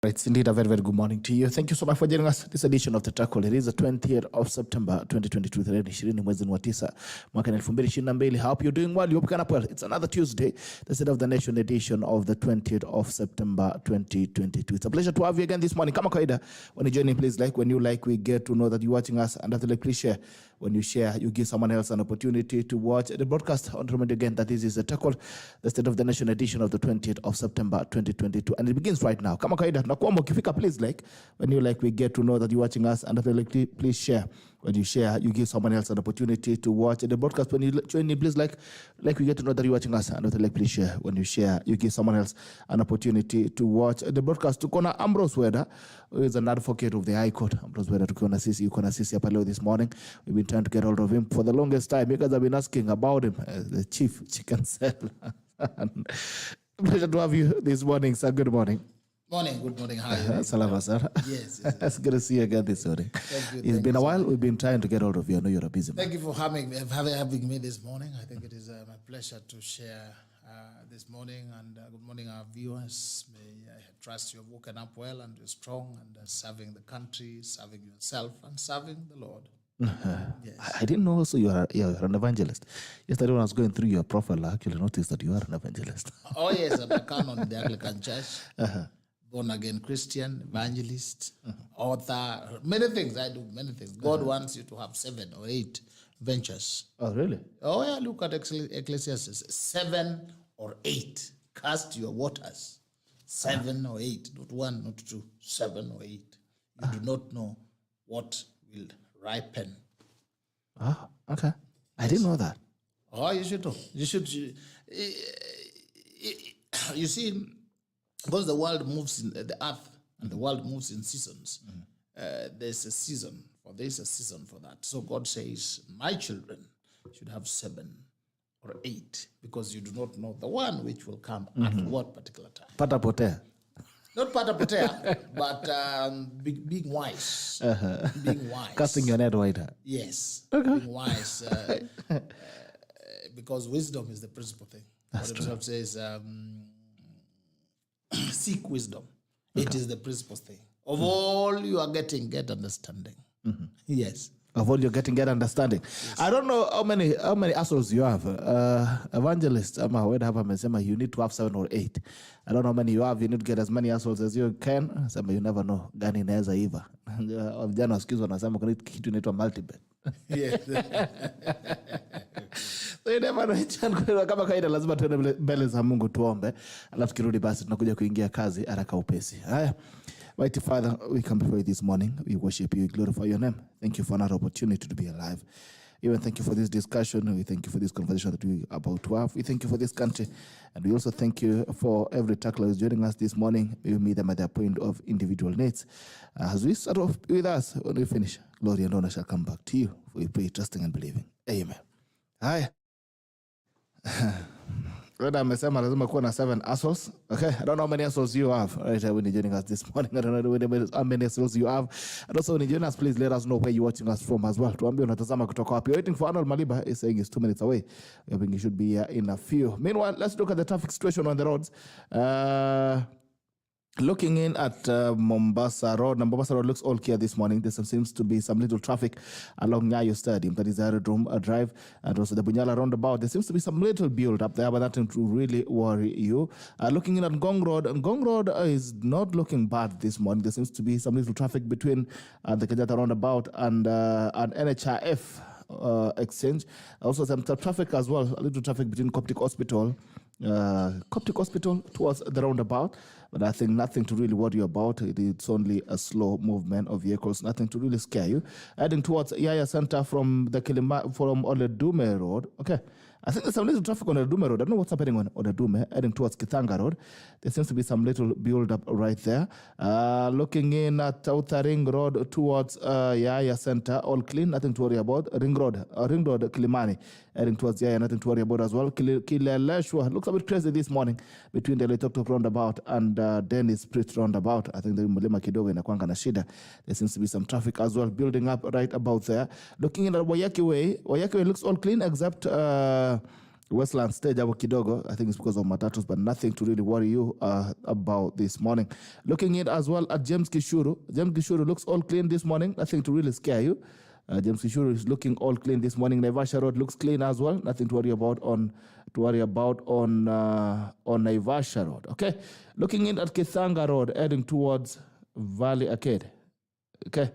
It's indeed a very, very good morning to you. Thank you so much for joining us this edition of the Tackle. It is the 20th of September 2022, tarehe 20 mwezi wa 9 mwaka 2022. Hope you're doing well. You hope you can well. It's another Tuesday, the State of the Nation edition of the 20th of September 2022. It's a pleasure to have you again this morning. Kama kawaida, when you join in, please like. When you like, we get to know that you're watching us, and after please share. When you share, you give someone else an opportunity to watch the broadcast. I want to remind you again that this is the Tackle, the State of the Nation edition of the 20th of September 2022, and it begins right now. Kama kawaida, nakuomba ukifika, please like. When you like, we get to know that you're watching us, and after like, please share. When you share, you give someone else an opportunity to watch the broadcast. When you join in, please like we get to know that you're watching us, and after like, please share. When you share, you give someone else an opportunity to watch the broadcast. Tukona AMBROSE WEDA, who is an advocate of the High Court. AMBROSE WEDA tukona sisi hapa leo this morning. We've been trying to get hold of him for the longest time. You guys have been asking about him, the chief chicken seller. Pleasure to have you this morning, sir. Good morning. Good morning. Hi. Salama, sir. Yes. It's good to see you again this morning. Thank you. It's been a while. We've been trying to get hold of you. I know you're a busy man. Thank you for having me this morning. I think it is my pleasure to share this morning. And good morning, our viewers. May I trust you have woken up well and you're strong and serving the country, serving yourself, and serving the Lord. Yes. I didn't know also you're an evangelist. Yesterday when I was going through your profile, I actually noticed that you are an evangelist. Oh, yes. I'm a canon in the Anglican Church. Born-again Christian, evangelist, author, many things. I do many things. God wants you to have 7 or 8 ventures. Oh, really? Oh, yeah, look at Ecclesiastes. 7 or 8. Cast your waters. 7 or 8. Not 1, not 2. 7 or 8. You do not know what will ripen. Oh, okay. I didn't know that. Oh, you should know. You should. You see, because the world moves in the earth and the world moves in seasons, there's a season for this, a season for that. So God says, my children should have 7 or 8 because you do not know the one which will come at what particular time. Pata potea. Not pata potea, but being wise. Being wise. Casting your net wider. Yes. Okay. Being wise. Because wisdom is the principal thing. That's true. What it says, seek wisdom. Okay. It is the principal thing. Of all you are getting, get understanding. Yes. Of all you're getting, get understanding. Yes. I don't know how many assholes you have. Evangelist, you need to have 7 or 8. I don't know how many you have. You need to get as many assholes as you can. You never know. Gani inaweza iva. Vijana wasikizwa wanasema kuna kitu inaitwa multibet. Yes. So you never know. Kama kaida lazima tuende mbele za Mungu tuombe. Alafu kirudi basi tunakuja kuingia kazi haraka upesi. Haya. Mighty Father, we come before you this morning. We worship you, we glorify your name. Thank you for another opportunity to be alive. Even thank you for this discussion. We thank you for this conversation that we are about to have. We thank you for this country. And we also thank you for every tackler who's joining us this morning. We meet them at their point of individual needs. As we start off with us, when we finish, glory and honor shall come back to you. We pray, trusting and believing. Amen. Hi. Whether amesema lazima kuwa na 7 assholes. Okay, I don't know how many assholes you have right when you're joining us this morning. I don't know how many assholes you have. And also when you're joining us, please let us know where you're watching us from as well. Tuambie unatazama kutoka wapi. We're waiting for ARNOLD MALIBA. He's saying he's 2 minutes away. I think he should be here in a few. Meanwhile, let's look at the traffic situation on the roads. Looking in at Mombasa Road. Mombasa Road looks all clear this morning. There seems to be some little traffic along Nyayo Stadium. That is the Aerodrome Drive. And also the Bunyala roundabout. There seems to be some little build up there, but nothing to really worry you. Looking in at Ngong Road. Ngong Road is not looking bad this morning. There seems to be some little traffic between the Kenyatta roundabout and NHIF exchange. Also some traffic as well. A little traffic between Coptic Hospital towards the roundabout, but I think nothing to really worry about. It's only a slow movement of vehicles, nothing to really scare you. Heading towards Yaya Center from Oledume Road. Okay, I think there's some little traffic on Oledume Road. I don't know what's happening on Oledume. Heading towards Kitanga Road, there seems to be some little build up right there. Looking in at Outer Ring Road towards Yaya Center, all clean, nothing to worry about. Ring Road Kilimani, heading towards Yaya, nothing to worry about as well. Kileleshwa looks a bit crazy this morning between the Letoktok roundabout and Dennis Street roundabout. I think the Mulima Kidogo inakuanga na shida. There seems to be some traffic as well building up right about there. Looking in at Wayaki Way looks all clean except Westland stage hapo kidogo. I think it's because of matatus, but nothing to really worry you about this morning. Looking in as well at James Gishuru. James Gishuru looks all clean this morning. Nothing to really scare you. James Gishuru is looking all clean this morning. Naivasha Road looks clean as well. Nothing to worry about on Naivasha Road. Okay. Looking in at Kithanga Road, heading towards Valley Arcade. Okay.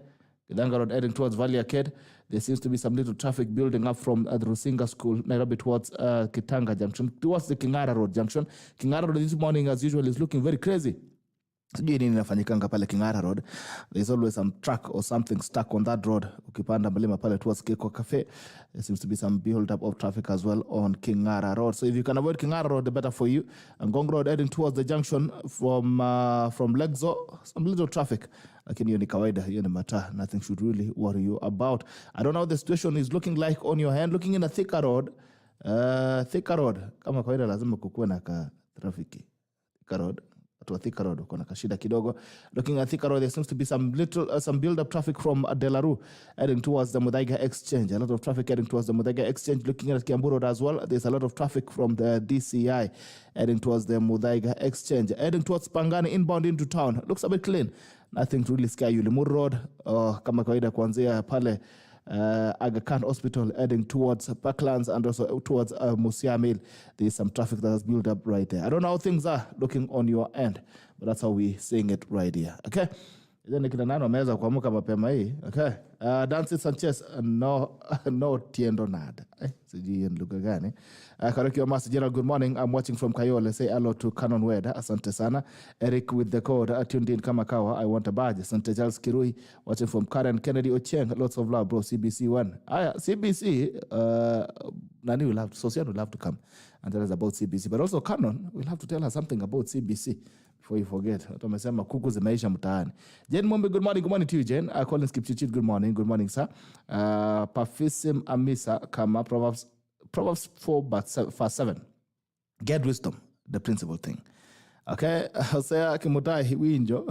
Kithanga Road heading towards Valley Arcade. There seems to be some little traffic building up from the Rusinga School, Nairobi, towards Kitanga Junction, towards the Kingara Road Junction. Kingara Road this morning, as usual, is looking very crazy. Sijui nini inafanyikanga pale Kingara Road. There's always some truck or something stuck on that road. Ukipanda mlima pale towards Keko Cafe, there seems to be some build up of traffic as well on Kingara Road. So if you can avoid Kingara Road, the better for you. And Ngong Road heading towards the junction from Legzo, some little traffic. Lakini hiyo ni kawaida, hiyo ni mataa. Nothing should really worry you about. I don't know how the situation is looking like on your hand. Looking in a Thika Road. Thika Road, kama kawaida lazima kukuwe na ka trafiki. Thika Road. Thika Road, kuna kashida kidogo. Looking at Thika Road, there seems to be some build-up traffic from Delaru heading towards the Muthaiga Exchange. A lot of traffic heading towards the Muthaiga Exchange. Looking at Kiambu Road as well, there's a lot of traffic from the DCI heading towards the Muthaiga Exchange. Heading towards Pangani, inbound into town. Looks a bit clean. Nothing to really scare you. Limuru Road, kama kawaida kuanzia pale Aga Khan Hospital heading towards Parklands and also towards Musia Mill. There's some traffic that has built up right there. I don't know how things are looking on your end, but that's how we're seeing it right here. Okay? Then nikina nani wameweza kuamka mapema hii. Okay? Dancy Sanchez, no tiendo nada. Sijui ni lugha gani. Karaki Omasi, General, good morning. I'm watching from Kayole. Say hello to Canon Weda. Asante sana. Eric with the code. Tuned in Kamakawa. I want a badge. Asante Charles Kirui. Watching from Karen Kennedy Ochieng. Lots of love, bro. CBC1. CBC, Nani will have to, Sosian will have to come and tell us about CBC. But also Canon will have to tell us something about CBC. Before you forget, wamesema kuku zimeisha mtaani. Jane Mombe, good morning to you, Jane. Collins Kipchichit, good morning, sir. Pafisim Amisa, Kama, Proverbs 4:7. Get wisdom, the principal thing. Okay, Hosea Kimutai Winjo,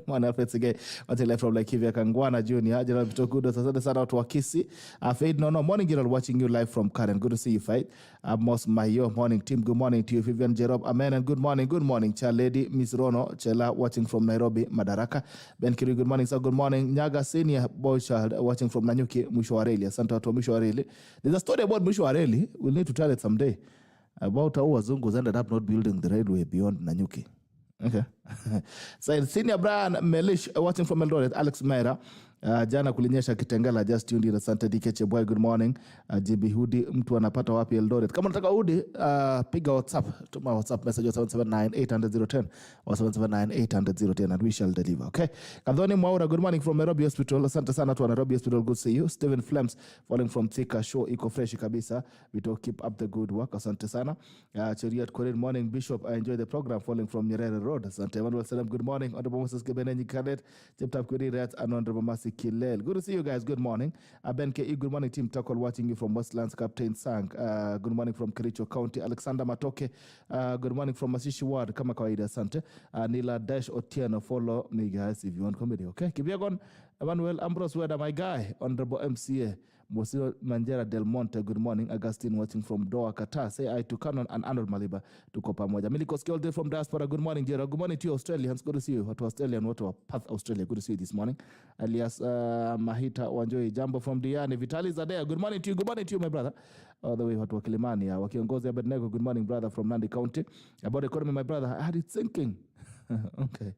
mwana fetsige, matele from Laikivia Kangwana Junior, General Bitokudo, Sasade Sada to Wakisi. Fade no, morning, General, watching you live from Karen. Good to see you, Fight. Amos Mayo, morning, team, good morning to you, Vivian Jerob, amen, and good morning, Cha Lady, Miss Rono, Chela, watching from Nairobi, Madaraka. Ben Kiri, good morning, sir, good morning. Nyaga Senior, boy child, watching from Nanyuki, Mushuareli, Santa to Mushuareli. There's a story about Mushuareli, we'll need to tell it someday. About how Wazungus ended up not building the railway beyond Nanyuki. Okay. So Senior Brian Melish, watching from Eldoret, Alex Mera. Jana kulinyesha Kitengela, just tuned in. Asante DK boy, good morning. JB Hudi, mtu anapata wapi Eldoret? Kama unataka Hudi, piga WhatsApp. Tuma WhatsApp message 779-800-010 or 779-800-010 and we shall deliver. Okay. Kadhoni Mwaura, good morning from Nairobi Hospital. Asante sana to Nairobi Hospital, good to see you. Stephen Flems, falling from Thika, show iko fresh kabisa. We do keep up the good work. Asante sana. Cheriat Korean morning, Bishop, I enjoy the program, falling from Nyerere Road. Asante Emmanuel Salam, good morning. Honorable Moses Kebenenyi Kadet, Cheptap Kuri Rats, and Honorable Masi Kilel. Good to see you guys. Good morning. Ben KE, good morning, Team Tackle, watching you from Westlands, Captain Sang. Good morning from Kericho County. Alexander Matoke, good morning from Masishi Ward, kama kawaida, asante. Nila Dash Otieno, follow me guys if you want comedy, okay? Kibyagon, Emmanuel Ambrose Weda, my guy, Honorable MCA. Mosilo Manjera Del Monte, good morning. Augustine watching from Doha, Qatar. Say hi to Canon and Arnold Maliba to Kopa Moja. Miliko all day from Diaspora, good morning, Gerald. Good morning to you, Australians. Good to see you. What to Australian, what to Perth, Australia. Good to see you this morning. Alias Mahita Wanjoi, Jambo from Diani. Vitalis Adea, good morning to you, my brother. All the way to Kilimani. Wakiongozi Abednego, good morning, brother from Nandi County. About the economy, my brother, I had it thinking. Okay.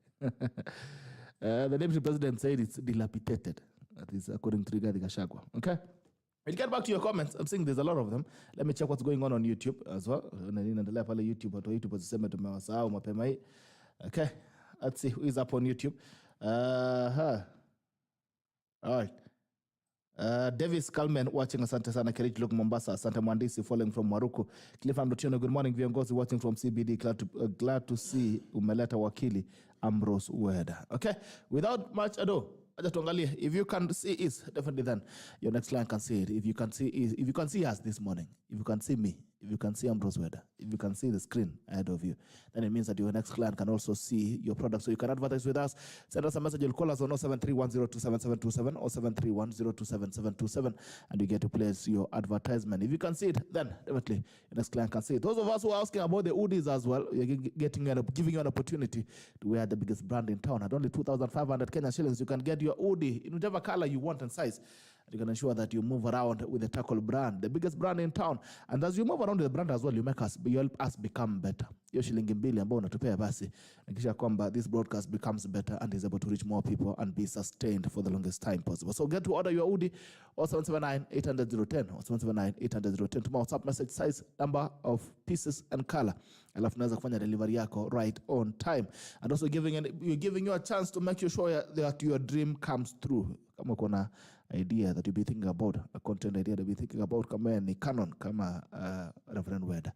The deputy president said it's dilapidated. That is according to Rigathi Gachagua. Okay. We'll get back to your comments. I'm seeing there's a lot of them. Let me check what's going on YouTube as well. Okay. Let's see who is up on YouTube. All right. Davis Kalmen watching Asante Sana, Kerich Luke Mombasa, Santa Mwandisi following from Maruku. Cliff Andotiano, good morning. Viongozi watching from CBD. Glad to see Umeleta Wakili Ambrose Weda. Okay. Without much ado, if you can see it, definitely then your next line can see it. If you can see us this morning, if you can see me, if you can see AMBROSE WEDA, if you can see the screen ahead of you, then it means that your next client can also see your product. So you can advertise with us. Send us a message. You'll call us on 0731027727 or 0731027727, and you get to place your advertisement. If you can see it, then definitely your next client can see it. Those of us who are asking about the hoodies as well, we're giving you an opportunity to wear the biggest brand in town. At only 2,500 Kenya shillings, you can get your hoodie in whichever color you want and size. You can ensure that you move around with the Tackle brand, the biggest brand in town. And as you move around with the brand as well, you help us become better. Hiyo shilingi mbili ambao unatupea basi, hakikisha kwamba this broadcast becomes better and is able to reach more people and be sustained for the longest time possible. So get to order your hoodie or 779-800-010 or 779-800-010 to my WhatsApp message, size, number of pieces and color. Alafu naweza kufanya delivery yako right on time. And also you're giving you a chance to make sure that your dream comes through. Kama kuna idea that you be thinking about, a content idea that you be thinking about, kama ni canon, kama Reverend Weda,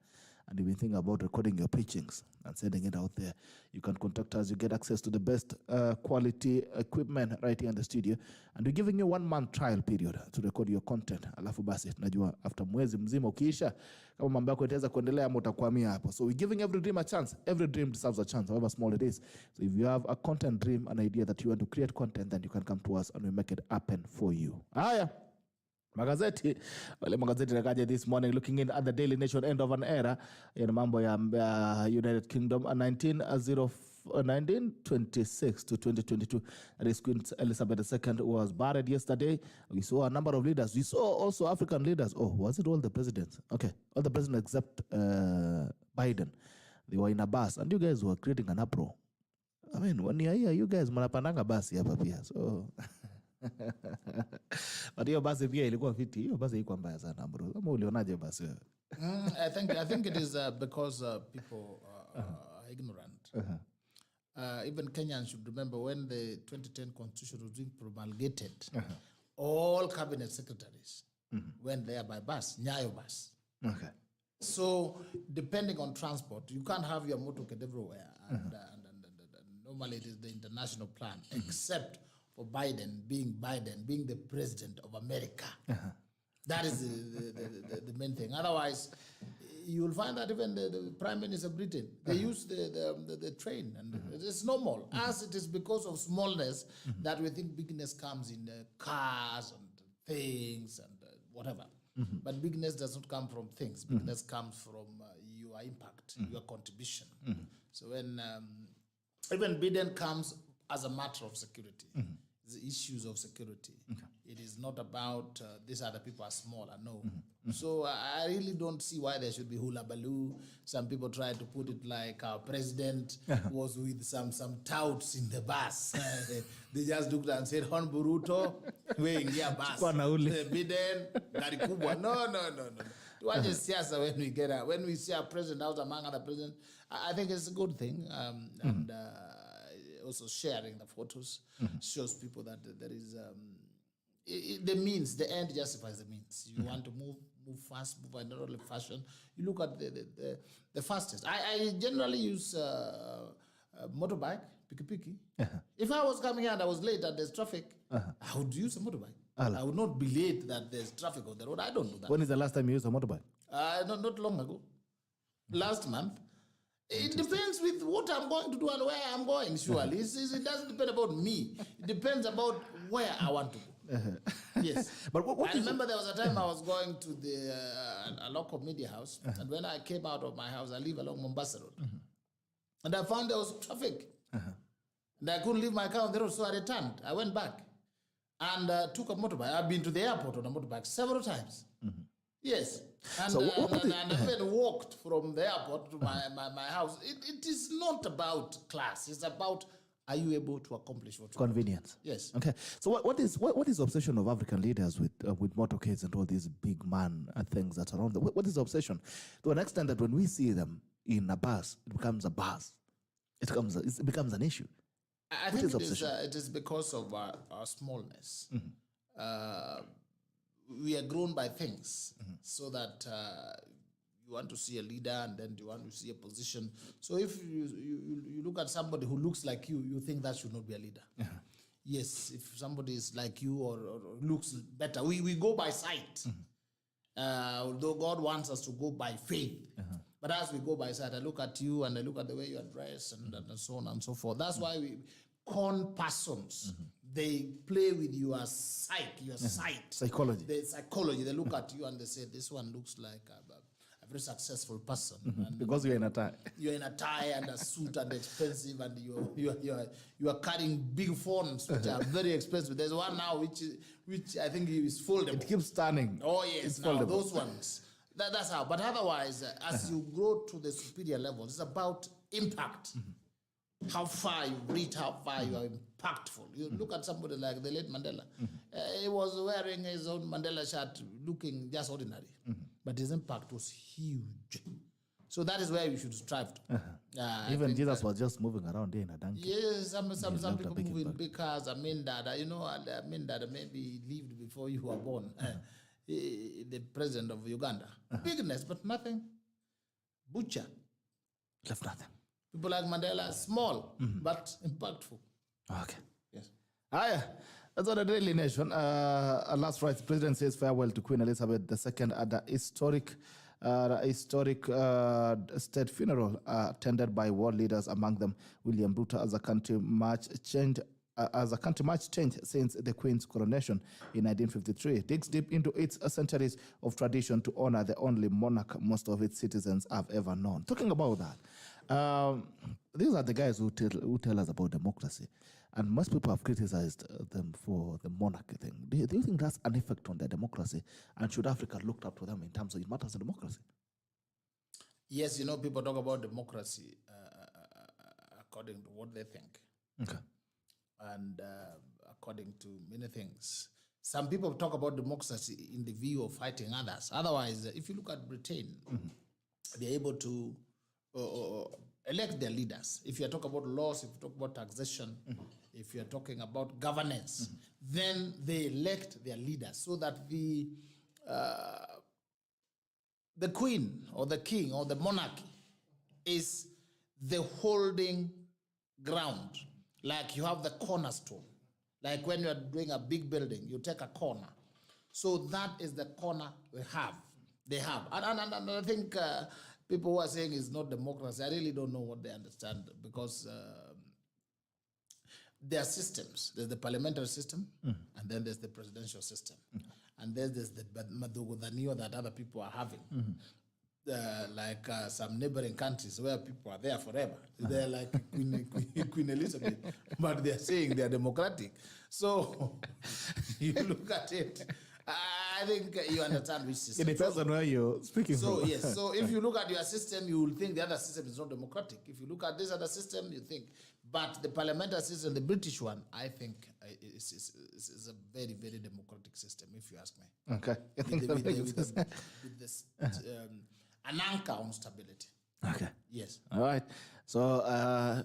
and you've been thinking about recording your preachings and sending it out there, you can contact us. You get access to the best quality equipment right here in the studio, and we're giving you 1 month trial period to record your content. Alafu basi tunajua after mwezi mzima ukiisha, kama mambo yako itaweza kuendelea ama utakwamia hapo. So we're giving every dream a chance. Every dream deserves a chance, however small it is. So if you have a content dream, an idea that you want to create content, then you can come to us and we make it happen for you. Haya. Magazeti, wale magazeti nakaja this morning looking in at the Daily Nation, end of an era in mambo ya United Kingdom 1926 to 2022. That is Queen Elizabeth II was buried yesterday. We saw a number of leaders. We saw also African leaders. Oh, was it all the presidents? Okay, all the presidents except Biden. They were in a bus, and you guys were creating an uproar. I mean, when you're here, you guys mnapandanga basi hapa pia. So but hiyo basi pia ilikuwa fiti. Hiyo basi ilikuwa mbaya sana Ambro. Kama ulionaje basi wewe? I think it is because people are ignorant. Even Kenyans should remember when the 2010 constitution was being promulgated, all cabinet secretaries went there by bus, Nyayo bus. Okay. So depending on transport, you can't have your motorcade everywhere. And normally it is the international plan, except for Biden being the president of America. That is the main thing. Otherwise, you'll find that even the Prime Minister of Britain, they use the train, and it's normal. As it is because of smallness that we think bigness comes in cars and things and whatever. But bigness does not come from things. Bigness comes from your impact, your contribution. So when even Biden comes as a matter of security, the issues of security. It is not about these other people are smaller, no. So I really don't see why there should be hula baloo. Some people try to put it like our president was with some touts in the bus. They just looked and said, Hon Buruto, weingia bus. Biden, gari kubwa. No. Tuaje siasa when we see our president out among other presidents. I think it's a good thing. And also sharing the photos shows people that there is the means, the end justifies the means. You want to move fast, move in orderly fashion. You look at the fastest. I generally use motorbike, piki. If I was coming here and I was late and there's traffic, I would use a motorbike. I would not be late that there's traffic on the road. I don't do that. When is the last time you used a motorbike? Not long ago. Last month. It depends with what I'm going to do and where I'm going, surely. It doesn't depend about me. It depends about where I want to go. Yes. But I remember there was a time I was going to a local media house, and when I came out of my house, I live along Mombasa Road. And I found there was traffic. And I couldn't leave my car on the road, so I returned. I went back and took a motorbike. I've been to the airport on a motorbike several times. Yes, and so I even walked from the airport to my house. It is not about class. It's about, are you able to accomplish what you convenience? Want? Yes. Okay. So what is the obsession of African leaders with motorcades and all these big man things that's around them? What is the obsession? To an extent that when we see them in a bus, it becomes a bus. It becomes an issue. I think it is because of our smallness. We are grown by things, so that you want to see a leader and then you want to see a position. So if you look at somebody who looks like you think that should not be a leader. Yes, if somebody is like you or looks better, we go by sight. Although God wants us to go by faith. But as we go by sight, I look at you and I look at the way you are dressed and so on and so forth. That's why we con persons, they play with your sight, Psychology. The psychology. They look at you and they say, this one looks like a very successful person. And Because you're in a tie. you're in a tie and a suit and expensive, and you are carrying big phones which are very expensive. There's one now which I think is foldable. It keeps turning. Oh yes, It's now foldable. those ones. That's how. But otherwise, as you grow to the superior levels, it's about impact. How far you reach, how far you are impactful. You look at somebody like the late Mandela. He was wearing his own Mandela shirt, looking just ordinary, but his impact was huge. So that is where you should strive to. Even Jesus was just moving around there in a donkey. Yes, some people move in big cars. Dada, Dada maybe lived before you were born. The president of Uganda. Bigness, but nothing. Butcher. Left nothing. People like Mandela, small, but impactful. Okay. Yes. That's on the Daily Nation. Last Friday, the president says farewell to Queen Elizabeth II at the historic state funeral attended by world leaders, among them William Ruto, as a country much changed since the Queen's coronation in 1953. Digs deep into its centuries of tradition to honor the only monarch most of its citizens have ever known. Talking about that, these are the guys who tell us about democracy, and most people have criticized them for the monarchy thing. Do you think that's an effect on their democracy, and should Africa look up to them in terms of it matters in democracy? Yes, people talk about democracy according to what they think. Okay. And according to many things. Some people talk about democracy in the view of fighting others. Otherwise, if you look at Britain, they're able to elect their leaders. If you're talking about laws, if you talk about taxation, if you're talking about governance, then they elect their leaders so that the queen or the king or the monarchy is the holding ground. Like you have the cornerstone. Like when you're doing a big building, you take a corner. So that is the corner they have. And I think people who are saying it's not democracy, I really don't know what they understand, because there are systems. There's the parliamentary system, and then there's the presidential system. And then there's the Madugudanio that other people are having. Like some neighboring countries where people are there forever. They're like Queen Elizabeth, but they're saying they're democratic. So you look at it, I think you understand which system. It depends on where you're speaking from. from. Yes, so if you look at your system, you will think the other system is not democratic. If you look at this other system, you think. But the parliamentary system, the British one, I think is a very, very democratic system, if you ask me. Okay. With this an anchor on stability. Okay. Yes. All right. So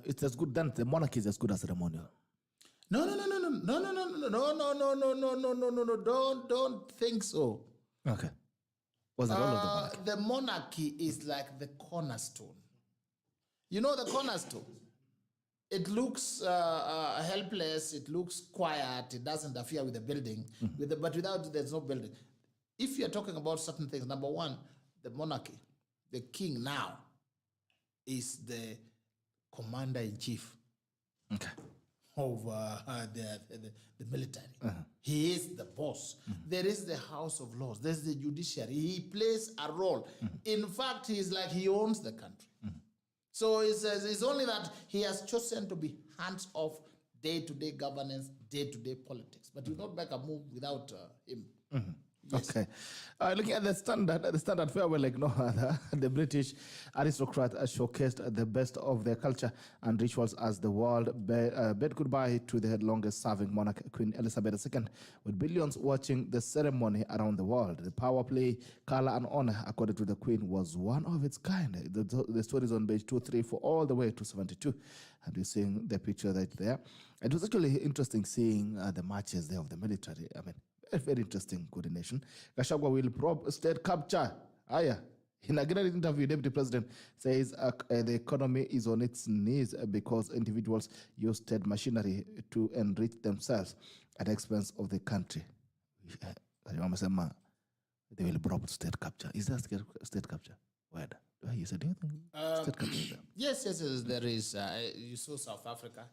it's as good then. The monarchy is as good as ceremonial. No. Don't think so. Okay. What's the role of the monarchy? The monarchy is like the cornerstone. You know the cornerstone? It looks helpless. It looks quiet. It doesn't interfere with the building. But without it, there's no building. If you're talking about certain things, number one, the monarchy. The king now is the commander-in-chief of the military. He is the boss. There is the House of Lords. There's the judiciary. He plays a role. In fact, he's like he owns the country. So it's only that he has chosen to be hands-off, day-to-day governance, day-to-day politics. But you don't make a move without him. Yes. Okay. Looking at the standard farewell like no other, the British aristocrat showcased the best of their culture and rituals as the world bid goodbye to the longest-serving monarch, Queen Elizabeth II, with billions watching the ceremony around the world. The power play, color, and honor, according to the Queen, was one of its kind. The story is on page 234 all the way to 72, and you're seeing the picture right there. It was actually interesting seeing the marches there of the military. I mean, very interesting coordination. Gachagua will probe state capture. In a great interview, Deputy President says the economy is on its knees because individuals use state machinery to enrich themselves at the expense of the country. they will brought state capture. Is that state capture? Weda? Do I use it? Do you think state capture is there? Yes, there is. You saw South Africa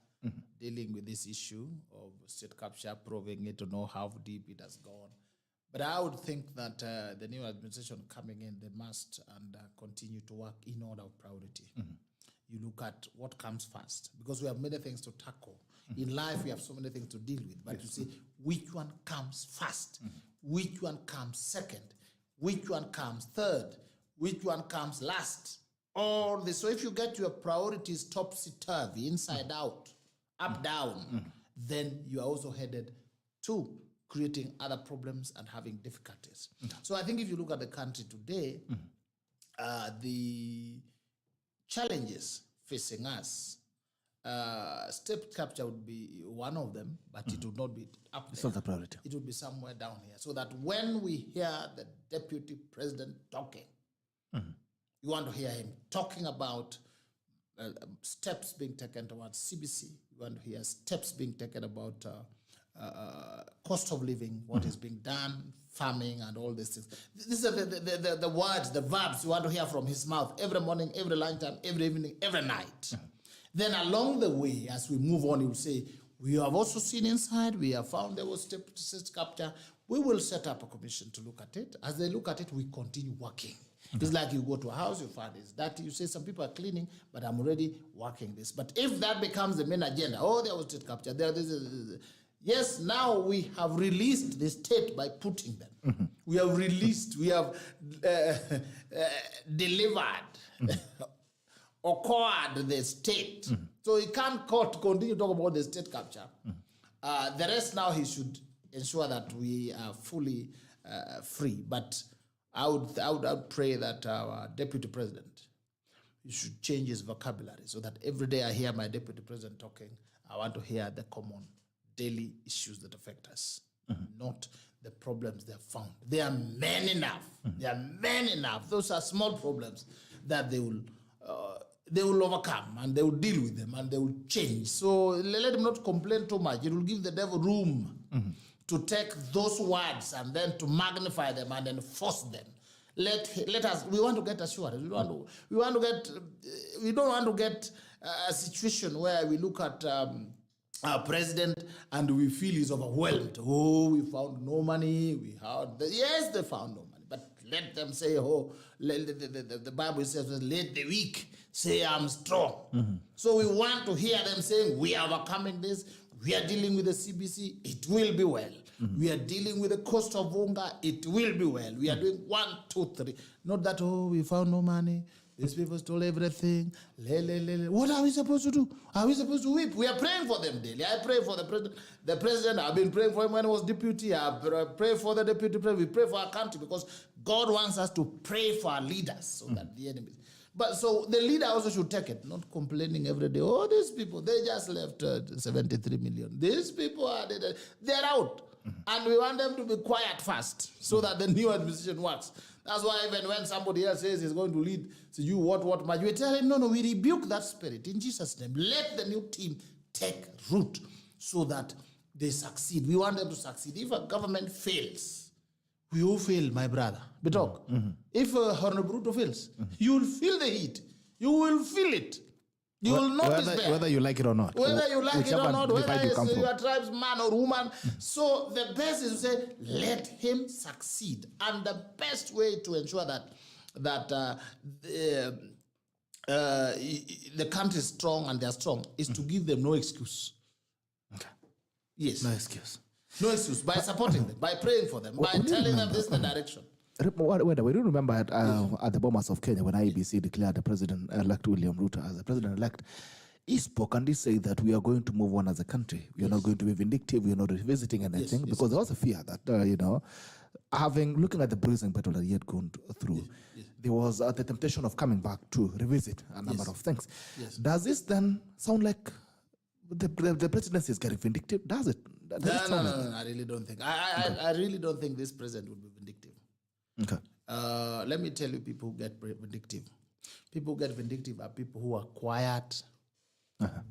dealing with this issue of state capture, proving it to know how deep it has gone. But I would think that the new administration coming in, they must and continue to work in order of priority. You look at what comes first, because we have many things to tackle. In life, we have so many things to deal with, but you see, which one comes first? Which one comes second? Which one comes third? Which one comes last? All this. So if you get your priorities topsy-turvy, inside out, up, down, then you are also headed to creating other problems and having difficulties. So I think if you look at the country today, the challenges facing us, state capture would be one of them, but it would not be up there. It's not the priority. It would be somewhere down here. So that when we hear the deputy president talking, you want to hear him talking about steps being taken towards CBC. You want to hear steps being taken about cost of living, what is being done, farming, and all these things. These are the words, the verbs you want to hear from his mouth every morning, every lunchtime, every evening, every night. Then along the way, as we move on, he will say, we have also seen inside, we have found there was state capture. We will set up a commission to look at it. As they look at it, we continue working. It's like you go to a house, you find it's dirty, you say some people are cleaning, but I'm already working this. But if that becomes the main agenda, oh, there was state capture, yes, now we have released the state by putting them. We have released, we have delivered or acquired the state. So he can't continue to talk about the state capture. The rest now he should ensure that we are fully free. But I would pray that our deputy president, he should change his vocabulary so that every day I hear my deputy president talking, I want to hear the common daily issues that affect us, not the problems they have found. They are many enough. They are many enough. Those are small problems that they will overcome, and they will deal with them, and they will change. So let them not complain too much. It will give the devil room to take those words and then to magnify them and then force them. Let us. We want to get assurance. We don't want to get a situation where we look at our president and we feel he's overwhelmed. Oh, we found no money. Yes, they found no money. But let them say, oh, the Bible says, let the weak say I'm strong. So we want to hear them saying, we are overcoming this. We are dealing with the CBC. It will be well. We are dealing with the cost of unga. It will be well. We are doing 1, 2, 3. Not that, oh, we found no money. These people stole everything. What are we supposed to do? Are we supposed to weep? We are praying for them daily. I pray for the president. The president, I've been praying for him when he was deputy. I pray for the deputy president. We pray for our country because God wants us to pray for our leaders so that the enemies. But so the leader also should take it, not complaining every day. Oh, these people, they just left 73 million. These people they're out. And we want them to be quiet first so that the new administration works. That's why even when somebody else says he's going to lead, so you what much, we tell him, no, we rebuke that spirit in Jesus' name. Let the new team take root so that they succeed. We want them to succeed. If a government fails, we will fail, my brother. Bitok. If Arnold Bruto fails, you will feel the heat. You will feel it. You will notice whether you like it or not. Whether you like it or not, whether you are tribesman or woman. So the best is to say, let him succeed. And the best way to ensure that the country is strong and they are strong is to give them no excuse. Okay. Yes. No excuse. No excuse. By supporting them, by praying for them, by telling them this is the direction. We do remember at the Bomas of Kenya when IEBC declared the President-elect William Ruto as the President-elect. He spoke and he said that we are going to move on as a country. We are not going to be vindictive. We are not revisiting anything because there was a fear that, looking at the bruising battle that he had gone through, there was the temptation of coming back to revisit a number of things. Does this then sound like the presidency is getting vindictive? Does it? No, I really don't think. I really don't think this president would be vindictive. Okay. Let me tell you, people who get vindictive. People who get vindictive are people who are quiet.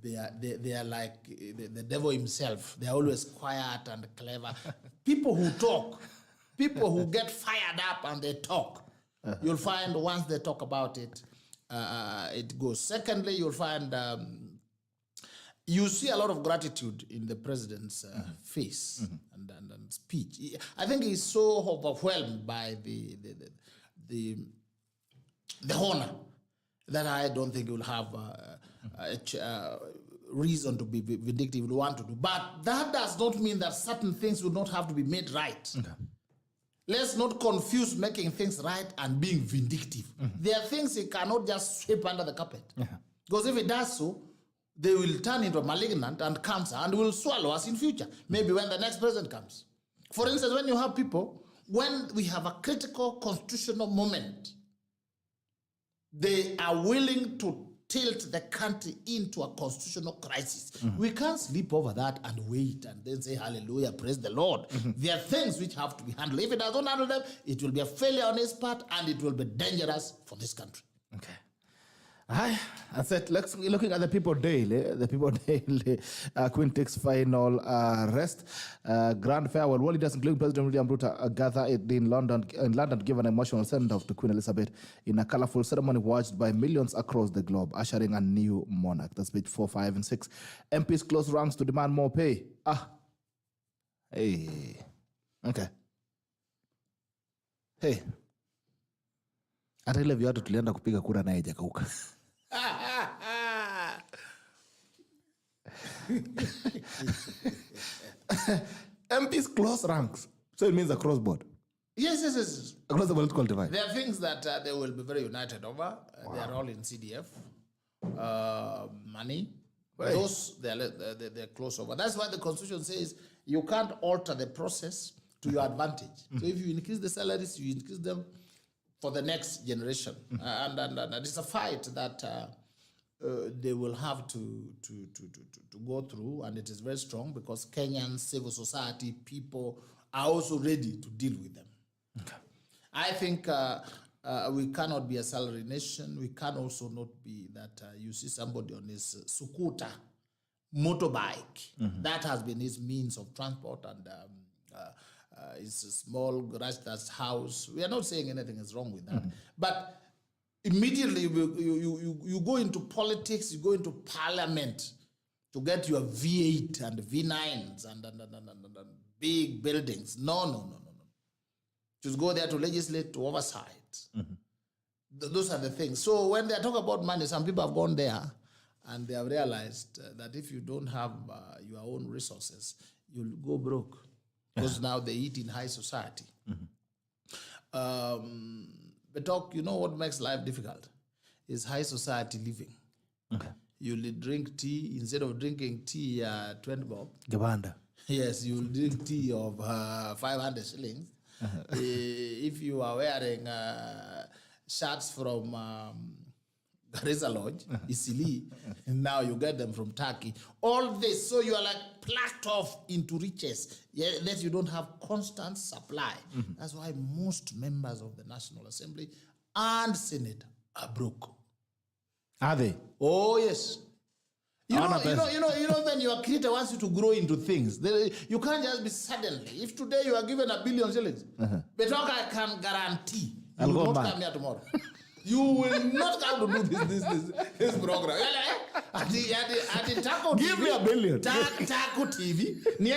They are like the devil himself. They are always quiet and clever. People who talk People who get fired up and they talk, you'll find once they talk about it, it goes. Secondly, you'll find you see a lot of gratitude in the president's face and speech. I think he's so overwhelmed by the honor that I don't think he will have a reason to be vindictive. He will want to do, but that does not mean that certain things will not have to be made right. Okay. Let's not confuse making things right and being vindictive. There are things he cannot just sweep under the carpet. Because if he does so, they will turn into malignant and cancer and will swallow us in future. Maybe when the next president comes. For instance, when you have people, when we have a critical constitutional moment, they are willing to tilt the country into a constitutional crisis. We can't sleep over that and wait and then say, hallelujah, praise the Lord. There are things which have to be handled. If it does not handle them, it will be a failure on his part and it will be dangerous for this country. Okay. I said, looking at the People Daily, Quintic's final rest. Grand farewell. World leaders, including President William Ruto, gathered in London, give an emotional send-off to Queen Elizabeth in a colorful ceremony watched by millions across the globe, ushering a new monarch. That's page 4, 5, and 6. MPs close ranks to demand more pay. Hey. Okay. Hey. Hata ile viatu tulienda kupiga kura naye jakauka. MPs close ranks. So it means across board. Yes. Across the political divide. There are things that they will be very united over. They are all in CDF. Money. Right. Those, they're close over. That's why the Constitution says you can't alter the process to your advantage. So if you increase the salaries, you increase them for the next generation. And it's a fight that they will have to go through, and it is very strong because Kenyan civil society people are also ready to deal with them. Okay. I think we cannot be a salary nation. We can also not be that you see somebody on his scooter, motorbike. That has been his means of transport, and it's a small garage, that's house. We are not saying anything is wrong with that. But immediately you go into politics, you go into parliament to get your V8 and V9s and big buildings. No. Just go there to legislate, to oversight. Those are the things. So when they talk about money, some people have gone there and they have realized that if you don't have your own resources, you'll go broke. Because now they eat in high society. But you know what makes life difficult? Is high society living. Okay. You'll drink tea, instead of drinking tea 20 bob. Gabanda. Yes, you'll drink tea of 500 shillings. If you are wearing shirts from Garissa Lodge, Isili, and now you get them from Turkey. All this, so you are like plucked off into riches, that you don't have constant supply. That's why most members of the National Assembly and Senate are broke. Are they? Oh, yes. You know, when your creator wants you to grow into things, you can't just be suddenly. If today you are given 1 billion shillings, but I can guarantee you will not come here tomorrow. You will not come to do this program. Give me 1 billion. Taco TV. You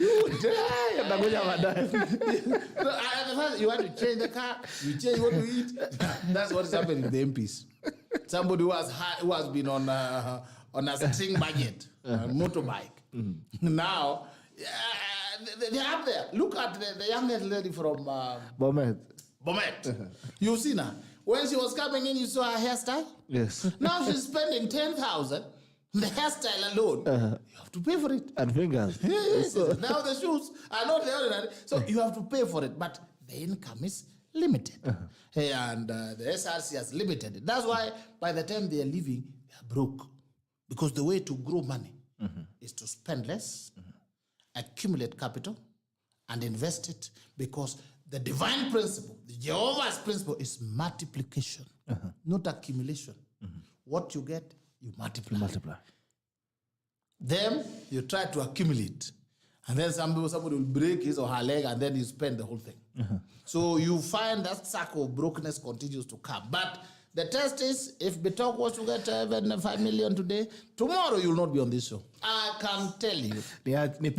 will die. You want to change the car, you change what you eat. That's what's happening with the MPs. Somebody who has been on a string budget, motorbike. Now, they're up there. Look at the youngest lady from Bomet. You've seen her. When she was coming in, you saw her hairstyle? Yes. Now she's spending 10,000. The hairstyle alone, you have to pay for it. And fingers. Yes. Now the shoes are not the ordinary. So you have to pay for it. But the income is limited. And the SRC has limited it. That's why by the time they are leaving, they are broke. Because the way to grow money is to spend less, accumulate capital, and invest it. Because the divine principle, the Jehovah's principle is multiplication, not accumulation. What you get, you multiply. Them, you try to accumulate. And then somebody will break his or her leg and then you spend the whole thing. So you find that cycle of brokenness continues to come. But the test is, if Bitok was to get even 5 million today, tomorrow you will not be on this show. I can tell you. Test me.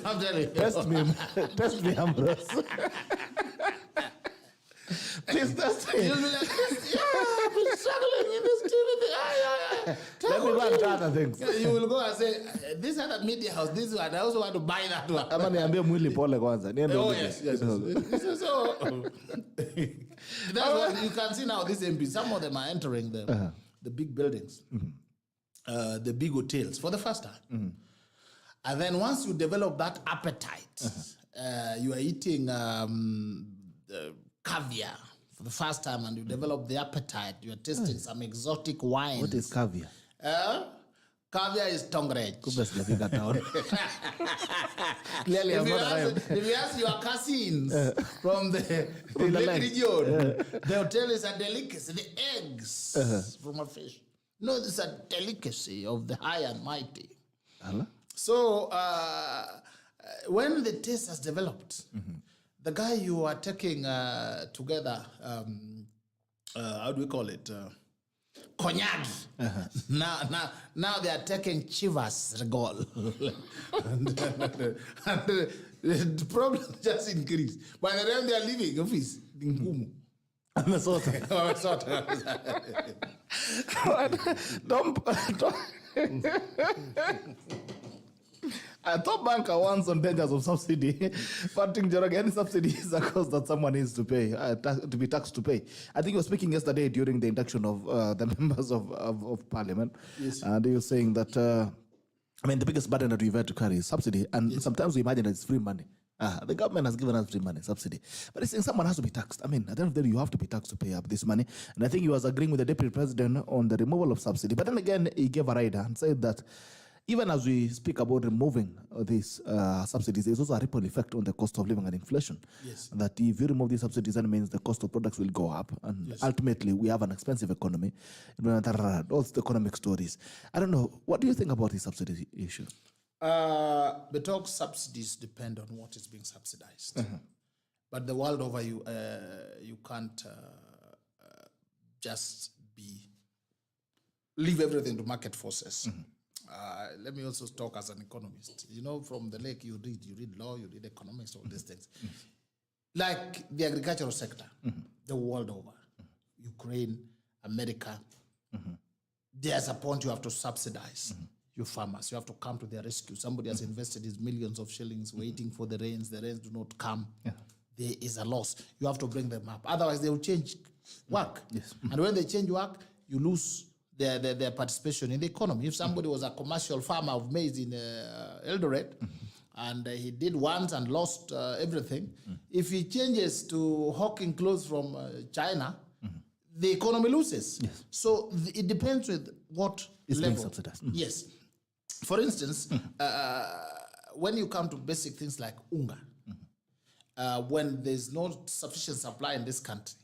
I'm telling you. Test me. Test me, Ambrose. Please test me. You'll be like, I've been struggling in this TV. Let me go and try other things. You will go and say, this other media house, this one, I also want to buy that one. Ama niambie mwili pole kwanza. Oh, yes. So, that's what you can see now, these MPs, some of them are entering the big buildings, the big hotels for the first time. And then once you develop that appetite, you are eating caviar for the first time and you develop the appetite, you are tasting some exotic wines. What is caviar? Caviar is tongue-rich. Clearly, If you ask your cousins from the lake region, they'll tell us a delicacy, the eggs from a fish. No, this is a delicacy of the high and mighty. So when the taste has developed, the guy you are taking together, how do we call it? Cognac. Now they are taking Chivas Regol. and the problem just increased. By the time they are leaving office, Ngumu. I thought banker once on dangers of subsidy, but any subsidy is a cost that someone needs to pay, to be taxed to pay. I think you were speaking yesterday during the induction of the members of parliament. Yes. And you were saying that, the biggest burden that we've had to carry is subsidy. And sometimes we imagine that it's free money. The government has given us free money, subsidy. But it's saying someone has to be taxed. At the end of the day, you have to be taxed to pay up this money. And I think he was agreeing with the deputy president on the removal of subsidy. But then again, he gave a rider and said that even as we speak about removing these subsidies, there's also a ripple effect on the cost of living and inflation. Yes. That if you remove these subsidies, that means the cost of products will go up. And ultimately, we have an expensive economy. All the economic stories. I don't know. What do you think about this subsidy issue? The talk subsidies depend on what is being subsidized. But the world over, you can't just leave everything to market forces. Let me also talk as an economist. From the lake you read law, you read economics, all these things. Like the agricultural sector, the world over, Ukraine, America, there's a point you have to subsidize your farmers. You have to come to their rescue. Somebody has invested his millions of shillings waiting for the rains. The rains do not come. There is a loss. You have to bring them up. Otherwise, they will change work. And when they change work, you lose their participation in the economy. If somebody was a commercial farmer of maize in Eldoret, and he did once and lost everything, if he changes to hawking clothes from China, the economy loses. So it depends with what it's level. Being subsidized. Yes. For instance, when you come to basic things like unga, when there's no sufficient supply in this country,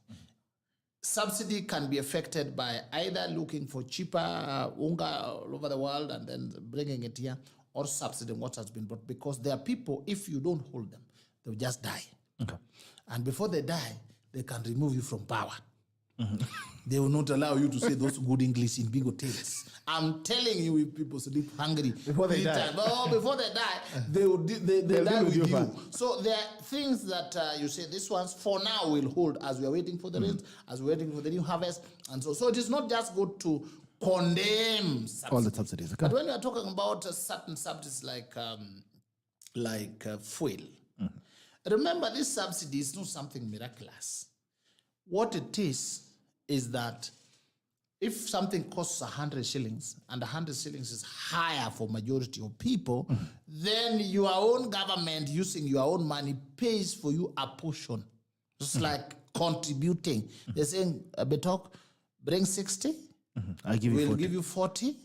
subsidy can be affected by either looking for cheaper unga all over the world and then bringing it here, or subsidizing what has been brought. Because there are people, if you don't hold them, they'll just die. And before they die, they can remove you from power. They will not allow you to say those good English in big hotels. I'm telling you, if people sleep hungry before they die, before they die, they'll die with you. So there are things that you say, these ones for now will hold as we are waiting for the rains, as we're waiting for the new harvest, and so it is not just good to condemn subsidies. All the subsidies. But when you are talking about certain subsidies like fuel, remember this subsidy is not something miraculous. What it is that if something costs 100 shillings and 100 shillings is higher for majority of people, then your own government using your own money pays for you a portion. It's like contributing. They're saying, Betok, bring 60, I'll give you we'll 40. give you 40,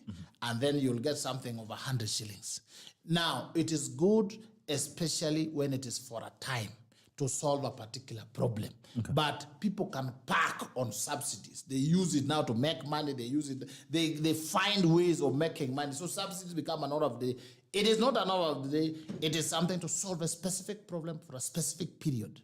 and then you'll get something of 100 shillings. Now, it is good, especially when it is for a time, to solve a particular problem. But people can park on subsidies. They use it now to make money. They use it. They find ways of making money. So subsidies become an order of the day. It is not an order of the day. It is something to solve a specific problem for a specific period.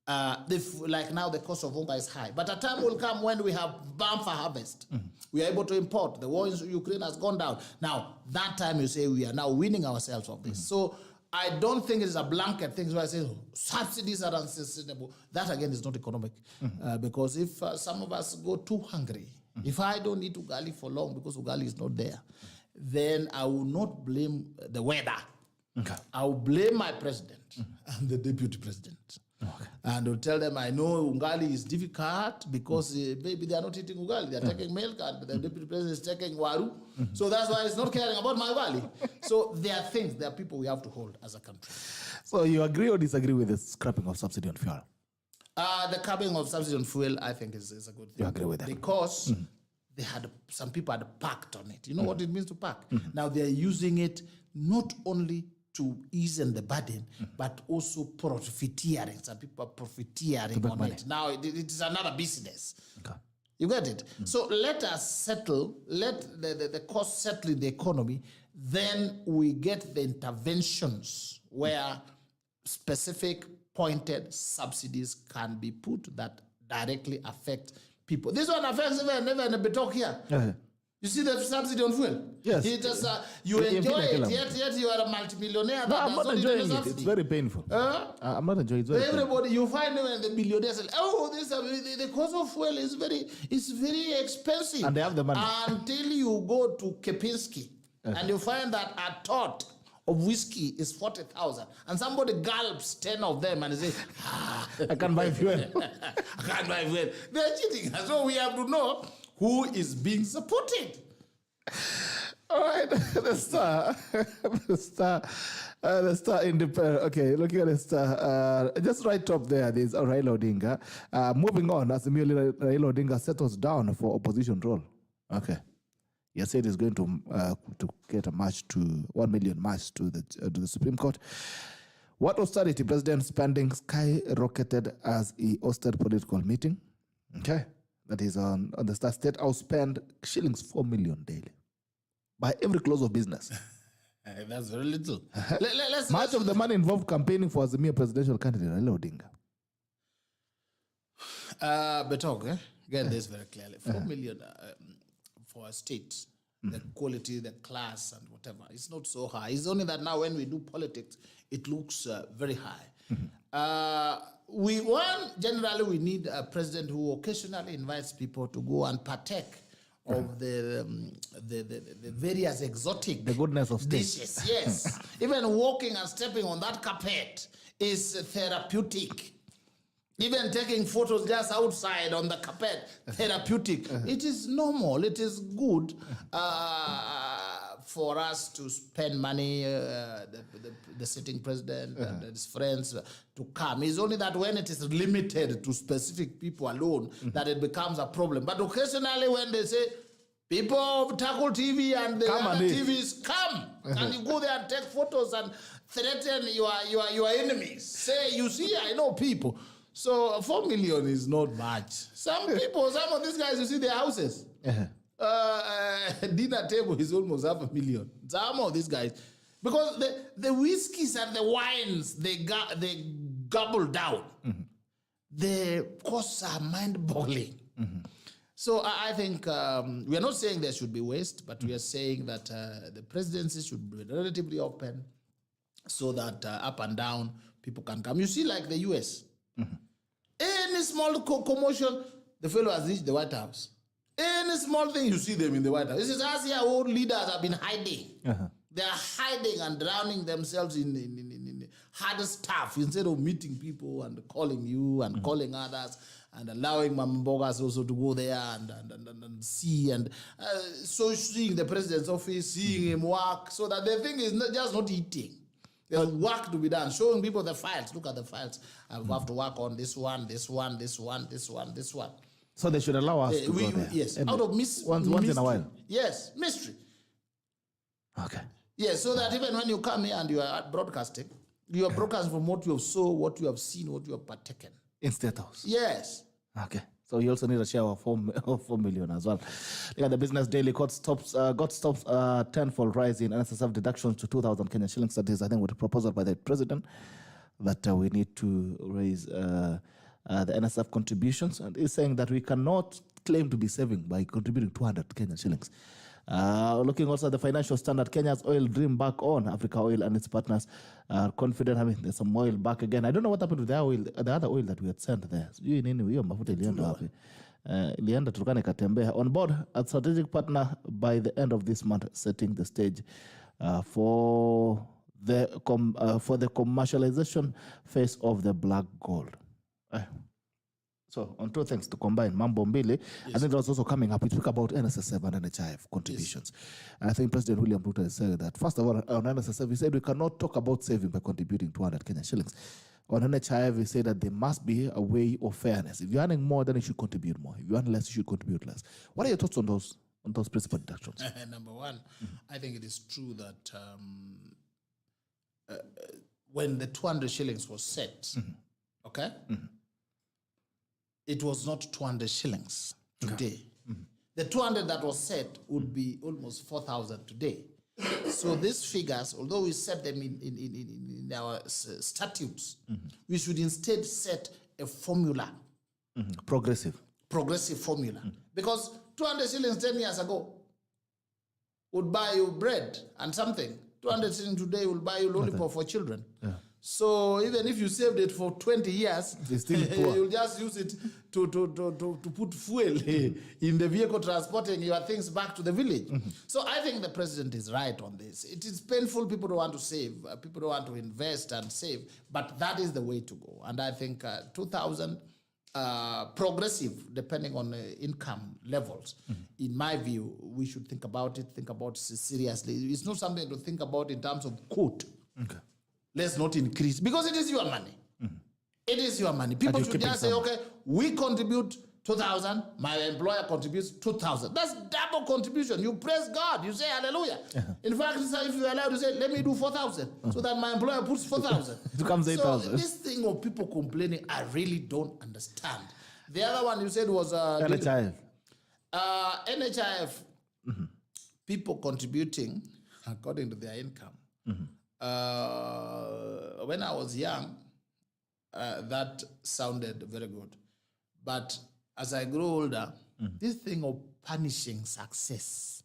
Like now, the cost of unga is high. But a time will come when we have bumper harvest. We are able to import. The war in Ukraine has gone down. Now, that time you say we are now winning ourselves of this. So I don't think it's a blanket thing where I say subsidies are unsustainable. That again is not economic. Because if some of us go too hungry, if I don't eat ugali for long because ugali is not there, then I will not blame the weather. I will blame my president and the deputy president. And will tell them, I know ugali is difficult because maybe they are not eating ugali. They are taking milk and the deputy president is taking waru. So that's why he's not caring about my ugali. So there are things, there are people we have to hold as a country. So you agree or disagree with the scrapping of subsidy on fuel? The scrapping of subsidy on fuel, I think, is a good thing. You agree with that? Because some people had packed on it. You know what it means to pack? Now they're using it not only to ease the burden, but also profiteering. Some people are profiteering on it. Now it is another business. You get it? So let us settle, let the cost settle in the economy, then we get the interventions where specific pointed subsidies can be put that directly affect people. This one affects even a bit talk here. You see the subsidy on fuel? Yes. It is, you enjoy it, yet you are a multimillionaire. No, I'm not enjoying it. It's very painful. I'm not enjoying it. It's very everybody, you find when the billionaires say, oh, the cost of fuel is very expensive. And they have the money. Until you go to Kepinski and you find that a tot of whiskey is 40,000 and somebody gulps 10 of them and they say, I can't buy fuel. I can't buy fuel. They're cheating. So we have to know who is being supported. All right, the star independent. Okay, looking at the star, just right top there, there's Raila Odinga. Moving on, as Raila Odinga settles down for opposition role. Okay, he said he's going to get a march to 1 million march to the Supreme Court. What austerity? President spending skyrocketed as he hosted political meeting. Okay. That is on the state house spend shillings 4 million daily by every close of business. That's very little. Much of the money involved campaigning for Azimio presidential candidate Raila Odinga. But okay, get this very clearly. 4 million for a state, the quality, the class, and whatever. It's not so high. It's only that now when we do politics, it looks very high. Generally we need a president who occasionally invites people to go and partake of the various exotic the goodness of dishes. Yes. Even walking and stepping on that carpet is therapeutic. Even taking photos just outside on the carpet, therapeutic. It is normal. It is good for us to spend money, the sitting president and his friends to come. It's only that when it is limited to specific people alone that it becomes a problem. But occasionally when they say, people of Tackle TV and the other TVs, come. And you go there and take photos and threaten your enemies. Say, you see, I know people. So 4 million is not much. Some people, some of these guys, you see their houses. Dinner table is almost 500,000. Some of these guys, because the whiskeys and the wines they gobble down, the costs are mind-boggling. So I think we are not saying there should be waste, but we are saying that the presidency should be relatively open, so that up and down people can come. You see, like the US, any small commotion, the fellow has reached the White House. Any small thing, you see them in the White House. This is as your old leaders have been hiding. They are hiding and drowning themselves in hard stuff instead of meeting people and calling you and calling others and allowing Mambogas also to go there and see. And so seeing the president's office, seeing him work, so that the thing is just not eating. There's work to be done, showing people the files. Look at the files. I have to work on this one, this one, this one, this one, this one. So they should allow us to go there. Yes, out of once in a while. Yes, mystery. Okay. Yes, so that even when you come here and you are broadcasting, You are broadcasting from what you have saw, what you have seen, what you have partaken. In State House. Yes. Okay. So you also need a share of 4 million as well. Look at the Business Daily. Got stops tenfold rise in NSSF deductions to 2,000 Kenyan shillings. That is, I think, with a proposal by the president that we need to raise the NSSF contributions. And he's saying that we cannot claim to be saving by contributing 200 Kenyan shillings. Looking also at the financial standard, Kenya's oil dream back on. Africa Oil and its partners are confident. I mean, there's some oil back again. I don't know what happened to the other oil that we had sent there. Ilienda Turkana ikatembea. On board, a strategic partner by the end of this month, setting the stage for the commercialization phase of the black gold. So, on two things to combine, Mambo Mbili, I think that was also coming up. We talk about NSSF and NHIF contributions. And I think President William Ruto has said that, first of all, on NSSF, he said we cannot talk about saving by contributing 200 Kenyan shillings. On NHIF, he said that there must be a way of fairness. If you're earning more, then you should contribute more. If you earn less, you should contribute less. What are your thoughts on those principal deductions? Number one, I think it is true that when the 200 shillings was set, okay? It was not 200 shillings today. The 200 that was set would be almost 4,000 today. So these figures, although we set them in our statutes, we should instead set a formula. Progressive formula. Because 200 shillings 10 years ago would buy you bread and something. 200 shillings today will buy you lollipop for children. Yeah. So even if you saved it for 20 years, you'll just use it to put fuel in the vehicle transporting your things back to the village. So I think the president is right on this. It is painful. People don't want to save. People don't want to invest and save. But that is the way to go. And I think 2,000 progressive, depending on income levels. In my view, we should think about it seriously. It's not something to think about in terms of quote. Okay. Let's not increase, because it is your money. It is your money. People should just say, okay, we contribute 2,000, my employer contributes 2,000. That's double contribution. You praise God. You say hallelujah. In fact, if you're allowed to say, let me do 4,000, so that my employer puts 4,000. It becomes 8,000. So this thing of people complaining, I really don't understand. The other one you said was... NHIF. NHIF, people contributing according to their income. When I was young, that sounded very good. But as I grew older, this thing of punishing success,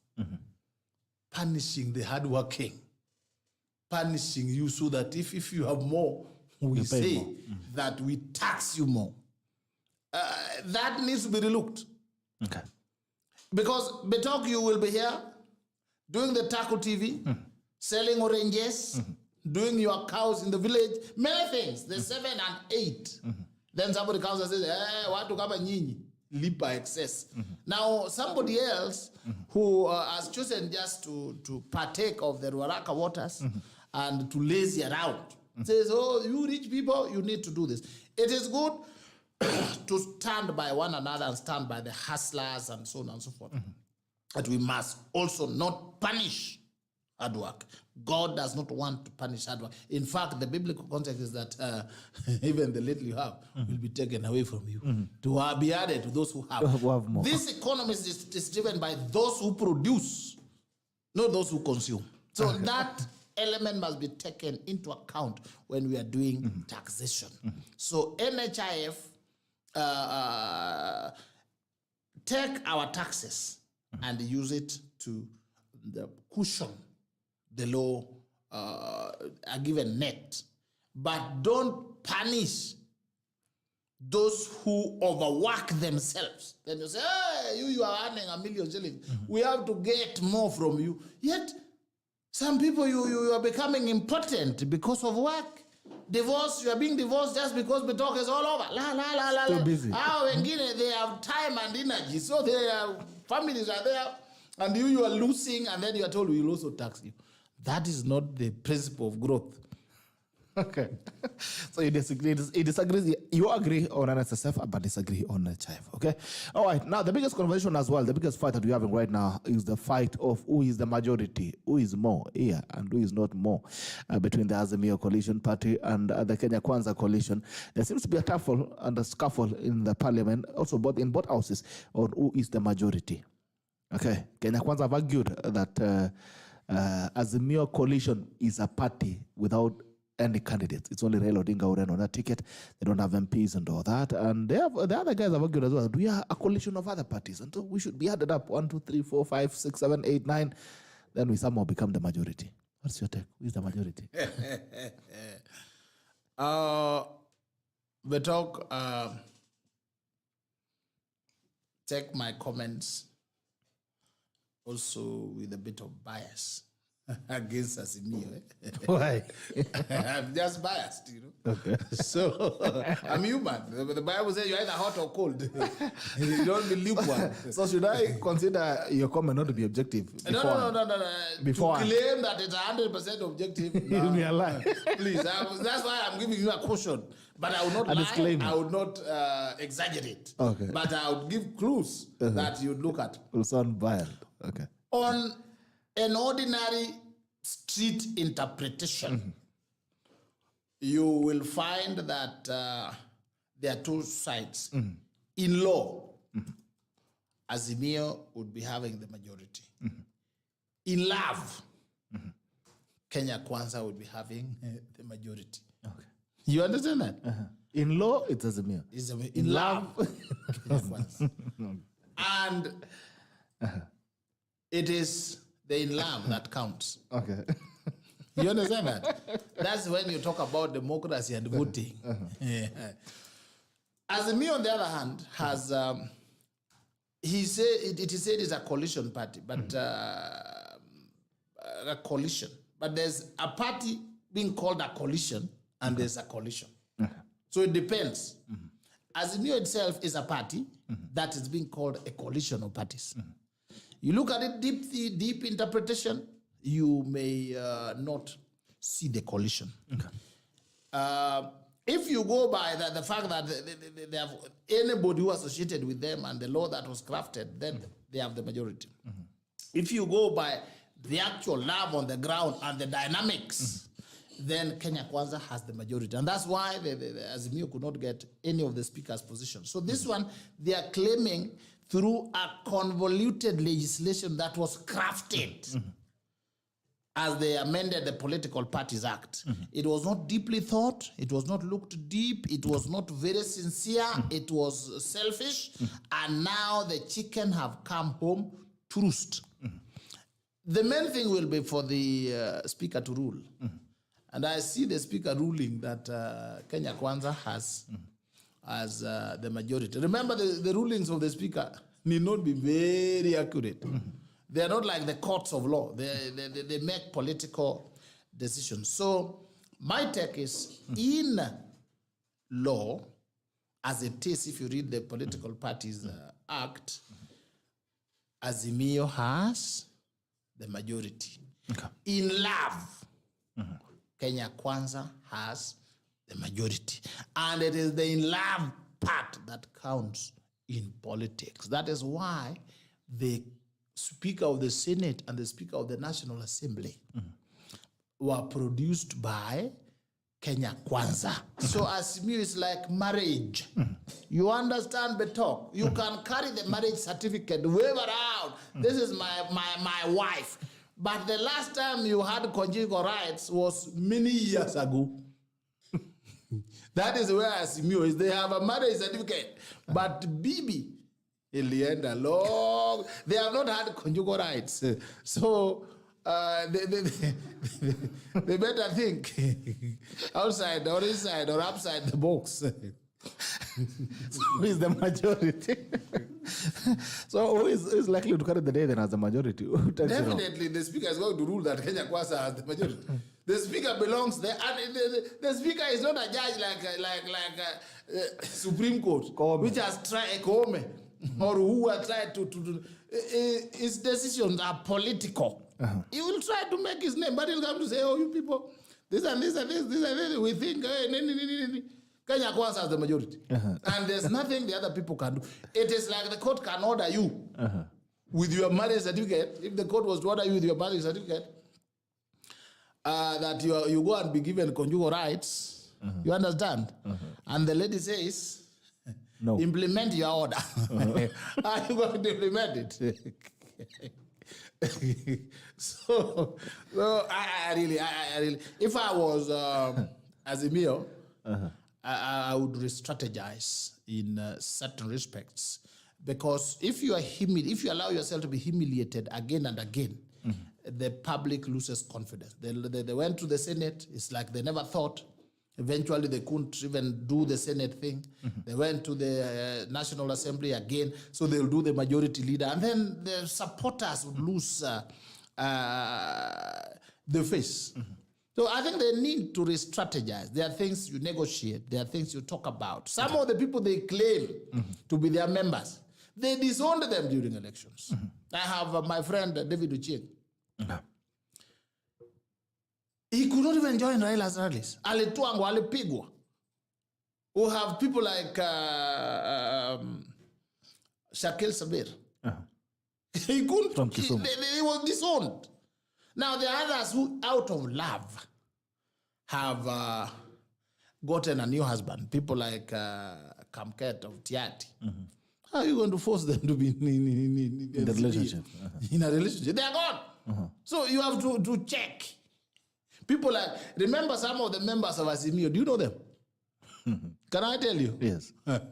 punishing the hardworking, punishing you so that if you have more, we say more. That we tax you more. That needs to be relooked. Okay. Because Betok, you will be here doing the Taco TV, selling oranges, doing your cows in the village, many things, the 7 and 8. Then somebody comes and says, what to come and lipa excess. Now, somebody else who has chosen just to partake of the Ruaraka waters and to lazy around says, oh, you rich people, you need to do this. It is good to stand by one another and stand by the hustlers and so on and so forth. But we must also not punish hard work. God does not want to punish hard work. In fact, the biblical context is that even the little you have will be taken away from you to be added to those who have more. This economy is driven by those who produce, not those who consume. So that element must be taken into account when we are doing taxation. So NHIF, take our taxes and use it to cushion the law, a given net, but don't punish those who overwork themselves. Then you say, hey, you are earning 1 million shillings. We have to get more from you. Yet, some people, you are becoming important because of work. Divorce, you are being divorced just because the talk is all over. Too busy. They have time and energy, so their families are there, and you are losing, and then you are told we will also tax you. That is not the principle of growth. Okay. So you disagree. You agree on NSSF, but disagree on Chief. Okay. All right. Now, the biggest conversation as well, the biggest fight that we're having right now is the fight of who is the majority, who is more here, and who is not more between the Azimio Coalition Party and the Kenya Kwanza Coalition. There seems to be a tussle and a scuffle in the parliament, also in both houses, on who is the majority. Okay. Kenya Kwanza have argued that Azimio Coalition is a party without any candidates. It's only Raila Odinga who ran on that ticket. They don't have MPs and all that. And the other guys have argued as well. We are a coalition of other parties. And so we should be added up 1, 2, 3, 4, 5, 6, 7, 8, 9. Then we somehow become the majority. What's your take? Who is the majority? We talk, take my comments also with a bit of bias against Azimio. Why? I'm just biased, you know. Okay. So I'm human. The Bible says you're either hot or cold. You don't be lukewarm. So should I consider your comment not to be objective? No. Before to claim that it's 100% objective, Give me a lie. please. That's why I'm giving you a caution. But I will not lie. Disclaimer. I will not exaggerate. Okay. But I would give clues that you look at. Will sound violent. Okay. On an ordinary street interpretation, you will find that there are two sides. In law, Azimio would be having the majority. In love, Kenya Kwanza would be having the majority. Okay. You understand that? In law, it's Azimio. In love, Kenya Kwanza. And it is the in love that counts. Okay. You understand that? That's when you talk about democracy and voting. Yeah. Azimio, on the other hand, has it is said it's a coalition party, but a coalition. But there's a party being called a coalition, and there's a coalition. So it depends. Azimio itself is a party that is being called a coalition of parties. You look at it deep interpretation, you may not see the coalition. If you go by the fact that they have anybody who associated with them and the law that was crafted, then they have the majority. If you go by the actual love on the ground and the dynamics, then Kenya Kwanza has the majority. And that's why the Azimio could not get any of the speaker's positions. So this one, they are claiming through a convoluted legislation that was crafted as they amended the Political Parties Act. It was not deeply thought. It was not looked deep. It was not very sincere. It was selfish. And now the chicken have come home to roost. The main thing will be for the speaker to rule. And I see the speaker ruling that Kenya Kwanza has the majority. Remember, the rulings of the speaker need not be very accurate. They are not like the courts of law. They make political decisions. So my take is, in law, as it is, if you read the Political Parties Act, Azimio has the majority. Okay. In love, Kenya Kwanza has the majority. And it is the in love part that counts in politics. That is why the Speaker of the Senate and the Speaker of the National Assembly were produced by Kenya Kwanza. So Azimio is like marriage. You understand the talk. You can carry the marriage certificate, wave around. This is my wife. But the last time you had conjugal rights was many years ago. That is where Azimio is. They have a marriage certificate. But Bibi, Ilienda long, they have not had conjugal rights. So they better think outside or inside or upside the box. So who is the majority? So who is likely to carry the day then as the majority? Definitely the speaker is going to rule that Kenya Kwanza has the majority. The speaker belongs there, and the speaker is not a judge like Supreme Court, Kome, which has tried Kome, or who has tried to his decisions are political. He will try to make his name, but he'll come to say, oh, you people, this and this and this, this and this. We think Kenya Kwanza has the majority. And there's nothing the other people can do. It is like the court can order you with your marriage certificate. If the court was to order you with your marriage certificate, that you go and be given conjugal rights, you understand? And the lady says, no. Implement your order. Are you going to implement it? so I really, if I was Azimio, I would re-strategize in certain respects, because if you allow yourself to be humiliated again and again, the public loses confidence. They went to the Senate. It's like they never thought. Eventually, they couldn't even do the Senate thing. They went to the National Assembly again, so they'll do the majority leader. And then the supporters would lose the face. So I think they need to re-strategize. There are things you negotiate. There are things you talk about. Some of the people they claim to be their members, they disowned them during elections. I have my friend David Ucheng. He could not even join Raila's rallies. Alituangwa, alipigwa. We have people like Shakil Sabir. He couldn't. He was disowned. Now there are others who, out of love, have gotten a new husband. People like Kamket of Tiati. How are you going to force them to be in a relationship? In a relationship, they are gone. So you have to check. People like, remember some of the members of Azimio, do you know them? Can I tell you? Yes. Those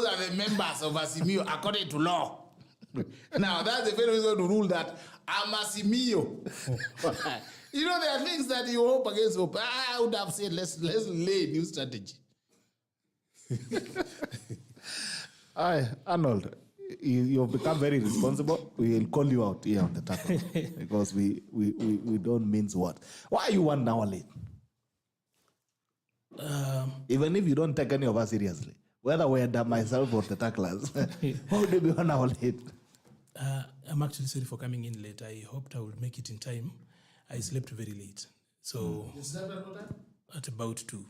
are the members of Azimio according to law. Now, that's the fellow who's going to rule that I'm Azimio. You know, there are things that you hope against hope. I would have said, let's lay a new strategy. Arnold, you've become very responsible. We'll call you out here on the tackle because we don't mince words. Why are you 1 hour late? Even if you don't take any of us seriously, whether we're myself or the tacklers, why would you be 1 hour late? I'm actually sorry for coming in late. I hoped I would make it in time. I slept very late. So you slept at what time? At about 2.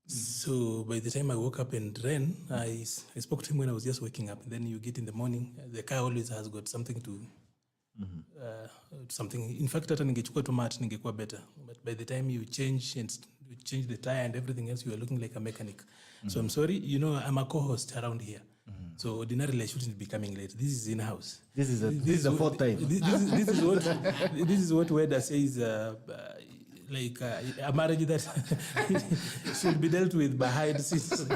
So by the time I woke up and ran, I spoke to him when I was just waking up. And then you get in the morning, the car always has got something to something. In fact, hata ningechukua tomat ningekuwa better. But by the time you change the tire and everything else, you are looking like a mechanic. So I'm sorry. You know, I'm a co-host around here. So ordinarily I shouldn't be coming late. This is in-house. This is the fourth time. This is what Weda says. Like a marriage that should be dealt with behind scenes.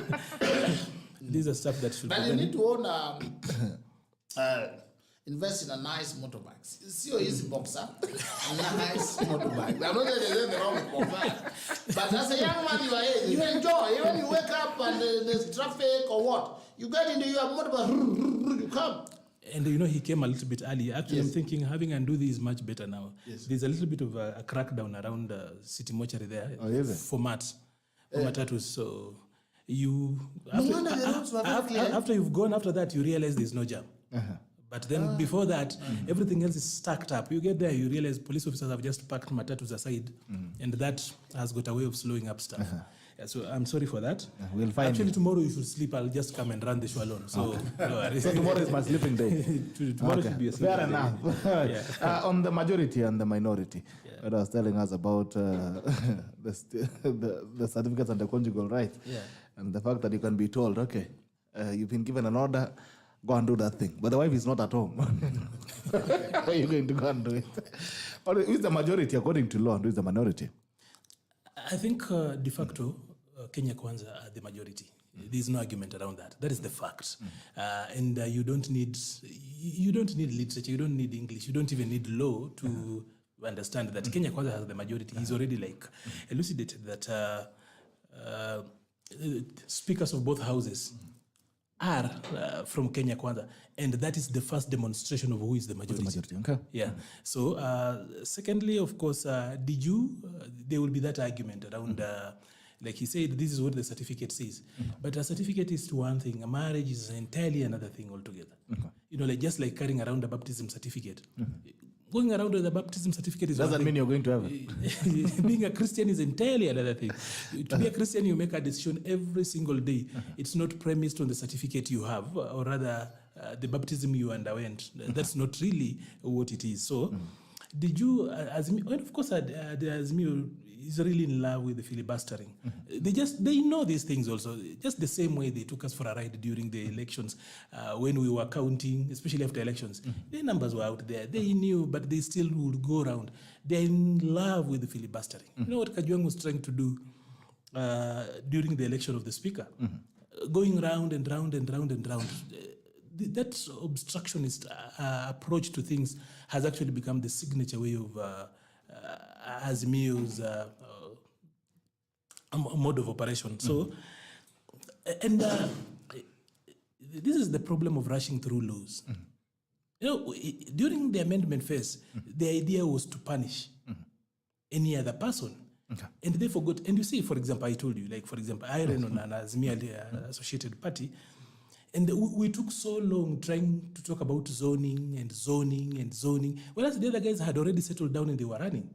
These are stuff that should. But you need to own invest in a nice motorbike. See your easy boxer, nice motorbike. I'm not saying there's the wrong with boxer, but as a young man, you enjoy. Even you wake up and there's traffic or what, you get into your motorbike, you come. And you know, he came a little bit early. Actually, yes. I'm thinking having Anduthi is much better now. Yes. There's a little bit of a crackdown around City Mortuary there for matatus. So you after you've gone after that, you realize there's no jam. But then before that, everything else is stacked up. You get there, you realize police officers have just packed matatus aside, and that has got a way of slowing up stuff. Yeah, so I'm sorry for that. We'll find Actually, tomorrow you should sleep. I'll just come and run the show alone. So, so tomorrow is my sleeping day. Tomorrow should be a sleeping day. Fair enough. On the majority and the minority, what I was telling us about the certificates and the conjugal right, and the fact that you can be told, okay, you've been given an order, go and do that thing. But the wife is not at home. How are you going to go and do it? Or who is the majority according to law and who is the minority? I think de facto, Kenya Kwanza are the majority. There's no argument around that. That is the fact. And you don't need literature, you don't need English, you don't even need law to understand that Kenya Kwanza has the majority. He's already like elucidated that speakers of both houses are from Kenya Kwanza, and that is the first demonstration of who is the majority. Okay. Yeah. So, secondly, of course, there will be that argument around, like he said, this is what the certificate says. But a certificate is one thing, a marriage is entirely another thing altogether. You know, like just like carrying around a baptism certificate. Going around with a baptism certificate is Doesn't mean you're going to heaven. Being a Christian is entirely another thing. To be a Christian, you make a decision every single day. It's not premised on the certificate you have, or rather the baptism you underwent. That's not really what it is. So, did you, Azimio, and of course, Azimio is really in love with the filibustering. They know these things also. Just the same way they took us for a ride during the elections when we were counting, especially after elections. The numbers were out there. They knew, but they still would go around. They're in love with the filibustering. You know what Kajwang was trying to do during the election of the speaker? Going round and round and round and round. That obstructionist approach to things has actually become the signature way of Azimio's mode of operation. So, and this is the problem of rushing through laws. You know, during the amendment phase, the idea was to punish any other person. And they forgot. And you see, for example, I told you, like, for example, I ran on an Azimio associated party. And we took so long trying to talk about zoning and zoning and zoning, whereas the other guys had already settled down and they were running.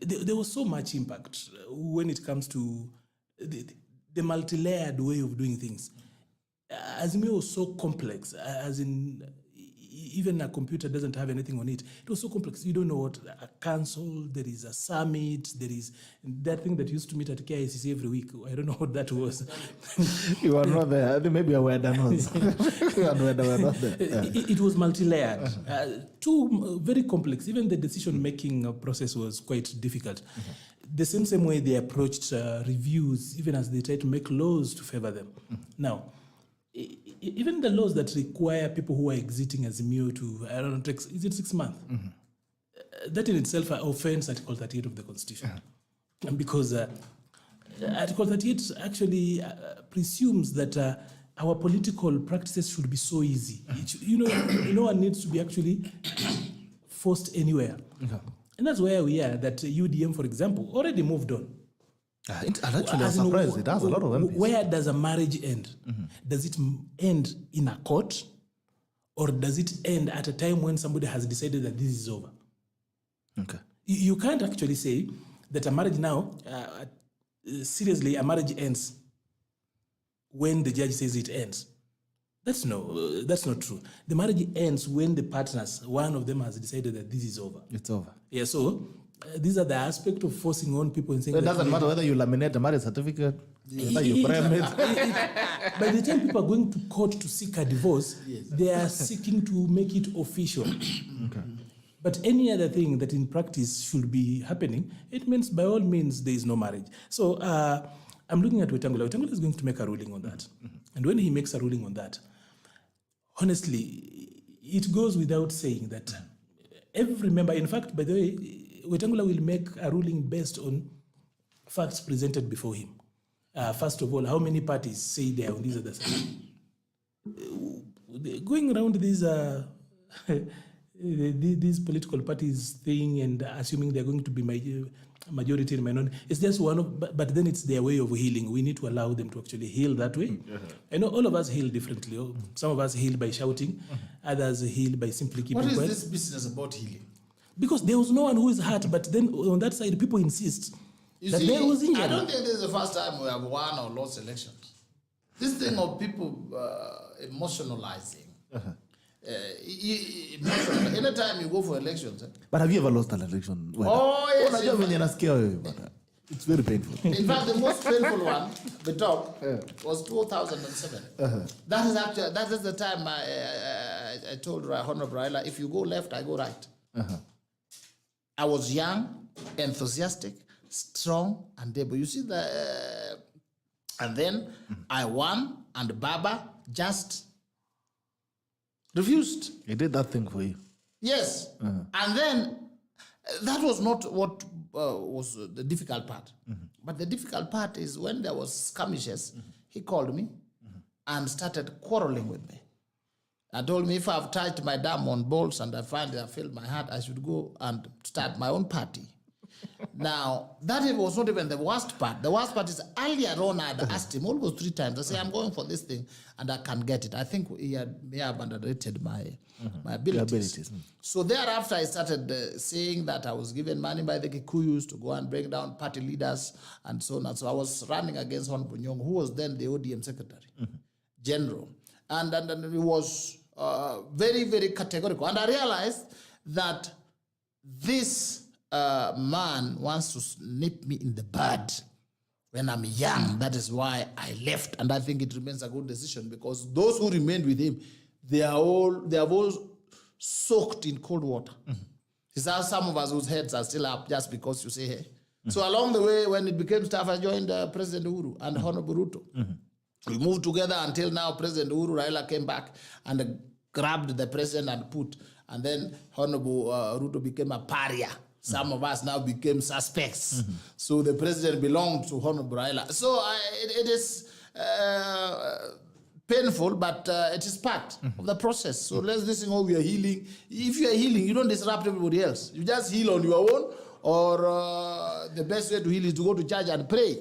There was so much impact when it comes to the multi-layered way of doing things. Azimio was so complex, as in even a computer doesn't have anything on it. It was so complex. You don't know what a council, there is a summit, there is that thing that used to meet at KICC every week. I don't know what that was. You are not there. Maybe I were not there. It was multi-layered. Too very complex. Even the decision-making process was quite difficult. The same way they approached reviews, even as they tried to make laws to favor them. Now, even the laws that require people who are exiting Azimio to, I don't know, is it 6 months? That in itself offends Article 38 of the Constitution. Because Article 38 actually presumes that our political practices should be so easy. No one needs to be actually forced anywhere. And that's where we are, that UDM, for example, already moved on. Actually, I'm surprised. It has a lot of MPs. Where does a marriage end? Does it end in a court, or does it end at a time when somebody has decided that this is over? Okay. You can't actually say that a marriage now, seriously, a marriage ends when the judge says it ends. That's not true. The marriage ends when the partners, one of them has decided that this is over. It's over. Yeah, so these are the aspects of forcing on people and saying so it doesn't matter whether you laminate a marriage certificate, whether you frame it. By the time people are going to court to seek a divorce, they are seeking to make it official. Okay. But any other thing that in practice should be happening, it means by all means there is no marriage. So I'm looking at Wetangula. Wetangula is going to make a ruling on that. And when he makes a ruling on that, honestly, it goes without saying that every member, in fact, by the way, Wetangula will make a ruling based on facts presented before him. First of all, how many parties say they are on this other side? Going around these political parties thing and assuming they're going to be majority and minority, it's just one of, but then it's their way of healing. We need to allow them to actually heal that way. I know all of us heal differently. Some of us heal by shouting, others heal by simply keeping quiet. What is this business about healing? Because there was no one who is hurt, but then on that side, people insist that there was injury. I don't think this is the first time we have won or lost elections. This thing of people emotionalizing. Anytime you go for elections. But have you ever lost an election? Oh, yes. It's very painful. In fact, the most painful one, the top, was 2007. That is the time I told Honorable Raila, if you go left, I go right. I was young, enthusiastic, strong, and able. You see and then I won, and Baba just refused. He did that thing for you. Yes. And then that was not what was the difficult part. But the difficult part is when there was skirmishes, he called me and started quarreling with me. And told me if I've tied my diamond bolts and I find I feel my heart, I should go and start my own party. Now, that was not even the worst part. The worst part is earlier on I had asked him almost 3 times. I say, I'm going for this thing and I can get it. I think may have underrated my abilities. So thereafter I started saying that I was given money by the Kikuyus to go and bring down party leaders and so on. And so I was running against Hon Bunyong, who was then the ODM secretary general. And he was very, very categorical. And I realized that this man wants to nip me in the bud when I'm young. That is why I left, and I think it remains a good decision because those who remained with him, they have all soaked in cold water. It's some of us whose heads are still up just because you say hey. So along the way, when it became tough, I joined President Uhuru and Honorable Ruto. We moved together until now. President Uhuru Raila came back and grabbed the president and put, and then Honorable Ruto became a pariah. Some of us now became suspects. So the president belonged to Honorable Raila. So it is painful, but it is part of the process. So let's listen how we are healing. If you are healing, you don't disrupt everybody else. You just heal on your own, or the best way to heal is to go to church and pray.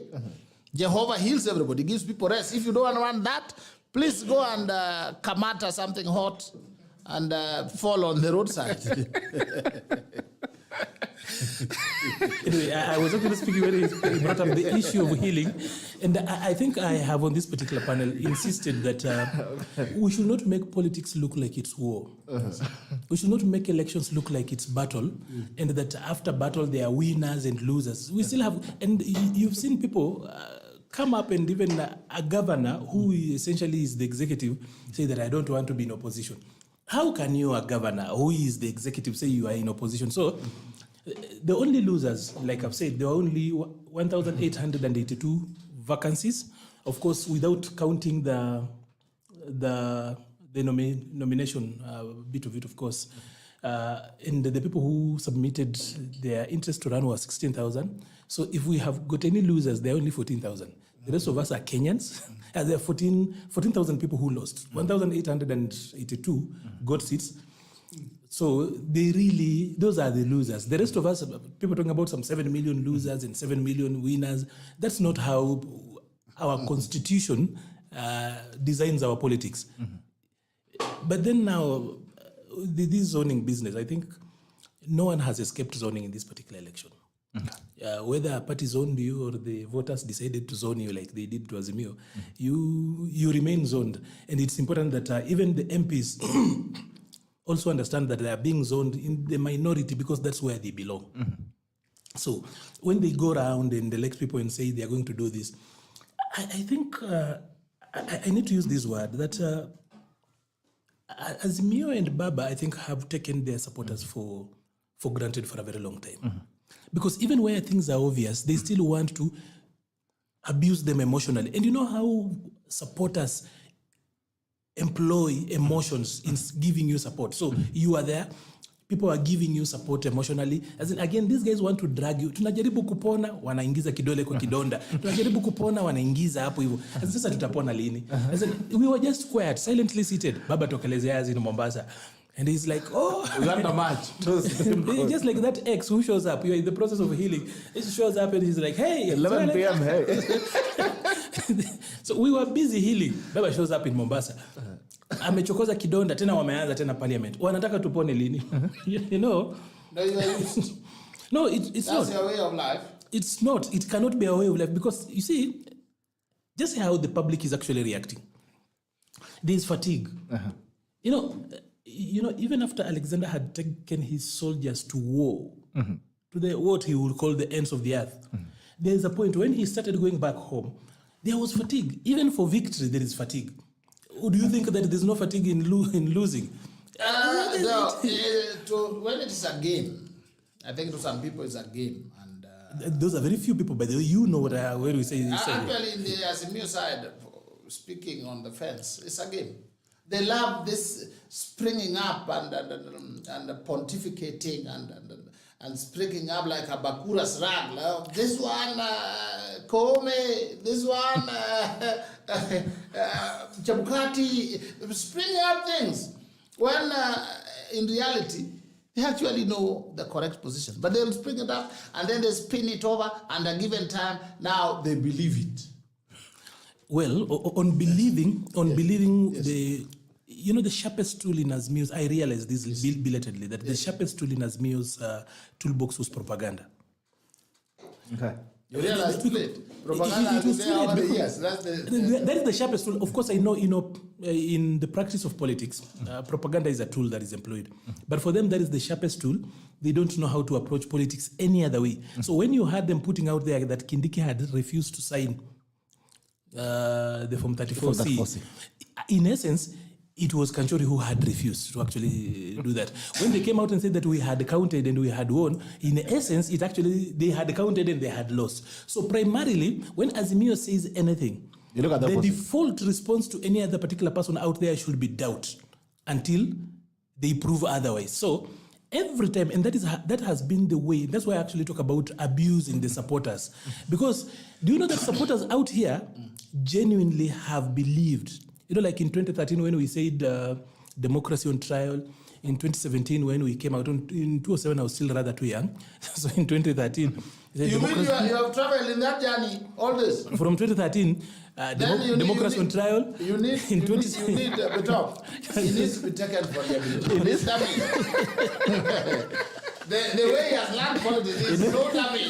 Jehovah heals everybody, gives people rest. If you don't want that, please go and kamata something hot and fall on the roadside. Anyway, I was actually speaking when he brought up the issue of healing, and I think I have on this particular panel insisted that we should not make politics look like it's war. We should not make elections look like it's battle, and that after battle there are winners and losers. We still have, and you've seen people come up, and even a governor who essentially is the executive say that I don't want to be in opposition. How can you, a governor who is the executive, say you are in opposition? So the only losers, like I've said, there are only 1,882 vacancies. Of course, without counting the nomination bit of it, of course. And the people who submitted their interest to run was 16,000. So if we have got any losers, there are only 14,000. The rest of us are Kenyans. There are 14,000 people who lost. 1,882 got seats. So those are the losers. The rest of us, people talking about some 7 million losers and 7 million winners. That's not how our constitution designs our politics. But then now, this zoning business, I think no one has escaped zoning in this particular election. Whether a party zoned you or the voters decided to zone you like they did to Azimio, you remain zoned. And it's important that even the MPs also understand that they are being zoned in the minority because that's where they belong. So when they go around and elect people and say they are going to do this, I think I need to use this word that Azimio and Baba, I think, have taken their supporters for granted for a very long time. Because even where things are obvious, they still want to abuse them emotionally. And you know how supporters employ emotions in giving you support. So you are there, people are giving you support emotionally. As in, again, these guys want to drag you. Tunajaribu kupona, wanaingiza kidole kwa kidonda. Tunajaribu kupona, wanaingiza hapo hivyo. Sasa tutapona lini? As in, we were just quiet, silently seated. Baba tokelezea in Mombasa. And he's like, oh. Not much. Just like that ex who shows up. You're in the process of healing. He shows up and he's like, hey. 11 p.m., hey. So we were busy healing. Baba shows up in Mombasa. Amechokoza kidonda, tena wameanza tena parliament. Wanataka tupone lini? You know? No, you are used. No, it's not. That's your way of life. It's not. It cannot be a way of life because, you see, just how the public is actually reacting. There is fatigue. You know, even after Alexander had taken his soldiers to war, to what he would call the ends of the earth, there is a point when he started going back home, there was fatigue. Even for victory, there is fatigue. Do you think that there's no fatigue in losing? No, when it is a game, I think to some people it's a game. And those are very few people, by the way. You know where we say. Actually, in the Azimio side, speaking on the fence, it's a game. They love this springing up and pontificating and springing up like a Bakura's rag. This one, Kome, this one, Chebukati, springing up things. When in reality, They actually know the correct position, but they'll spring it up and then they spin it over, and a given time, now they believe it. Well, on believing, the sharpest tool in Azimio's, I realized this belatedly, that the sharpest tool in Azimio's toolbox was propaganda. Okay. You realize too late. Propaganda has been there over the years. That is the sharpest tool. Of course, I know, in the practice of politics, propaganda is a tool that is employed. But for them, that is the sharpest tool. They don't know how to approach politics any other way. So when you had them putting out there that Kindiki had refused to sign the Form 34C, in essence, it was Kanchori who had refused to actually do that. When they came out and said that we had counted and we had won, in essence, they had counted and they had lost. So primarily, when Azimio says anything, you look at the default response to any other particular person out there should be doubt until they prove otherwise. So every time, and that has been the way, that's why I actually talk about abusing the supporters. Because do you know that supporters out here genuinely have believed, like in 2013 when we said democracy on trial, in 2017 when we came out, in 2007 I was still rather too young, so in 2013... You mean you have traveled in that journey, all this? From 2013, democracy on trial... You need to be taken for rehabilitation. The way he has learned politics is no dummy.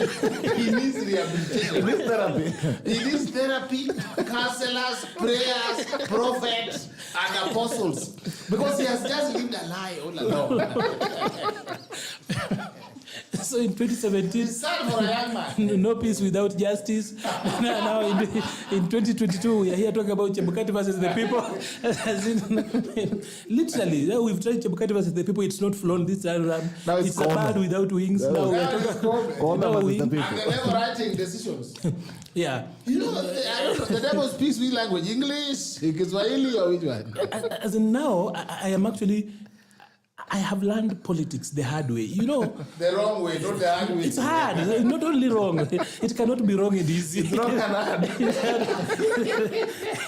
He needs rehabilitation. He needs therapy. He needs therapy, counselors, prayers, prophets, and apostles. Because he has just lived a lie all along. So in 2017, it's sad for a young man. No peace without justice. Now in 2022, we are here talking about Chebukati versus the people. Literally, we've tried Chebukati versus the people. It's not flown this time. Now it's a bird without wings. Now we are talking about wings. And they're never writing decisions. Yeah. I don't know, the devil speaks which language? English, Kiswahili, or which one? As in now, I have learned politics the hard way. The wrong way, not the hard way. It's hard. Not only wrong. It cannot be wrong and easy. It's wrong and hard.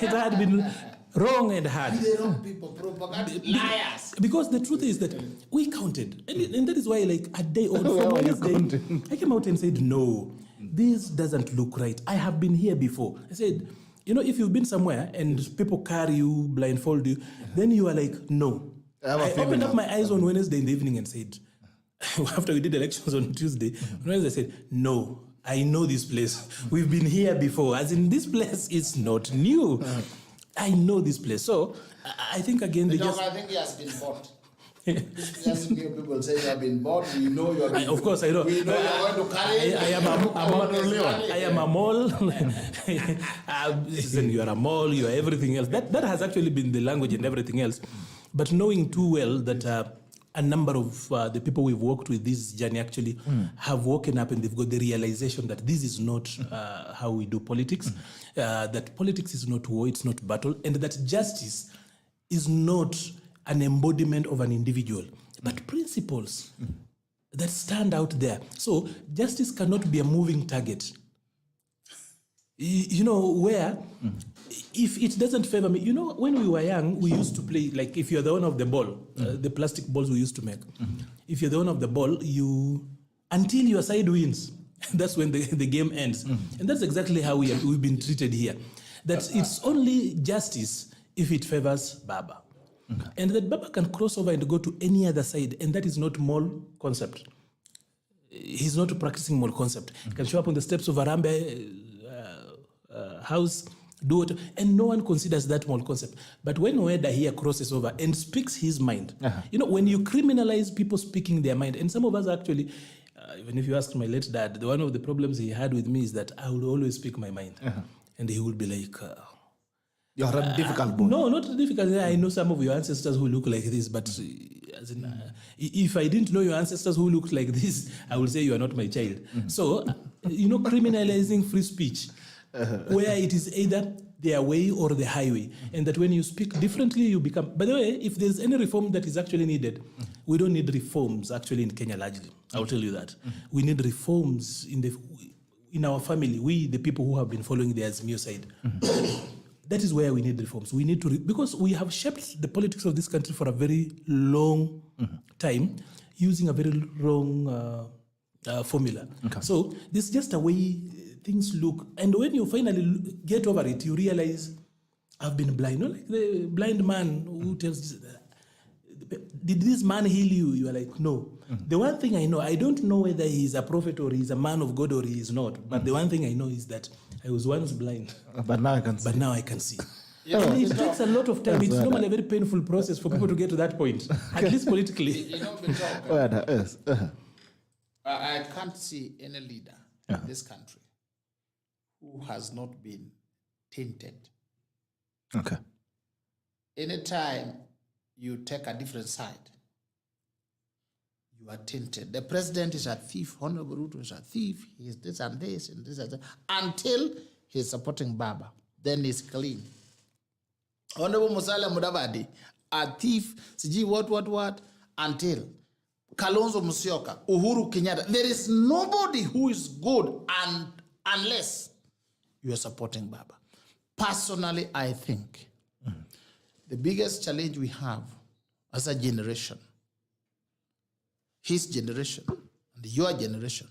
It had been wrong and hard. The wrong people, propaganda, liars. Because the truth is that we counted. And that is why, like, a day or Wednesday, I came out and said, no, this doesn't look right. I have been here before. I said, if you've been somewhere and people carry you, blindfold you, then you are like, no. I opened up my eyes on Wednesday in the evening and said, after we did elections on Tuesday, on Wednesday I said, no, I know this place. We've been here before. As in, this place is not new. I know this place. So I think again, I think he has been bought. Just hear people say you have been bought. We know you have been. Of course, I know. We know you are going to carry. I am a mole. Listen, you are a mole. You are everything else. That has actually been the language and everything else. But knowing too well that a number of the people we've worked with this journey actually have woken up and they've got the realization that this is not how we do politics, that politics is not war, it's not battle, and that justice is not an embodiment of an individual, but principles that stand out there. So justice cannot be a moving target. Where if it doesn't favor me, when we were young, we used to play, like if you're the owner of the ball, the plastic balls we used to make. If you're the owner of the ball, until your side wins, that's when the game ends. And that's exactly how we've been treated here. That it's only justice if it favors Baba. Okay. And that Baba can cross over and go to any other side, and that is not mall concept. He's not practicing mall concept. He can show up on the steps of Arambe house, do it, and no one considers that mall concept. But when Weda here crosses over and speaks his mind, when you criminalize people speaking their mind, and some of us actually, even if you ask my late dad, one of the problems he had with me is that I would always speak my mind. And he would be like, you're a difficult boy. No, not difficult. I know some of your ancestors who look like this, but if I didn't know your ancestors who looked like this, I would say you are not my child. So, criminalizing free speech, where it is either their way or the highway, and that when you speak differently, you become... By the way, if there's any reform that is actually needed, we don't need reforms actually in Kenya largely. I'll tell you that. We need reforms in our family, we, the people who have been following the Azimio side. That is where we need reforms. We need to, because we have shaped the politics of this country for a very long time. using a very wrong formula. Okay. So this is just a way things look. And when you finally get over it, you realize I've been blind. Not like the blind man who tells, did this man heal you? You are like, no. The one thing I know, I don't know whether he's a prophet or he's a man of God or he is not. But the one thing I know is that I was once blind. But now I can see. But now I can see. And it takes a lot of time. It's normally a very painful process for people to get to that point, at least politically. You know, Yes. I can't see any leader in this country who has not been tainted. Okay. Anytime you take a different side, you are tainted. The president is a thief, Honorable Ruto is a thief, he is this and this and this and that, until he's supporting Baba. Then he's clean. Honorable Musalia Mudavadi, a thief, siji what, until Kalonzo Musyoka, Uhuru Kenyatta. There is nobody who is good unless you are supporting Baba. Personally, I think the biggest challenge we have as a generation, his generation and your generation,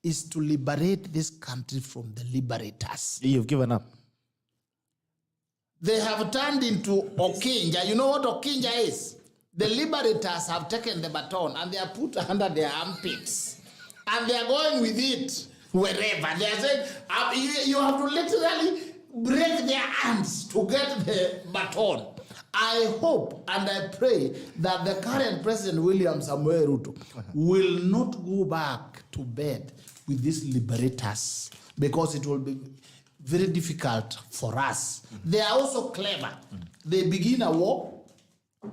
is to liberate this country from the liberators. You've given up. They have turned into Okinja. You know what Okinja is? The liberators have taken the baton and they are put under their armpits. And they are going with it wherever. They are saying, you have to literally break their hands to get the baton. I hope and I pray that the current President William Samoei Ruto will not go back to bed with these liberators, because it will be very difficult for us. They are also clever. They begin a war,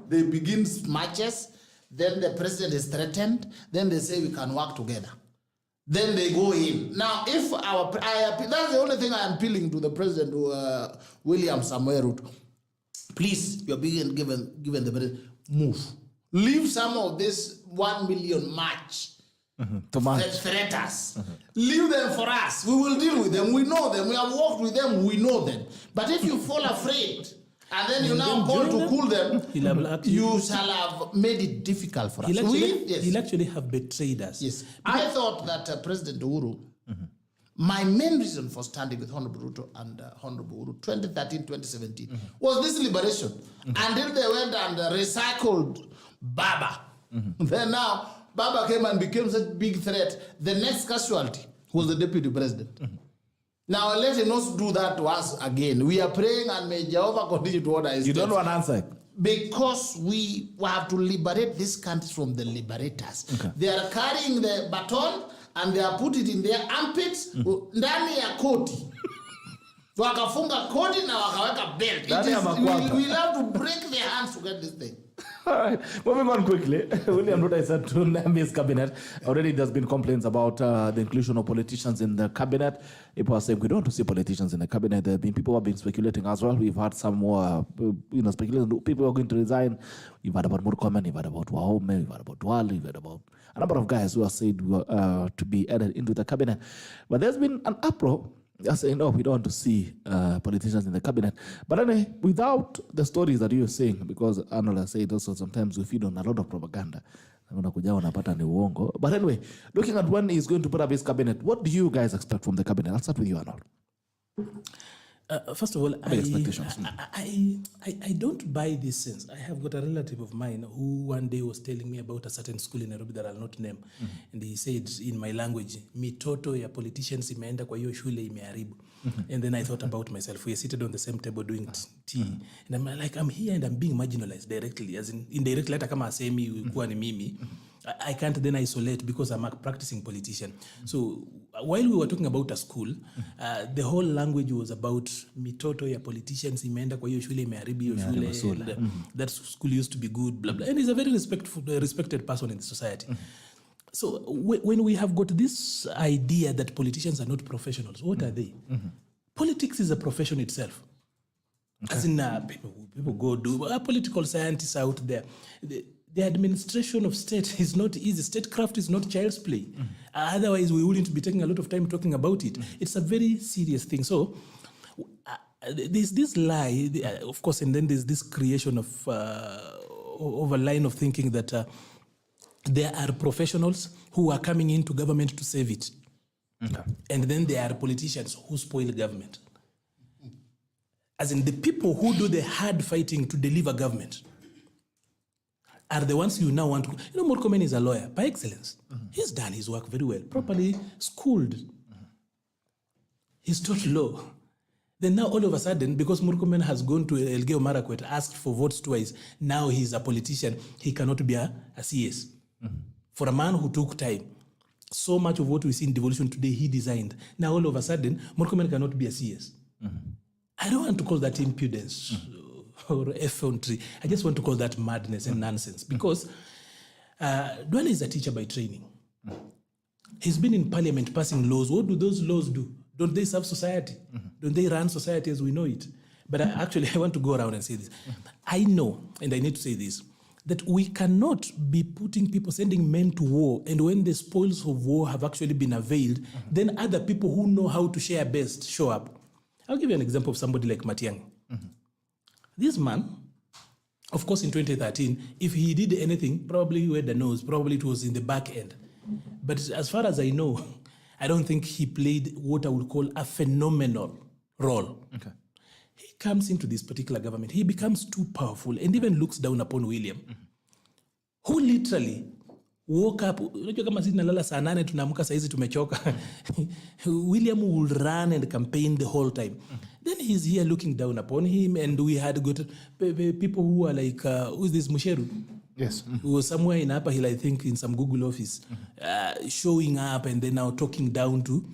they begin matches, then the president is threatened, then they say we can work together. Then they go in. Now, if that's the only thing I am appealing to the President William Samoei Ruto. Please, you're being given the president, move. Leave some of this 1 million march. Threat us. Leave them for us. We will deal with them. We know them. We have worked with them. We know them. But if you fall afraid and then you now call to cool them, you shall have made it difficult for us. He'll actually have betrayed us. Yes. I thought that President Uhuru, my main reason for standing with Honorable Ruto and Honorable Uhuru 2013-2017 was this liberation. Until they went and recycled Baba. Then now, Baba came and became such a big threat. The next casualty was the deputy president. Now let him not do that to us again. We are praying and may Jehovah continue to order his steps. You don't want an answer? Because we have to liberate this country from the liberators. They are carrying the baton and they are put it in their armpits, ndani ya koti. Wakafunga koti na wakaweka belt. We'll have to break their hands to get this thing. All right, moving on quickly. William Ruto is said to name his cabinet. Already there's been complaints about the inclusion of politicians in the cabinet. People are saying we don't want to see politicians in the cabinet. There have been people who have been speculating as well. We've had some more, speculation. People are going to resign. You've heard about Murkomen, you've heard about Wahome, you've heard about Dwali, you've heard about a number of guys who are said to be added into the cabinet. But there's been an uproar saying, no, we don't want to see politicians in the cabinet. But anyway, without the stories that you're saying, because Arnold has said also sometimes we feed on a lot of propaganda. But anyway, looking at when he's going to put up his cabinet, what do you guys expect from the cabinet? I'll start with you, Arnold. First of all, I don't buy this sense. I have got a relative of mine who one day was telling me about a certain school in Nairobi that I'll not name. And he said in my language, mitoto ya politicians imeenda kwa hiyo shule imeharibu. And then I thought about myself. We are seated on the same table doing tea. And I'm like, I'm here and I'm being marginalized directly. As in, indirectly, hata kama asemi kuwa ni mimi. I can't then isolate because I'm a practicing politician. So while we were talking about a school, the whole language was about mitoto ya politicians imeenda kwa hiyo shule imeharibu hiyo shule. That school used to be good, blah, blah. And he's a very respected person in the society. So when we have got this idea that politicians are not professionals, what are they? Politics is a profession itself. As in people go do political scientists out there. The administration of state is not easy. Statecraft is not child's play. Otherwise, we wouldn't be taking a lot of time talking about it. It's a very serious thing. So there's this lie, of course, and then there's this creation of a line of thinking that there are professionals who are coming into government to save it. Okay. And then there are politicians who spoil government. As in the people who do the hard fighting to deliver government are the ones you now want to... You know, Murkomen is a lawyer by excellence. He's done his work very well, properly schooled. He's taught law. Then now all of a sudden, because Murkomen has gone to Elgeyo Marakwet, asked for votes twice, now he's a politician, he cannot be a CS. For a man who took time, so much of what we see in devolution today, he designed. Now all of a sudden, Murkomen cannot be a CS. I don't want to call that impudence or effrontery. I just want to call that madness and nonsense. Because Duale is a teacher by training. He's been in parliament passing laws. What do those laws do? Don't they serve society? Don't they run society as we know it? But I want to go around and say this. I know, and I need to say this, that we cannot be putting people, sending men to war, and when the spoils of war have actually been availed, then other people who know how to share best show up. I'll give you an example of somebody like Matiang'i. This man, of course, in 2013, if he did anything, probably Weda knows, probably it was in the back end. But as far as I know, I don't think he played what I would call a phenomenal role. Okay. He comes into this particular government, he becomes too powerful and even looks down upon William, who literally woke up. Unajua kama sisi nalala saa 8 tunaamka saa hizi tumechoka. William will run and campaign the whole time. Then he's here looking down upon him, and we had got people who are like, who's this Musheru? Yes. Who was somewhere in Upper Hill, I think, in some Google office, showing up and then now talking down to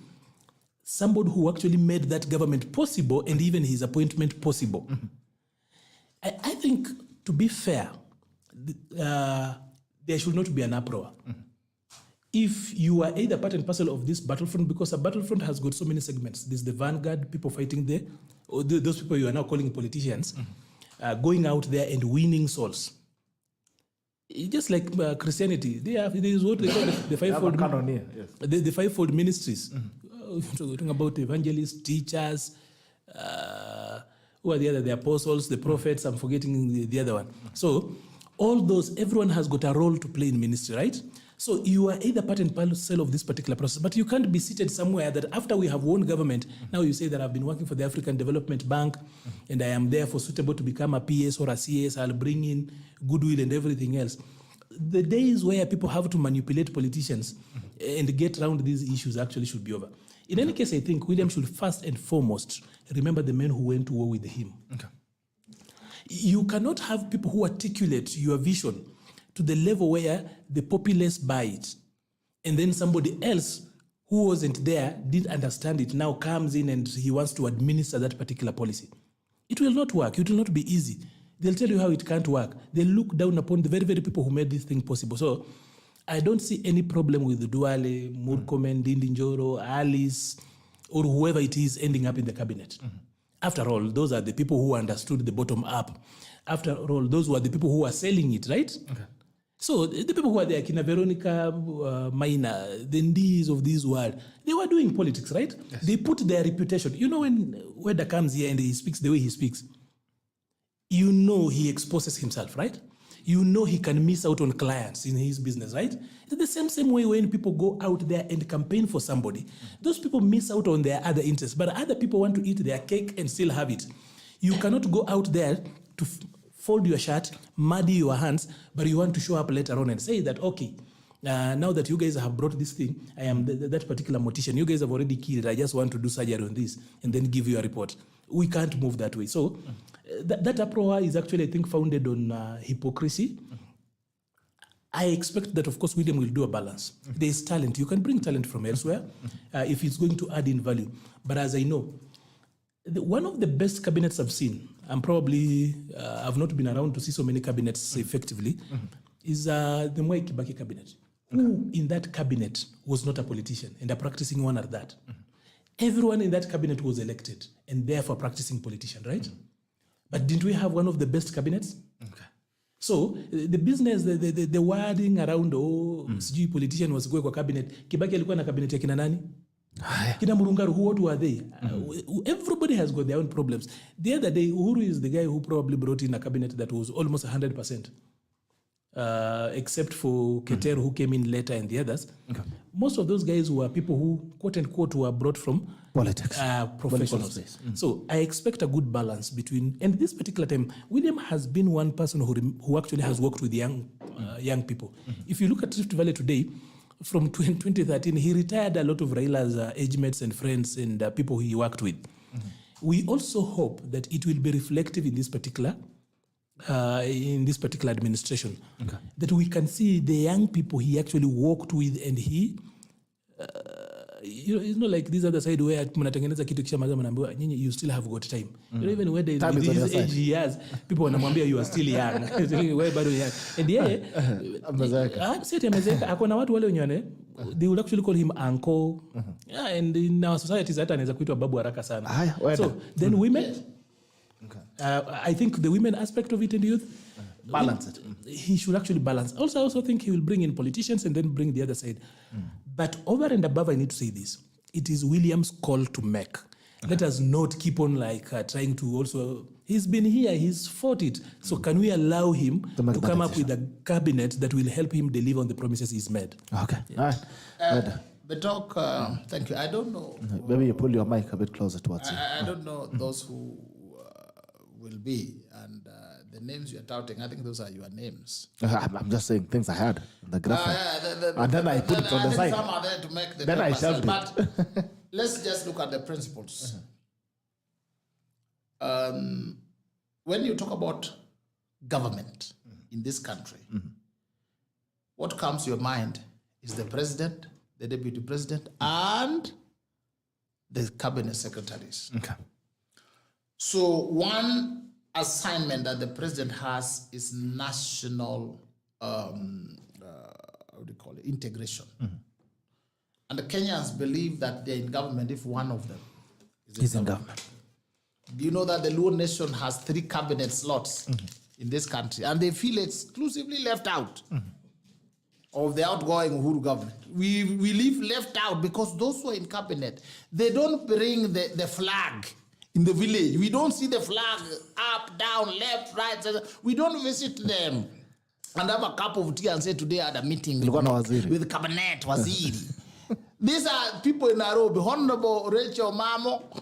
somebody who actually made that government possible and even his appointment possible. I think, to be fair, there should not be an uproar. If you are either part and parcel of this battlefront, because a battlefront has got so many segments. There's the vanguard, people fighting there, or those people you are now calling politicians, going out there and winning souls. Just like Christianity, there is what they call the fivefold canon, yes. The fivefold ministries. We're talking about evangelists, teachers, who are the other? The apostles, the prophets. I'm forgetting the other one. So all those, everyone has got a role to play in ministry, right? So you are either part and parcel of this particular process, but you can't be seated somewhere that after we have won government, now you say that I've been working for the African Development Bank and I am therefore suitable to become a PS or a CS, I'll bring in goodwill and everything else. The days where people have to manipulate politicians and get around these issues actually should be over. In any case, I think William should first and foremost remember the men who went to war with him. Okay. You cannot have people who articulate your vision to the level where the populace buy it, and then somebody else who wasn't there, didn't understand it, now comes in and he wants to administer that particular policy. It will not work. It will not be easy. They'll tell you how it can't work. They look down upon the very, very people who made this thing possible. So I don't see any problem with Duale, Murkomen, Ndindi Njoro, Alice, or whoever it is ending up in the cabinet. After all, those are the people who understood the bottom up. After all, those were the people who are selling it, right? Okay. So the people who are there, Kina Veronica, Maina, the Ndis of this world, they were doing politics, right? Yes. They put their reputation. You know, when Weda comes here and he speaks the way he speaks, you know he exposes himself, right? You know he can miss out on clients in his business, right? It's the same way when people go out there and campaign for somebody. Those people miss out on their other interests, but other people want to eat their cake and still have it. You cannot go out there to fold your shirt, muddy your hands, but you want to show up later on and say that, okay, now that you guys have brought this thing, I am that particular mortician. You guys have already killed it. I just want to do surgery on this and then give you a report. We can't move that way. So that uproar is actually, I think, founded on hypocrisy. I expect that, of course, William will do a balance. There is talent. You can bring talent from elsewhere if it's going to add in value. But as I know, one of the best cabinets I've seen, and probably I've not been around to see so many cabinets effectively, is the Mwai Kibaki cabinet. Who in that cabinet was not a politician and a practicing one at that? Everyone in that cabinet was elected and therefore practicing politician, right? But didn't we have one of the best cabinets? Okay. So the business, the wording around, sijui politician was going kwa cabinet. Kibaki alikuwa na cabinet ya kina nani? Kina Murungaru, what were they? Everybody has got their own problems. The other day, Uhuru is the guy who probably brought in a cabinet that was almost 100% except for Keter, who came in later, and the others. Okay. Most of those guys were people who, quote unquote, were brought from politics, professionals. So I expect a good balance between, and this particular time, William has been one person who actually has worked with young people. If you look at Rift Valley today, from 2013, he retired a lot of Raila's age mates and friends and people he worked with. We also hope that it will be reflective in this particular administration, that we can see the young people he actually worked with, and he, it's not like this other side where mnatengeneza kitu kisha maza mnaambiwa nyinyi you still have got time. You know, even when there is this age he has, people wanamwambia you are still young. Wewe bado young. And amezeka. Sasa amezeka. Akona watu wale wenyewe they will actually call him uncle. Yeah, and in our society hata anaweza kuitwa babu haraka sana. So then women, I think the women aspect of it and youth, balance it. He should actually balance. I also think he will bring in politicians and then bring the other side. But over and above, I need to say this. It is William's call to make. Let us not keep on trying to also... He's been here, he's fought it. So can we allow him to come up with a cabinet that will help him deliver on the promises he's made? Okay. Yeah. All right. The talk, thank you. I don't know. Maybe you pull your mic a bit closer towards you. I don't know those who will be, and the names you're touting, I think those are your names. I'm just saying things I had in the graphic. And then I put it on the side. Some are there to make the then I shelved but let's just look at the principles. When you talk about government in this country, what comes to your mind is the president, the deputy president, and the cabinet secretaries. Okay. So one assignment that the president has is national, how do you call it, integration. And the Kenyans believe that they're in government if one of them is in government. Do you know that the Luo nation has 3 cabinet slots in this country, and they feel exclusively left out of the outgoing Uhuru government? We live left out because those who are in cabinet, they don't bring the flag in the village. We don't see the flag up, down, left, right. We don't visit them and have a cup of tea and say, today I had a meeting with cabinet, waziri. These are people in Nairobi. Honorable Rachel Mamo,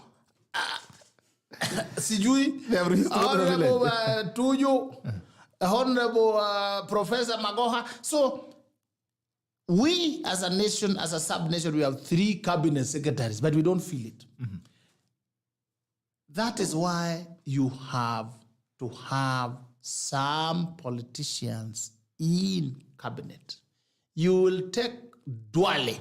Sijui, Honorable Tuju, Honorable Professor Magoha. So we as a nation, as a sub-nation, we have 3 cabinet secretaries, but we don't feel it. That is why you have to have some politicians in cabinet. You will take Duale,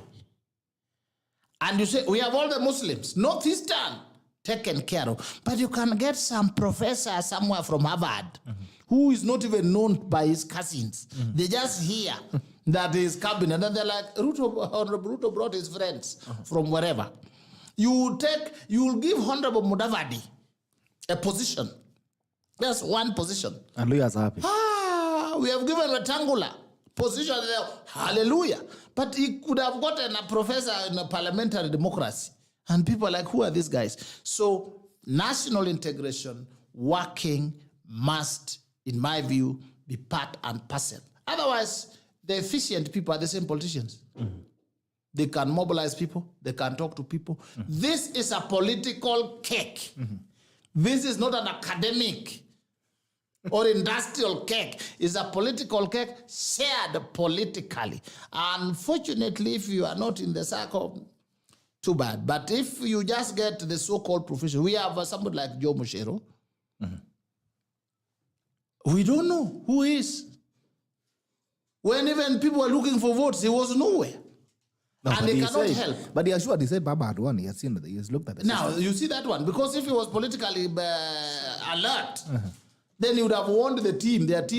and you say, we have all the Muslims, Northeastern, taken care of. But you can get some professor somewhere from Harvard who is not even known by his cousins. They just hear that his cabinet, and they're like, Honorable Ruto brought his friends from wherever. You will give Honorable Mudavadi a position. Just one position. And Luya's happy. We have given Wetangula position there. Hallelujah. But he could have gotten a professor in a parliamentary democracy. And people are like, who are these guys? So national integration working must, in my view, be part and parcel. Otherwise, the efficient people are the same politicians. They can mobilize people. They can talk to people. This is a political cake. This is not an academic or industrial cake. It's a political cake shared politically. Unfortunately, if you are not in the circle, too bad. But if you just get the so-called profession, we have somebody like Joe Mushero. We don't know who he is. When even people were looking for votes, he was nowhere. No, and they cannot help. But he assured, he said, Baba had won. He has seen that. He has looked at it. Now, you see that one. Because if he was politically alert, then he would have warned their team that,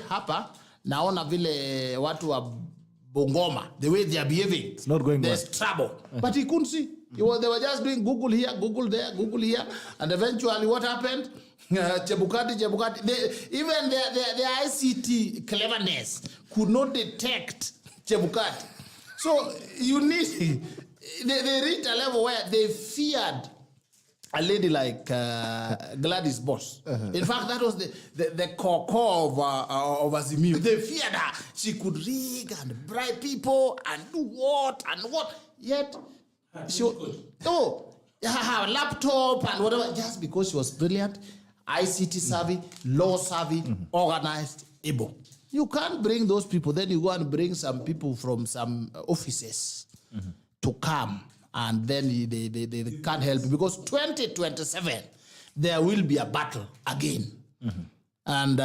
hapa, naona vile watu wa Bongoma, the way they are behaving. It's not going There's trouble. But he couldn't see. They were just doing Google here, Google there, Google here. And eventually what happened? Chebukati. Even their ICT cleverness could not detect Chebukati. So you need, they reached a level where they feared a lady like Gladys Boss. In fact, that was the core of Azimio. They feared her. She could rig and bribe people and do what and what. Yet, her laptop and whatever, just because she was brilliant, ICT savvy, law savvy, organized, able. You can't bring those people. Then you go and bring some people from some offices to come. And then they can't help you because 2027, there will be a battle again. And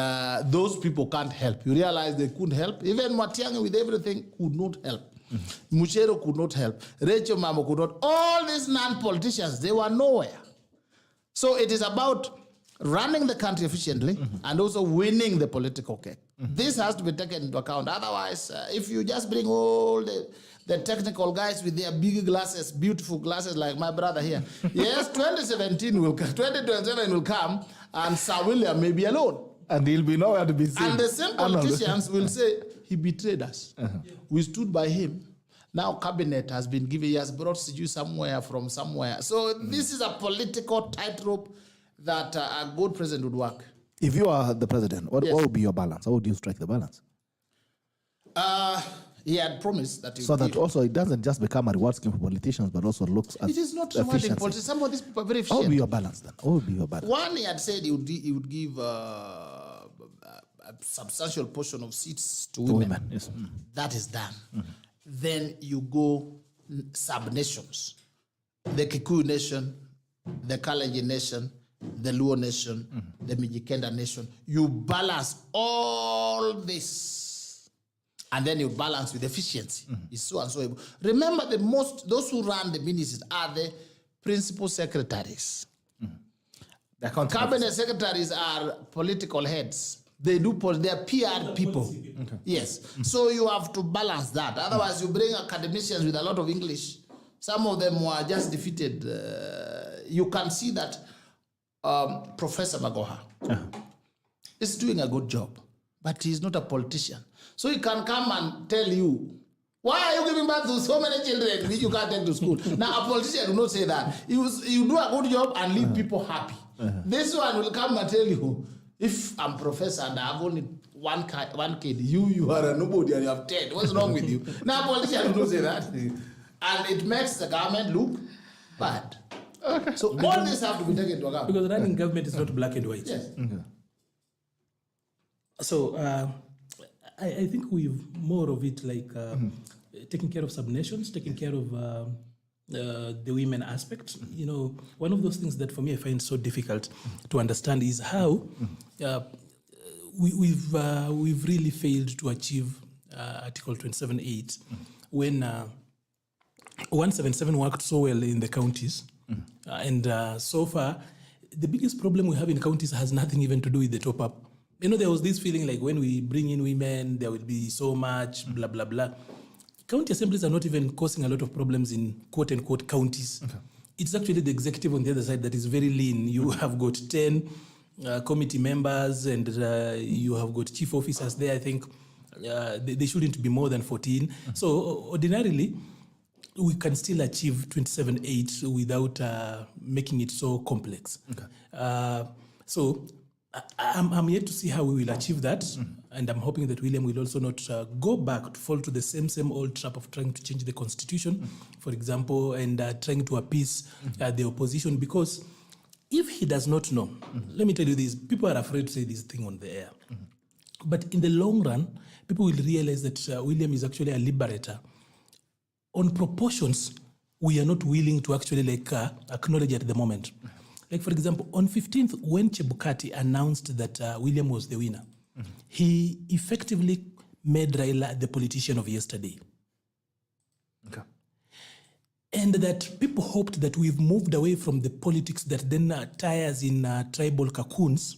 those people can't help. You realize they couldn't help. Even Matiang'i with everything could not help. Muchero could not help. Rachel Mamo could not. All these non-politicians, they were nowhere. So it is about running the country efficiently and also winning the political cake. This has to be taken into account. Otherwise, if you just bring all the technical guys with their big glasses, beautiful glasses like my brother here. Yes, 2017 will come, 2027 will come, and Sir William may be alone. And he'll be nowhere to be seen. And the same politicians will say, he betrayed us. We stood by him. Now cabinet has been given, he has brought you somewhere from somewhere. So this is a political tightrope that a good president would work. If you are the president, what would be your balance? How would you strike the balance? He had promised that he so that also it doesn't just become a reward scheme for politicians, but also looks at it is not rewarding politicians. Some of these people are very efficient. What would be your balance then? What would be your balance? One, he had said he would give a substantial portion of seats to women. Yes. That is done. Then you go sub-nations. The Kikuyu nation, the Kalenjin nation, the Luo nation, the Mijikenda nation. You balance all this. And then you balance with efficiency. It's so and so able. Remember, those who run the ministries are the principal secretaries. The cabinet secretaries are political heads. They are PR people. Yes. So you have to balance that. Otherwise, you bring academicians with a lot of English. Some of them were just defeated. You can see that Professor Magoha is doing a good job, but he's not a politician. So he can come and tell you, why are you giving birth to so many children which you can't take to school? Now, a politician will not say that. You do a good job and leave people happy. This one will come and tell you, if I'm professor and I have only one kid, you are a nobody and you have 10. What's wrong with you? Now, a politician will not say that. And it makes the government look bad. Okay. So all this have to be taken into account. Because running government is not black and white. Yes. So I think we've more of it like taking care of subnations, taking care of the women aspect. You know, one of those things that for me I find so difficult to understand is how we've really failed to achieve Article 27.8 when 177 worked so well in the counties. And so far, the biggest problem we have in counties has nothing even to do with the top-up. You know, there was this feeling like when we bring in women, there will be so much, blah, blah, blah. County assemblies are not even causing a lot of problems in quote-unquote counties. Okay. It's actually the executive on the other side that is very lean. You have got 10 committee members and you have got chief officers there. I think they shouldn't be more than 14. Okay. So ordinarily, we can still achieve 27.8 without making it so complex. Okay. So I'm yet to see how we will achieve that. And I'm hoping that William will also not go back to fall to the same old trap of trying to change the constitution, for example, and trying to appease the opposition. Because if he does not know, let me tell you this, people are afraid to say this thing on the air. But in the long run, people will realize that William is actually a liberator. On proportions, we are not willing to actually acknowledge at the moment. Like, for example, on 15th, when Chebukati announced that William was the winner, he effectively made Raila the politician of yesterday. Okay. And that people hoped that we've moved away from the politics that then tires in tribal cocoons,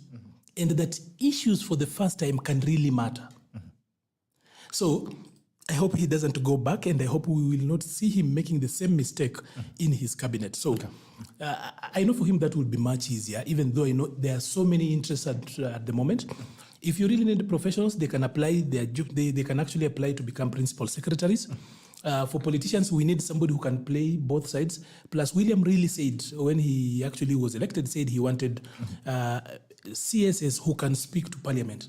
and that issues for the first time can really matter. So I hope he doesn't go back, and I hope we will not see him making the same mistake in his cabinet. So I know for him that will be much easier, even though I know there are so many interests at the moment. If you really need professionals, they can apply they can actually apply to become principal secretaries. For politicians, we need somebody who can play both sides. Plus, William really said, when he actually was elected, said he wanted CSS who can speak to parliament.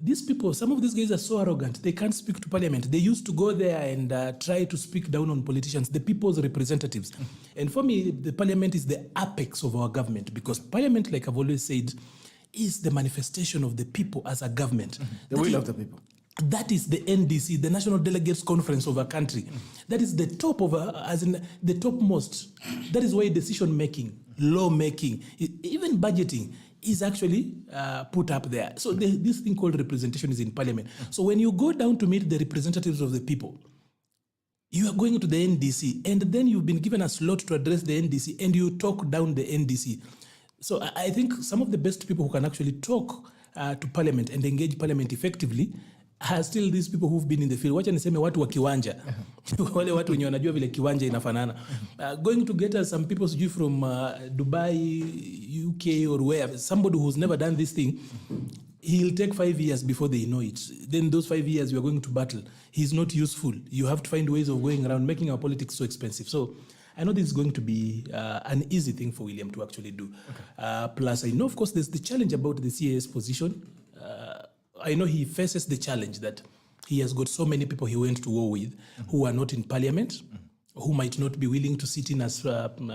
These people, some of these guys are so arrogant, they can't speak to parliament. They used to go there and try to speak down on politicians, the people's representatives. And for me, the parliament is the apex of our government, because parliament, like I've always said, is the manifestation of the people as a government. The will of the people. That is the NDC, the National Delegates Conference of a country. That is the top of as in the topmost. That is why decision making, law making, even budgeting is actually put up there. So this thing called representation is in parliament. So when you go down to meet the representatives of the people, you are going to the NDC, and then you've been given a slot to address the NDC, and you talk down the NDC. So I think some of the best people who can actually talk to parliament and engage parliament effectively are still these people who've been in the field. Wacha niseme watu wa kiwanja. Wale watu wenye wanajua vile kiwanja inafanana. Going to get us some people from Dubai, UK or where, somebody who's never done this thing, he'll take 5 years before they know it. Then those 5 years you are going to battle. He's not useful. You have to find ways of going around, making our politics so expensive. So I know this is going to be an easy thing for William to actually do. Okay. Plus, I know, of course, there's the challenge about the CAS position. I know he faces the challenge that he has got so many people he went to war with who are not in parliament, who might not be willing to sit in as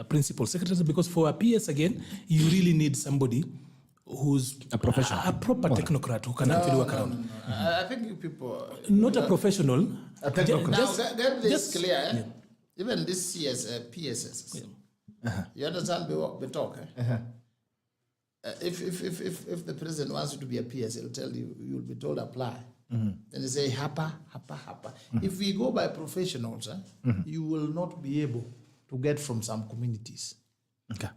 principal secretaries, because for a PS, again, you really need somebody who's a professional, a proper technocrat who can actually work around. I think you people... Not a professional. A technocrat. Now, get this clear. Yeah. Even this CS, PSS. Yeah. You understand the talk? If the president wants you to be a PS, he'll tell you, you'll be told apply. Then they say, hapa. If we go by professionals, you will not be able to get from some communities. Okay.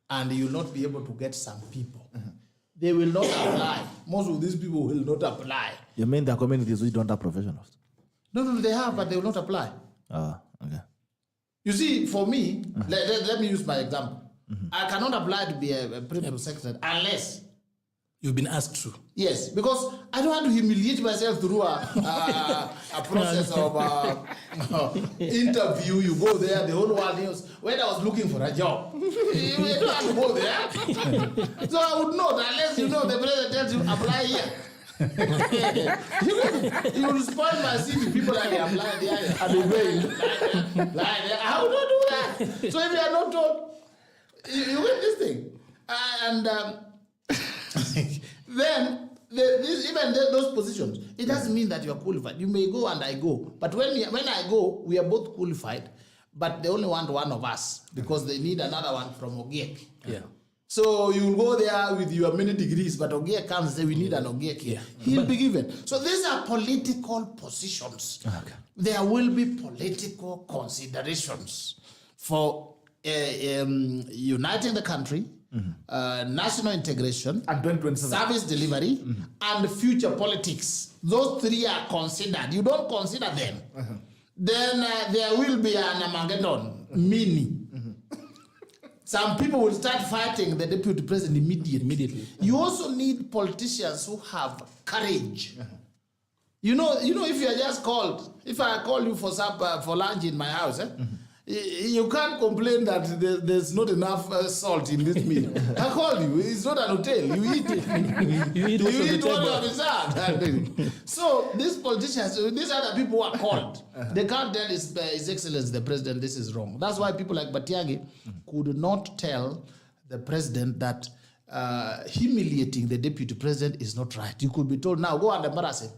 And you will not be able to get some people. They will not apply. Most of these people will not apply. You mean the communities which don't have professionals? No, they have, but they will not apply. Okay. You see, for me, let me use my example. I cannot apply to be a principal secretary unless you've been asked to. Yes, because I don't want to humiliate myself through a process of interview. You go there, the whole world knows. When I was looking for a job, you don't have to go there. So I would know that unless the president tells you apply here. you will spoil my CV. People like apply there and I will not do that. So if you are not told, you get this thing, and then even those positions, it doesn't mean that you are qualified. You may go and I go, but when I go, we are both qualified, but they only want one of us because they need another one from Ogiek. Yeah. So you will go there with your many degrees, but Ogiek comes and say we need an Ogiek here. He'll be given. So these are political positions. Okay. There will be political considerations for uniting the country, national integration, and service delivery, and future politics. Those three are considered. You don't consider them. Then there will be an Armageddon, mini. Some people will start fighting the deputy president immediately. You also need politicians who have courage. You know, if you are just called, if I call you for supper, for lunch in my house, you can't complain that there's not enough salt in this meal. I call you. It's not an hotel. You eat it. you eat what is served. So these politicians, these are the people who are called. They can't tell His Excellency the President this is wrong. That's why people like Batiagi could not tell the President that humiliating the Deputy President is not right. You could be told, now go and embarrass him.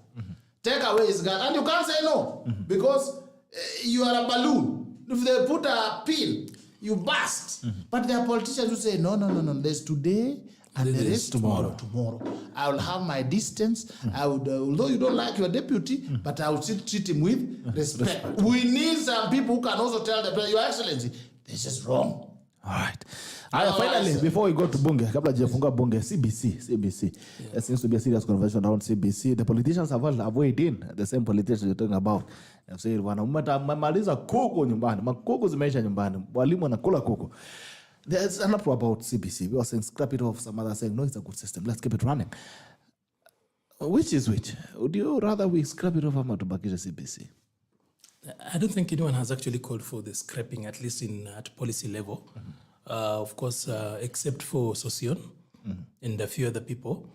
Take away his gun. And you can't say no because you are a balloon. If they put a pin, you burst. But there are politicians who say, no. There's today and there is tomorrow. I will have my distance. I would, although you don't like your deputy, but I will still treat him with respect. We need some people who can also tell the president, Your Excellency, this is wrong. All right. Finally, before we go to Bunge, kabla jifunga Bunge, CBC. There seems to be a serious conversation around CBC. The politicians have weighed in, the same politicians you're talking about. They've said, wanamaliza kuku nyumbani, makuku zimeisha nyumbani, walimu wanakula kuku. There's an uproar about CBC. We were saying scrap it off, some others saying, no, it's a good system, let's keep it running. Which is which? Would you rather we scrap it off or tubakisha CBC? I don't think anyone has actually called for the scrapping, at least at policy level. Of course, except for Socion and a few other people.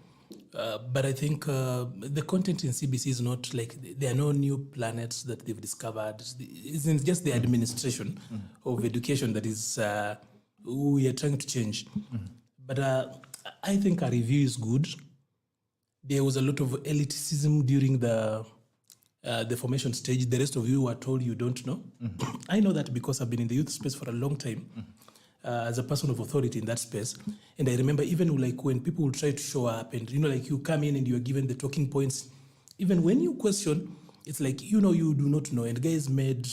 But I think the content in CBC is not like, there are no new planets that they've discovered. It's just the administration of education that is, we are trying to change. But I think a review is good. There was a lot of elitism during the formation stage. The rest of you were told you don't know. I know that because I've been in the youth space for a long time. As a person of authority in that space. And I remember even like when people would try to show up and, like you come in and you're given the talking points, even when you question, it's like, you do not know. And guys made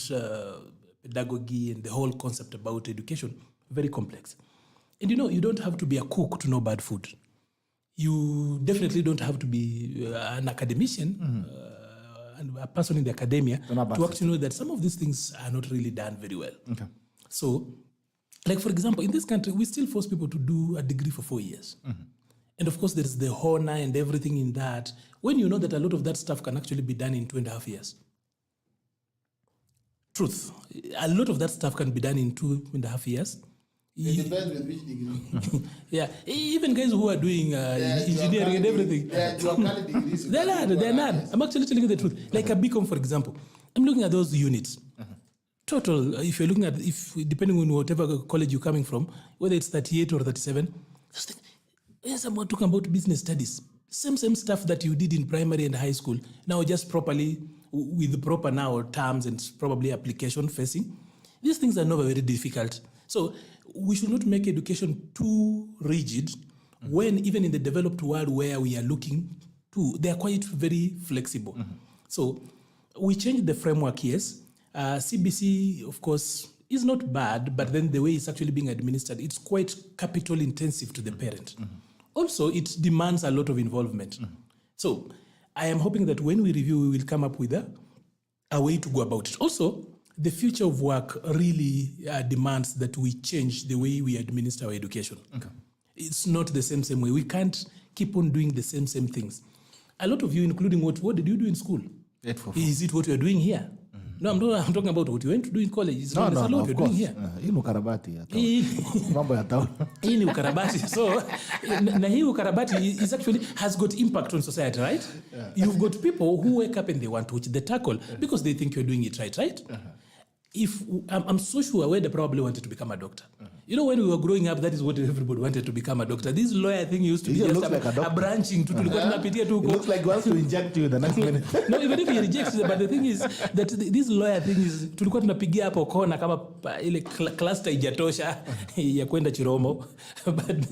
pedagogy and the whole concept about education very complex. And you don't have to be a cook to know bad food. You definitely don't have to be an academician and a person in the academia to actually know that some of these things are not really done very well. Okay. So, like, for example, in this country, we still force people to do a degree for 4 years. And of course, there's the honor and everything in that, when you know that a lot of that stuff can actually be done in 2.5 years. Truth. A lot of that stuff can be done in 2.5 years. It depends with which degree. Yeah, even guys who are doing engineering and everything. They're not. I'm actually telling you the truth. Like a BCom, for example. I'm looking at those units. Total, if you're looking at, depending on whatever college you're coming from, whether it's 38 or 37, yes, I'm talking about business studies. Same stuff that you did in primary and high school. Now just properly, with the proper now terms and probably application facing. These things are not very difficult. So we should not make education too rigid when even in the developed world where we are looking to, they are quite very flexible. So we changed the framework, yes. CBC, of course, is not bad, but then the way it's actually being administered, it's quite capital intensive to the parent. Also, it demands a lot of involvement. So I am hoping that when we review, we will come up with a way to go about it. Also, the future of work really demands that we change the way we administer our education. It's not the same way. We can't keep on doing the same things. A lot of you, including what did you do in school? Is it what you're doing here? No, I'm talking about what you went to do in college. It's not a lot you're doing here. Hii ni ukarabati ya town. Mambo ya town. Hii ni ukarabati. So, na hii ukarabati is actually has got impact on society, right? You've got people who wake up and they want to watch the tackle because they think you're doing it right? If I'm so sure Weda probably wanted to become a doctor. When we were growing up, that is what everybody wanted to become a doctor. This lawyer thing used to be just a branching. It looks like he wants to inject you the next minute. No, even if he rejects it, but the thing is that this lawyer thing is tulikuwa tunapigia hapo kona kama ile cluster ijatosha ya kwenda Chiromo.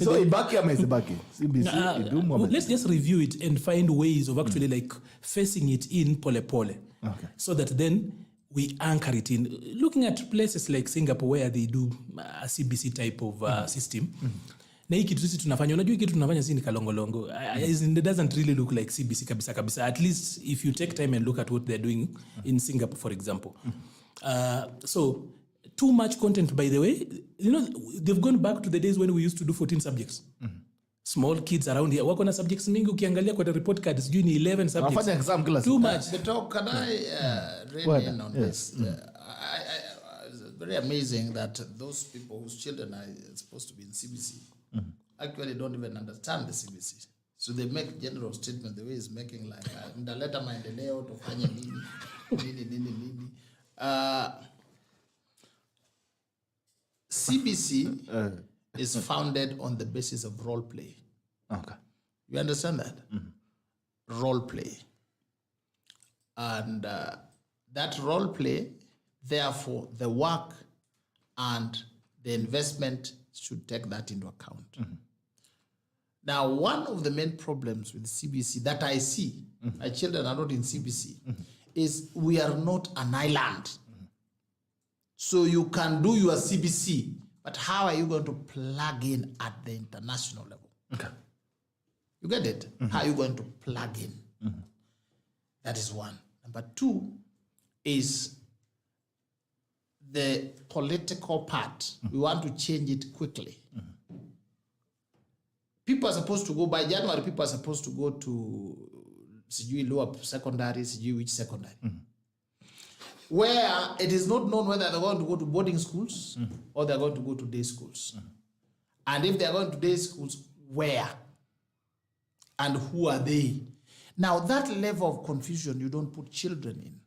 So ibaki ama isibaki? Let's just review it and find ways of actually like facing it in pole. Okay. So that then we anchor it in. Looking at places like Singapore where they do a CBC type of system. Na hii kitu sisi tunafanya, unajua kitu tunafanya sisi ni kalongolongo. It doesn't really look like CBC kabisa. At least if you take time and look at what they're doing in Singapore, for example. So too much content, by the way. They've gone back to the days when we used to do 14 subjects. Small kids around here wako na subjects mingi, ukiangalia kwa the report card sijui ni 11 subjects. Too much. Can I rein in on this? It's very amazing that those people whose children are supposed to be in CBC actually don't even understand the CBC. So they make general statement the way he's making, like ndaleta maendeleo tufanye nini. CBC is founded on the basis of role play. Okay. You understand that? Role play. And that role play, therefore, the work and the investment should take that into account. Now, one of the main problems with CBC that I see, my children are not in CBC, is we are not an island. So you can do your CBC, but how are you going to plug in at the international level? Okay. You get it? How are you going to plug in? That is one. Number two is the political part. We want to change it quickly. People are supposed to go, by January, people are supposed to go to lower secondary, which secondary. where it is not known whether they're going to go to boarding schools or they're going to go to day schools. And if they're going to day schools, where? And who are they? Now, that level of confusion, you don't put children in.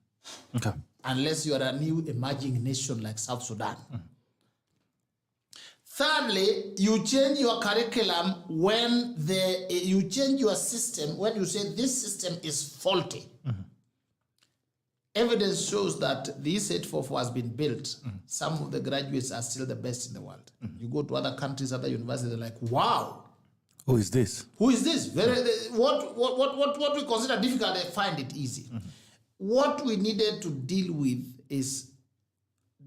Okay. Unless you are a new emerging nation like South Sudan. Thirdly, you change your curriculum when you change your system when you say this system is faulty. Evidence shows that the E844 has been built. Some of the graduates are still the best in the world. You go to other countries, other universities, they're like, wow. Who is this? Who is this? What we consider difficult, they find it easy. What we needed to deal with is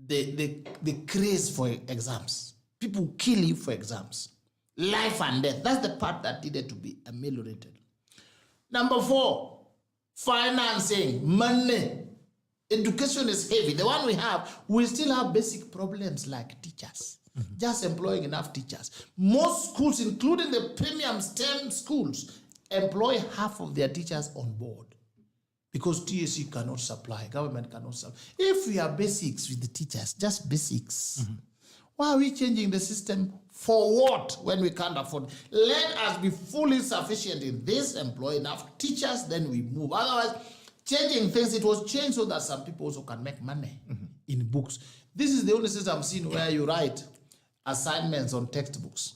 the craze for exams. People kill you for exams. Life and death. That's the part that needed to be ameliorated. Number 4, financing, money. Education is heavy. The one we have, we still have basic problems like teachers. Just employing enough teachers. Most schools, including the premium STEM schools, employ half of their teachers on board because TSC cannot supply, government cannot supply. If we have basics with the teachers, just basics, why are we changing the system? For what when we can't afford? Let us be fully sufficient in this, employ enough teachers, then we move. Otherwise, changing things, it was changed so that some people also can make money in books. This is the only system I've seen where you write assignments on textbooks.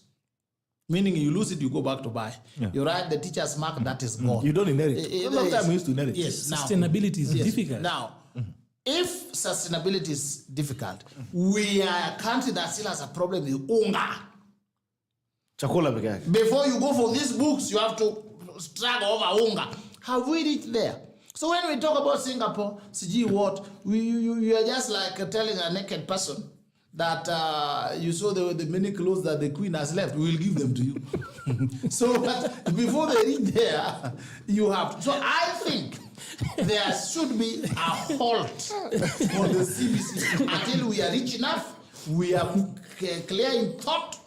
Meaning you lose it, you go back to buy. Yeah. You write the teacher's mark, that is gone. You don't inherit. Long time we used to inherit. Yes. Sustainability is difficult. Now, if sustainability is difficult, we are a country that still has a problem with hunger. Before you go for these books, you have to struggle over hunger. Have we reached there? So when we talk about Singapore, CG what, you are just like telling a naked person that you saw the many clothes that the queen has left, we will give them to you. So before they reach there, you have to. So I think there should be a halt on the CBC until we are rich enough, we are clear in thought,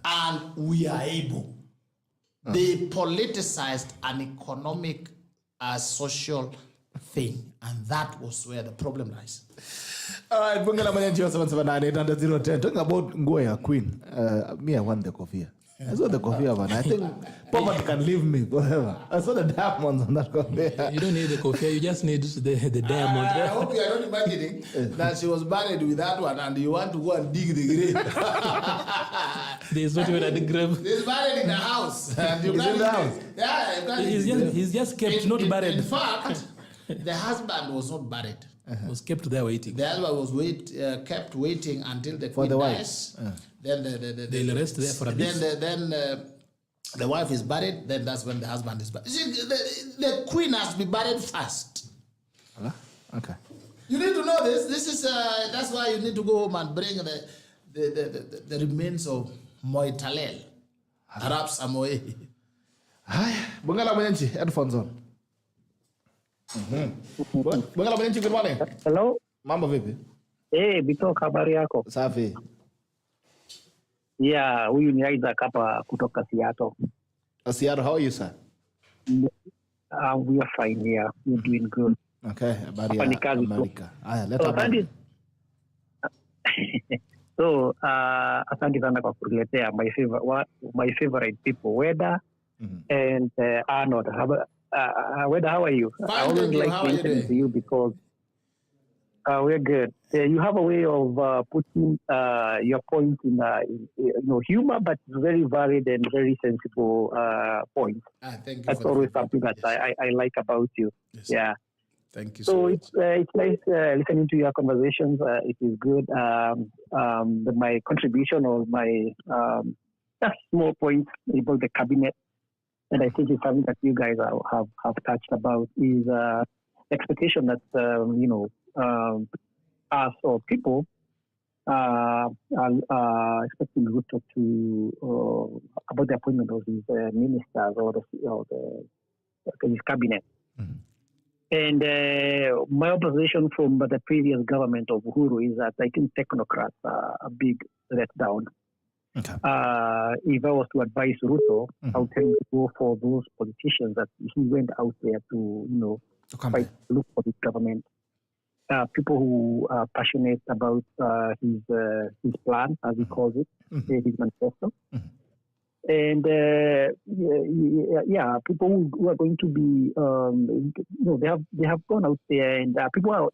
and we are able. They politicized an economic, social thing, and that was where the problem lies. All right, bunga la mwenye 779 talking about nguo ya queen. Me, I want the coffee. I saw the coffee, man. I think poverty can leave me forever. I saw the diamonds on that coffee. You don't need the coffee, you just need the diamond. I hope you are not imagining that she was buried with that one and you want to go and dig the grave. There's not even a grave. He's buried in the house. And you in the house? Yeah, you can't. He's just kept, not buried. In fact, the husband was not buried. Was kept there waiting. The husband was kept waiting until the queen dies. Then they'll rest there for a bit. Then the wife is buried. Then that's when the husband is buried. See, the queen has to be buried first. Okay. You need to know this. This is that's why you need to go home and bring the remains of Moitalel, Arab Samoe. Hi, Bungala Mwenchi, headphones on. Bungala Mwenchi, good morning. Hello. Mambo vipi? Bito habari yako? Safi. Yeah, huyu ni Isaac hapa kutoka Seattle. Seattle, how are you, sir? We are fine here. We're doing good. Okay, habari ya Amerika. Haya, leta habari. So, asante sana kwa kuletea my favorite people, Weda and Arnold. Weda, how are you? Fine, I always like to listen to you because we're good. You have a way of putting your point in humor, but very varied and very sensible points. Thank you. That's always something that I like about you. Yes. Yeah. Thank you so much. It's nice listening to your conversations. It is good. My contribution or my just small points about the cabinet, and I think it's something that you guys have touched about, is expectation that us or people are expecting Ruto to about the appointment of his ministers or his cabinet. Mm-hmm. And my opposition from the previous government of Uhuru is that I think technocrats are a big letdown. Okay. If I was to advise Ruto, I would tell him to go for those politicians that he went out there to, fight, look for this government. people who are passionate about his plan, as he calls it, his manifesto. And people who are going to be, they have gone out there, and people are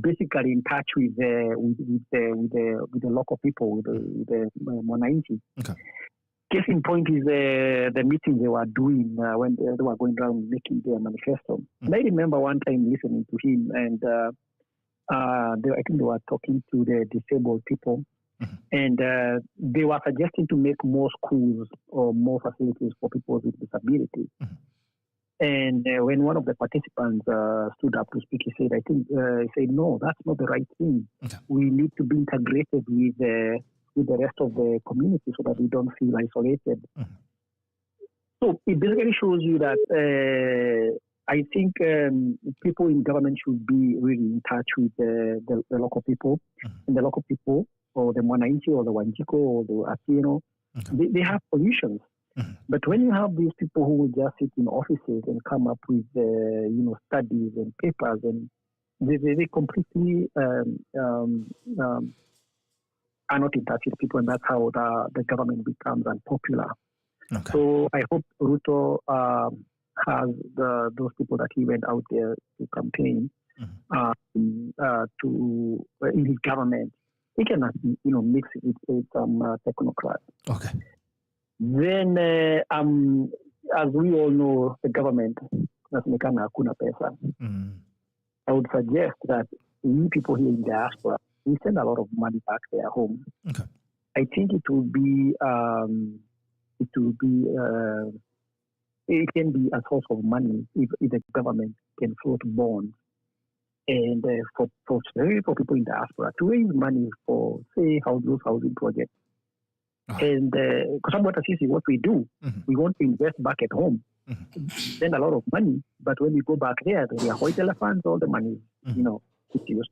basically in touch with the local people, with the monarchy. Okay. Case in point is the meeting they were doing when they were going around making their manifesto. And I remember one time listening to him, and I think they were talking to the disabled people. And they were suggesting to make more schools or more facilities for people with disabilities. And when one of the participants stood up to speak, he said, no, that's not the right thing. Okay. We need to be integrated with the rest of the community so that we don't feel isolated. So it basically shows you that I think people in government should be really in touch with the local people. And the local people, or the Mwananchi, or the Wanjiko, or the Akino, they have solutions. But when you have these people who will just sit in offices and come up with studies and papers, and they completely are not in touch with people, and that's how the government becomes unpopular. Okay. So I hope Ruto has those people that he went out there to campaign in his government. He can, mix it with some technocrats. Okay. Then, as we all know, the government, nasemekana hakuna pesa. I would suggest that we people here in diaspora, we send a lot of money back there home. Okay. I think it can be a source of money if the government can float bonds. And for people in diaspora to raise money for, say, those housing projects. And because what we do, we want to invest back at home, spend a lot of money, but when we go back there, they are white elephants, all the money, it's used.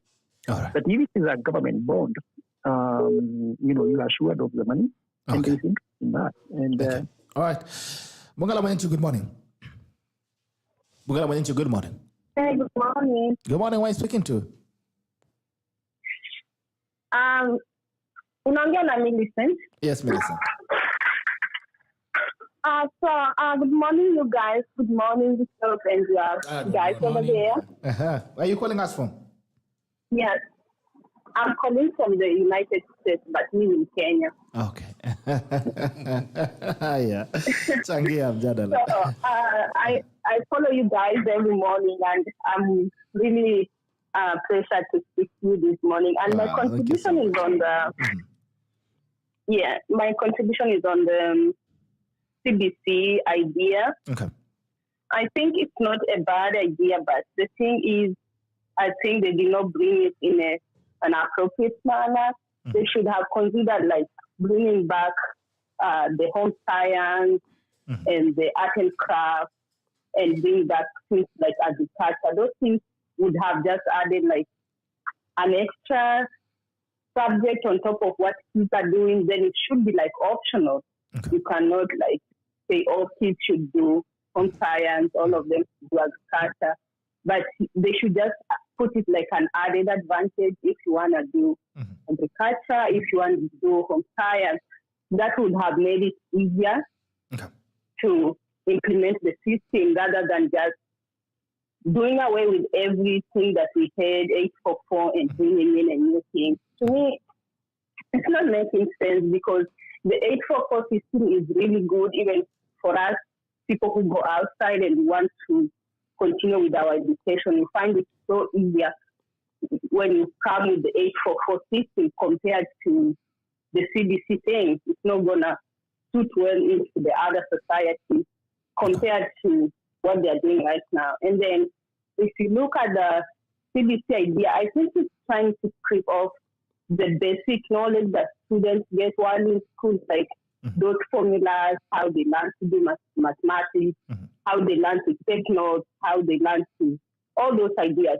Right. But if it is a government bond, you are assured of the money, and there's interest in that. And okay. All right. Bungala Mwananchi, good morning. Bungala Mwananchi, good morning. Hey, good morning. Good morning. Who are you speaking to? Unaongea na Millicent. Yes, Millicent. Good morning, you guys. Good morning, Victor and you guys over there. Where are you calling us from? Yes. I'm calling from the United States, but me in Kenya. Okay. Yeah. Changia mjadala. So, I follow you guys every morning, and I'm really pleasure to speak to you this morning. And my contribution is on the my contribution is on the CBC idea. Okay. I think it's not a bad idea, but the thing is, I think they did not bring it in an appropriate manner. They should have considered bringing back the home science and the art and craft, and bring back things like agriculture. Those things would have just added an extra subject on top of what kids are doing. Then it should be optional. Okay. You cannot say all kids should do home science, all of them should do agriculture. But they should just put it an added advantage if you want to do agriculture, if you want to do home science. That would have made it easier to implement the system rather than just doing away with everything that we had 844 and bringing in a new thing. To me, it's not making sense, because the 844 system is really good even for us, people who go outside and want to continue with our education. We find it so easier when you come with the 844 system compared to the CBC thing. It's not going to suit well into the other society compared to what they're doing right now. And then if you look at the CBC idea, I think it's trying to creep off the basic knowledge that students get while in school, those formulas, how they learn to do mathematics, how they learn to take notes, how they learn to, all those ideas,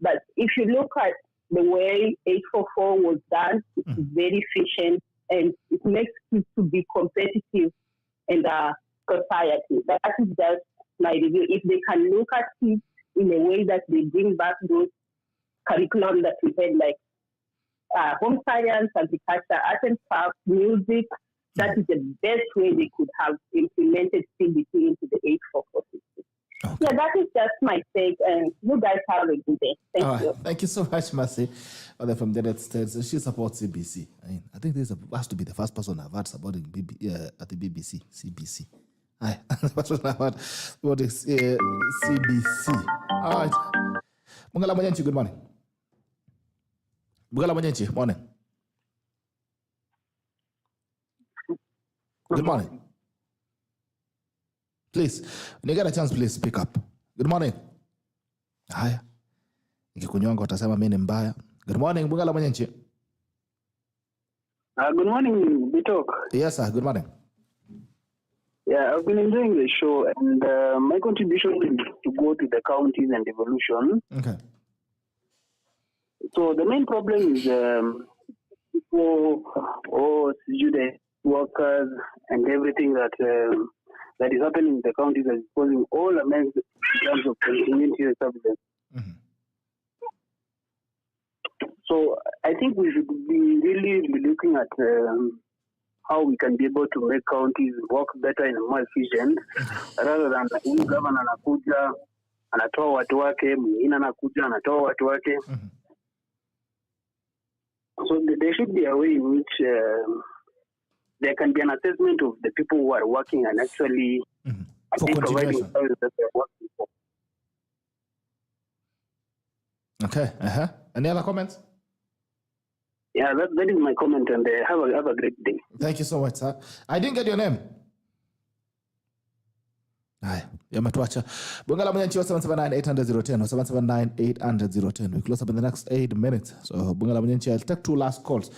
But if you look at the way 844 was done, it's very efficient, and it makes kids to be competitive in the society. That is just my review. If they can look at kids in a way that they bring back those curriculum that we had, like home science, agriculture, art and craft, music. That is the best way they could have implemented CBC into the 844 system. Okay. Yeah, that is just my take, and you guys have a good day. Thank you. Thank you so much, Mercy. From the United States, she supports CBC. I think this has to be the first person I've heard supporting at the BBC, CBC. Hi, what is CBC? All right. Bungala Manyanchi, good morning. Bungala Manyanchi, morning. Good morning. Please, when you get a chance, please speak up. Good morning. Haya. Nikikunyonga utasema mimi ni mbaya. Good morning, Bungala Manyanchi. Good morning, Bitok. Yes, sir. Good morning. Yeah, I've been enjoying the show, and my contribution is to go to the counties and devolution. Okay. So the main problem is people or student workers and everything that is happening in the counties is causing all amends in terms of community services. Mm-hmm. So I think we should be really looking at how we can be able to make counties work better and more efficient, rather than huyu governor anakuja anatoa watu wake, mwingine anakuja anatoa watu wake. Mm-hmm. So there should be a way in which there can be an assessment of the people who are working and actually providing services that they're working for. Okay. Any other comments? Yeah, that is my comment, and have a great day. Thank you so much, sir. I didn't get your name. Haya, yametuacha. Bungala Manyanchi 779-800-010 or 779-800-010. We close up in the next 8 minutes. So Bungala Manyanchi, I'll take 2 last calls.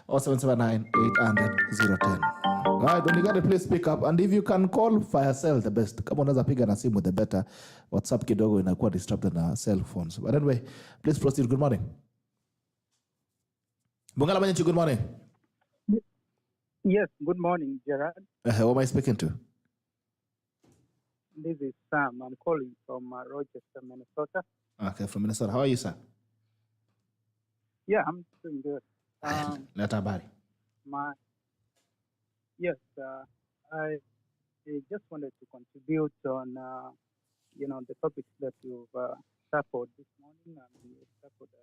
Or 779-800-010. All right, when you get it, please speak up. And if you can call for yourself, the best. Kama unaweza piga na simu, the better. WhatsApp kidogo inakuwa disrupted na cell phones. But anyway, please proceed. Good morning. Bungala Manyanchi, good morning. Yes, good morning, Gerard. Who am I speaking to? This is Sam. I'm calling from Rochester, Minnesota. Okay, from Minnesota. How are you, sir? Yeah, I'm doing good. I just wanted to contribute on, the topics that you've tackled this morning. I mean, you've tackled a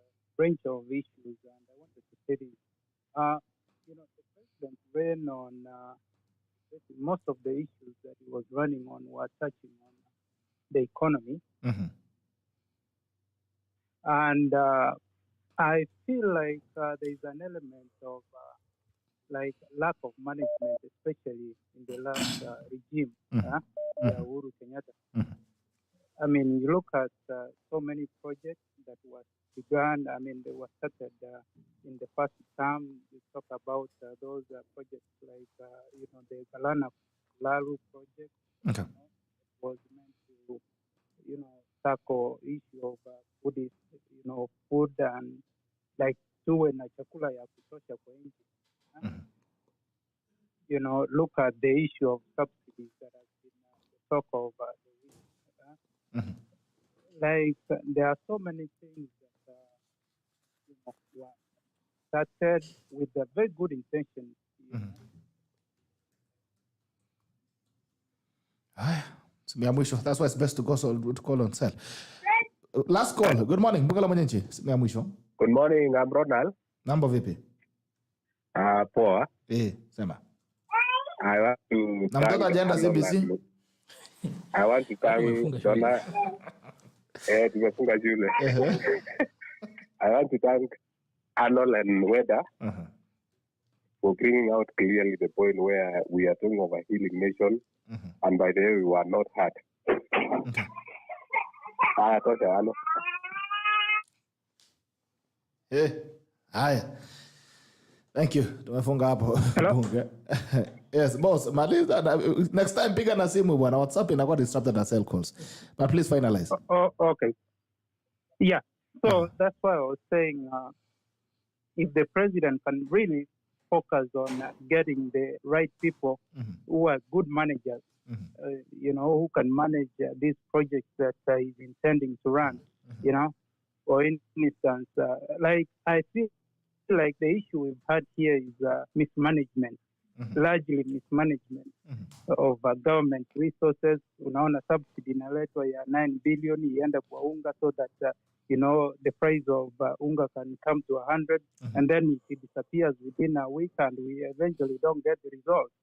range of issues, and I wanted to say this. The president ran on most of the issues that he was running on were touching on the economy. Mm-hmm. And I feel like there is an element of lack of management, especially in the last regime, Uhuru Kenyatta. Mm-hmm. I mean, you look at so many projects that were begun. I mean, they were started in the first term. You talk about those projects like, the Galana Laru project. Okay. Was meant to, tackle issue of food, food and like tuwe na chakula ya kutosha kwa nchi. Look at the issue of subsidies that has been the talk of the week. Like there are so many things that were started with a very good intention. That's why it's best to call on cell. Last call. Good morning. Bungala Manyanchi. Good morning. I'm Ronald. Number vipi? Poa. Sema. I want to Namtoka agenda CBC. I want to thank Donna. Tumefunga shule. I want to thank Arnold and Weda for bringing out clearly the point where we are talking of a healing nation, and by the way, we were not hurt. Okay. Haya. Thank you. Tumefunga hapo. Yes, boss. Next time piga na simu bwana. WhatsApp inakuwa disrupted na cell calls. But please finalize. Okay. Yeah. So that's why I was saying if the president can really focus on getting the right people who are good managers, who can manage these projects that he's intending to run, for instance, like I feel like the issue we've had here is mismanagement, largely mismanagement of government resources. Unaona subsidy inaletwa ya 9 billion iende kwa unga so that the price of unga can come to 100, and then it disappears within a week, and we eventually don't get the results.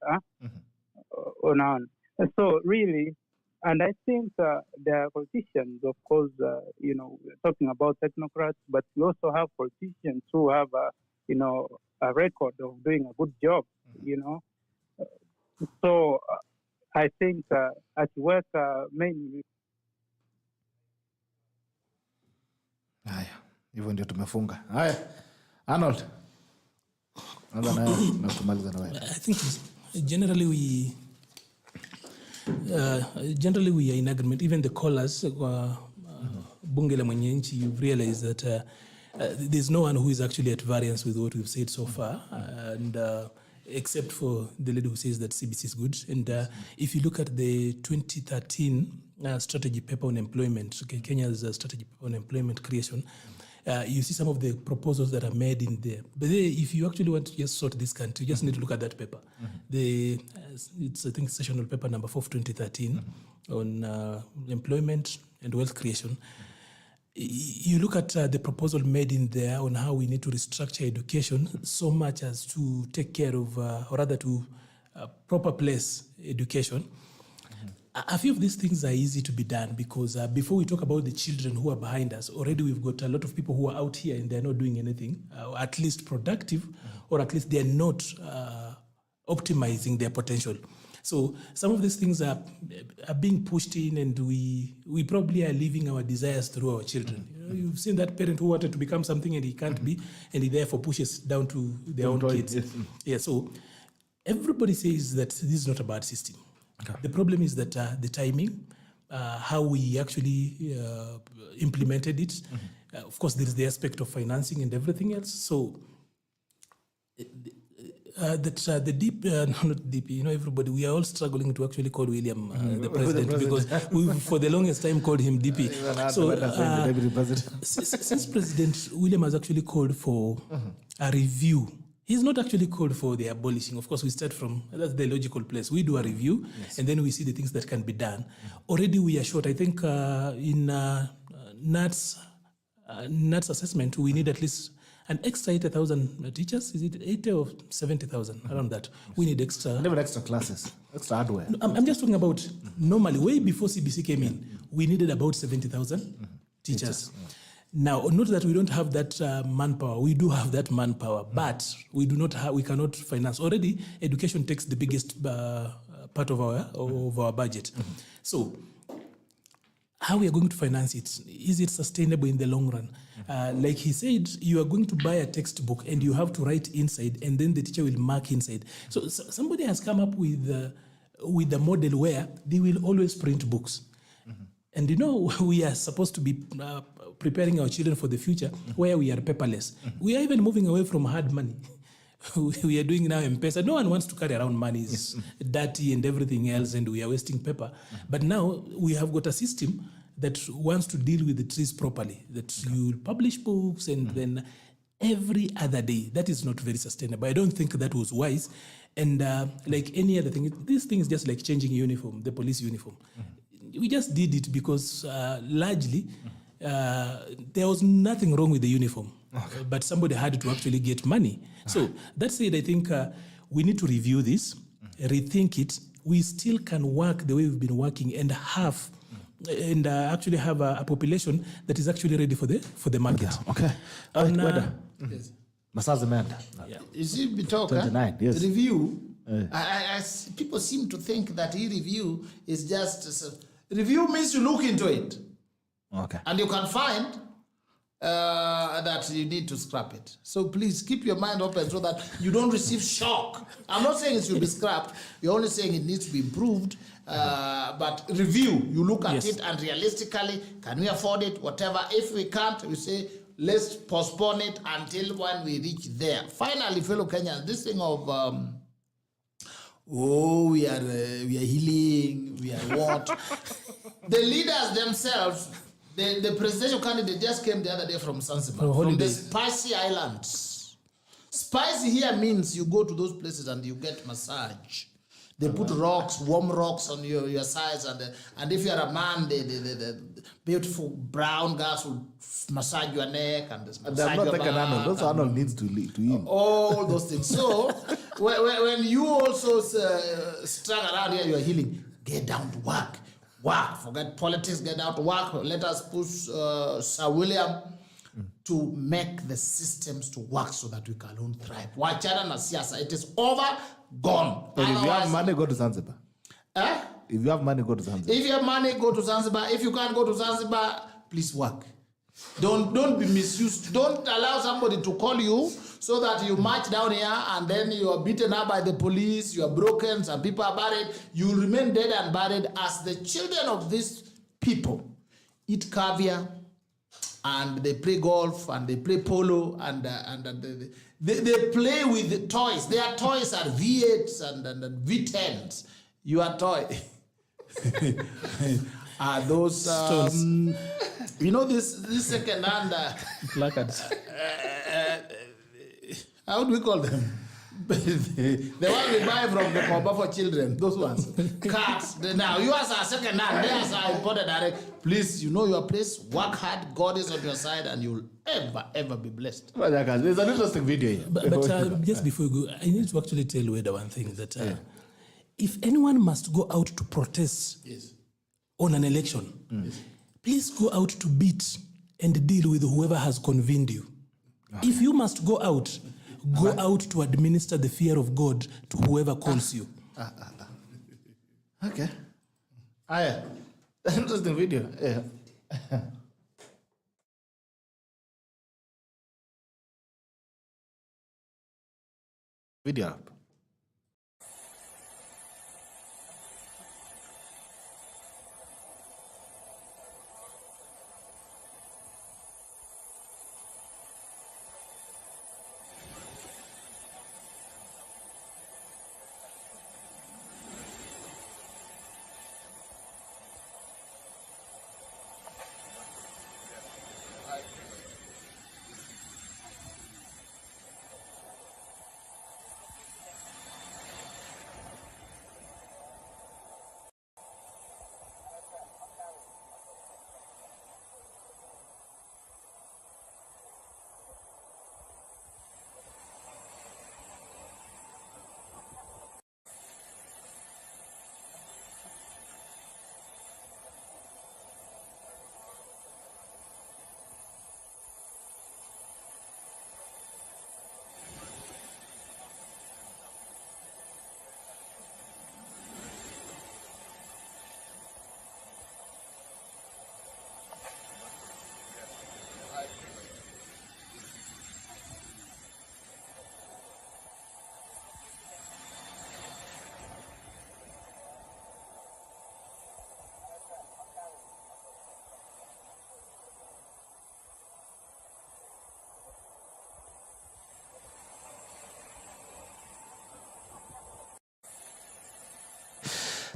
Unaona. So really, and I think the politicians, of course, we're talking about technocrats, but we also have politicians who have a record of doing a good job, So I think at work mainly. Haya, hivyo ndio tumefunga. Haya, Arnold. I think generally we are in agreement. Even the callers, bunge la mwenye nchi, you've realized that there's no one who is actually at variance with what we've said so far, and except for the lady who says that CBC is good. And if you look at the 2013 strategy paper on employment, Kenya's strategy paper on employment creation, you see some of the proposals that are made in there. But if you actually want to just sort this country, you just need to look at that paper. It's, I think, sessional paper number 4 of 2013 on employment and wealth creation. You look at the proposal made in there on how we need to restructure education so much as to take care of, or rather to proper place education. A few of these things are easy to be done because before we talk about the children who are behind us, already we've got a lot of people who are out here and they're not doing anything, at least productive, or at least they're not optimizing their potential. So some of these things are being pushed in, and we probably are living our desires through our children. You've seen that parent who wanted to become something and he can't be, and he therefore pushes down to their own kids. Yes. Yeah, so everybody says that this is not a bad system. Okay. The problem is that the timing, how we actually implemented it. Of course, there is the aspect of financing and everything else. So the deep, not deep, everybody, we are all struggling to actually call William the president because we for the longest time called him DP. So since President William has actually called for a review, he's not actually called for the abolishing. Of course, we start from, that's the logical place. We do a review, and then we see the things that can be done. Already we are short. I think in NAT's assessment, we need at least an extra 80,000 teachers. Is it 80 or 70,000? Around that. We need extra. And even extra classes, extra hardware. No, I'm just talking about normally, way before CBC came in, we needed about 70,000 teachers. Now, not that we don't have that manpower. We do have that manpower, but we cannot finance. Already, education takes the biggest part of our budget. So, how we are going to finance it? Is it sustainable in the long run? Like he said, you are going to buy a textbook and you have to write inside, and then the teacher will mark inside. So somebody has come up with a model where they will always print books. And we are supposed to be preparing our children for the future where we are paperless. We are even moving away from hard money. We are doing now M-Pesa. No one wants to carry around money. It's dirty and everything else, and we are wasting paper. But now we have got a system that wants to deal with the trees properly, that you publish books and then every other day. That is not very sustainable. I don't think that was wise. And like any other thing, this thing is just like changing uniform, the police uniform. We just did it because largely there was nothing wrong with the uniform, but somebody had to actually get money. So that said, I think we need to review this, rethink it. We still can work the way we've been working and actually have a population that is actually ready for the market. Okay. Yes. You see, Bitoka, 29, yes. The review, people seem to think that review is just... review means you look into it. Okay. And you can find that you need to scrap it. So please keep your mind open so that you don't receive shock. I'm not saying it should be scrapped. We're only saying it needs to be improved. But review, you look at it and realistically, can we afford it? Whatever. If we can't, we say, let's postpone it until when we reach there. Finally, fellow Kenyans, this thing of... we are healing, we are what? The leaders themselves, The presidential candidate just came the other day from Zanzibar, from the Spicy Islands. Spicy here means you go to those places and you get massage. They put rocks, warm rocks on your sides, and if you're a man, the beautiful brown girls will massage your neck and massage your back. Arnold. Those Arnold needs to eat. All those things. So when you also strung around here, you're healing. Get down to work. Work. Forget politics. Get down to work. Let us push Sir William to make the systems to work so that we can all thrive. Wachana na siasa. It is over. Gone. But if you have money, go to Zanzibar. If you have money, go to Zanzibar. If you have money, go to Zanzibar. If you can't go to Zanzibar, please work. Don't be misused. Don't allow somebody to call you so that you march down here and then you are beaten up by the police, you are broken, some people are buried. You will remain dead and buried as the children of these people eat caviar and they play golf and they play polo and they play with the toys. Their toys are V8s and V10s. Your toy are those you know this second hand placards. How do we call them? The one we buy from the Koba for children, those ones. Cards. Now yours are second hand, theirs are imported direct. Please, you know your place, work hard, God is on your side, and you'll ever be blessed. There's an interesting video here. But just before you go, I need to actually tell Weda one thing, that if anyone must go out to protest on an election, please go out to beat and deal with whoever has convened you. If you must go out, go out to administer the fear of God to whoever calls you. Okay. Interesting video. Yeah. Video up.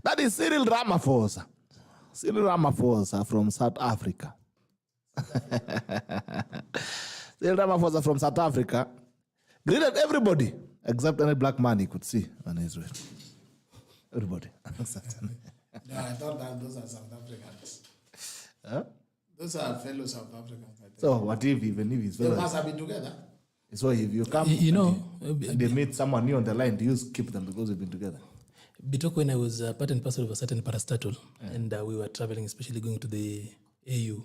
That is Cyril Ramaphosa. Cyril Ramaphosa from South Africa. Cyril Ramaphosa from South Africa greeted everybody except any black man he could see on his way. Everybody. No, I thought that those are South Africans. Huh? Those are fellow South Africans. So what if even if he's they must have been together? So if you come and they meet someone new on the line, do you skip them because we've been together? Bitok, when I was part and parcel of a certain parastatal, and we were traveling, especially going to the AU,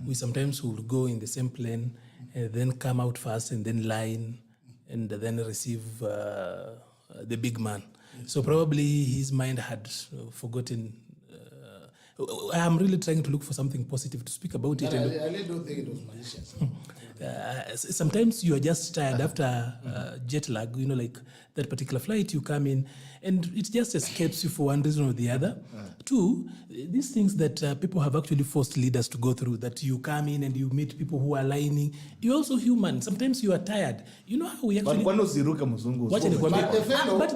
we sometimes would go in the same plane, and then come out first, and then line, and then receive the big man. So probably his mind had forgotten. I'm really trying to look for something positive to speak about it. I really don't think it was malicious. Sometimes you are just tired after jet lag, like that particular flight, you come in and it just escapes you for one reason or the other. Two, these things that people have actually forced leaders to go through, that you come in and you meet people who are lining. You're also human. Sometimes you are tired. You know how we actually... But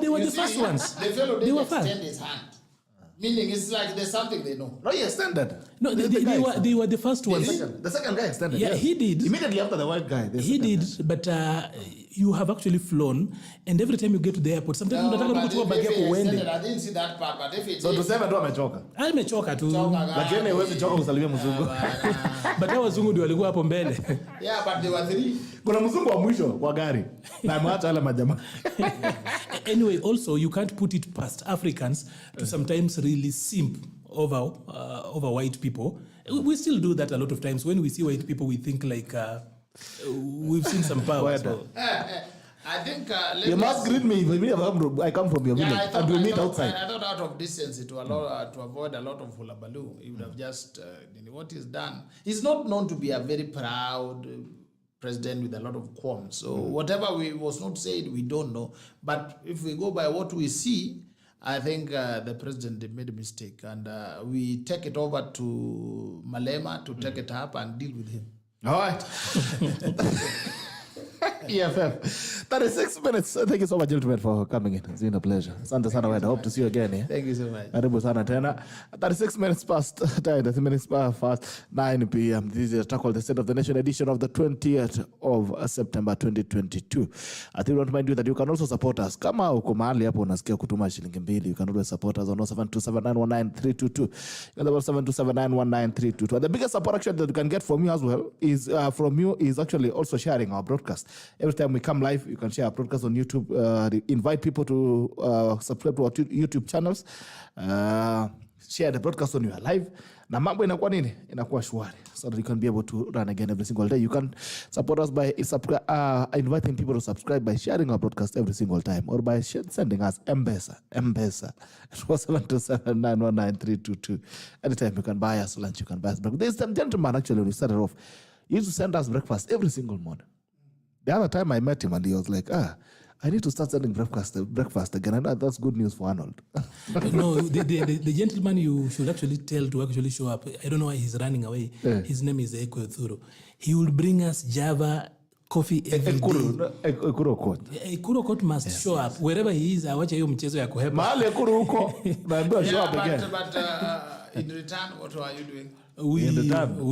they were the first ones. They were first. His hand. Meaning it's like there's something they know. No, he extended. No, they were the first ones. The second guy extended. Yeah, yes. he did. Immediately after the white guy. He did, but you have actually flown, and every time you get to the airport, sometimes unataka kuchukua bag yako uende. I didn't see that part, but if it So tuseme tu amechoka. Amechoka tu. Lakini huwezi choka kusalimia mzungu. But hao wazungu ndio walikuwa hapo mbele. Yeah, but they were 3. Kuna mzungu wa mwisho kwa gari. Na ameacha wale majamaa. Anyway, also you can't put it past Africans to sometimes really simp over white people. We still do that a lot of times. When we see white people, we think like we've seen some power. So. I think you must greet me. I come from your village. And we meet outside. I thought out of decency to avoid a lot of hullabaloo. He would have just what he's done. He's not known to be a very proud president with a lot of qualms. So whatever was not said, we don't know. But if we go by what we see, I think the president made a mistake, and we take it over to Malema to take it up and deal with him. All right. EFF. 36 minutes. Thank you so much, gentlemen, for coming in. It's been a pleasure. Asante sana Weda. Hope to see you again. Yeah? Thank you so much. Karibu sana tena. 36 minutes past 30 minutes past 9 p.m. This is Tackle the State of the Nation edition of the 20th of September 2022. I think we want to remind you that you can also support us. Kama uko mahali hapo unasikia kutuma shilingi mbili, you can always support us on 0727919322. You can 0727919322. And the biggest support actually that you can get from you as well is actually also sharing our broadcast. Every time we come live, you can share our broadcast on YouTube. Invite people to subscribe to our YouTube channels. Share the broadcast when you are live. Na mambo inakuwa nini? Inakuwa shwari. So that you can be able to run again every single day. You can support us by inviting people to subscribe by sharing our broadcast every single time, or by sending us M-Pesa at 4727919322. Anytime you can buy us lunch, you can buy us breakfast. There's some gentleman actually when we started off, he used to send us breakfast every single morning. The other time I met him and he was like, I need to start sending breakfast again. And that's good news for Arnold. No, the gentleman you should actually tell to actually show up. I don't know why he's running away. His name is Eko Thuro. He will bring us Java coffee every day. Ekuru Court. Ekuru Court must show up. Wherever he is, awache hiyo mchezo ya kuhepa. Mahali Ekuru huko, naambiwa show up again. But in return, what are you doing? We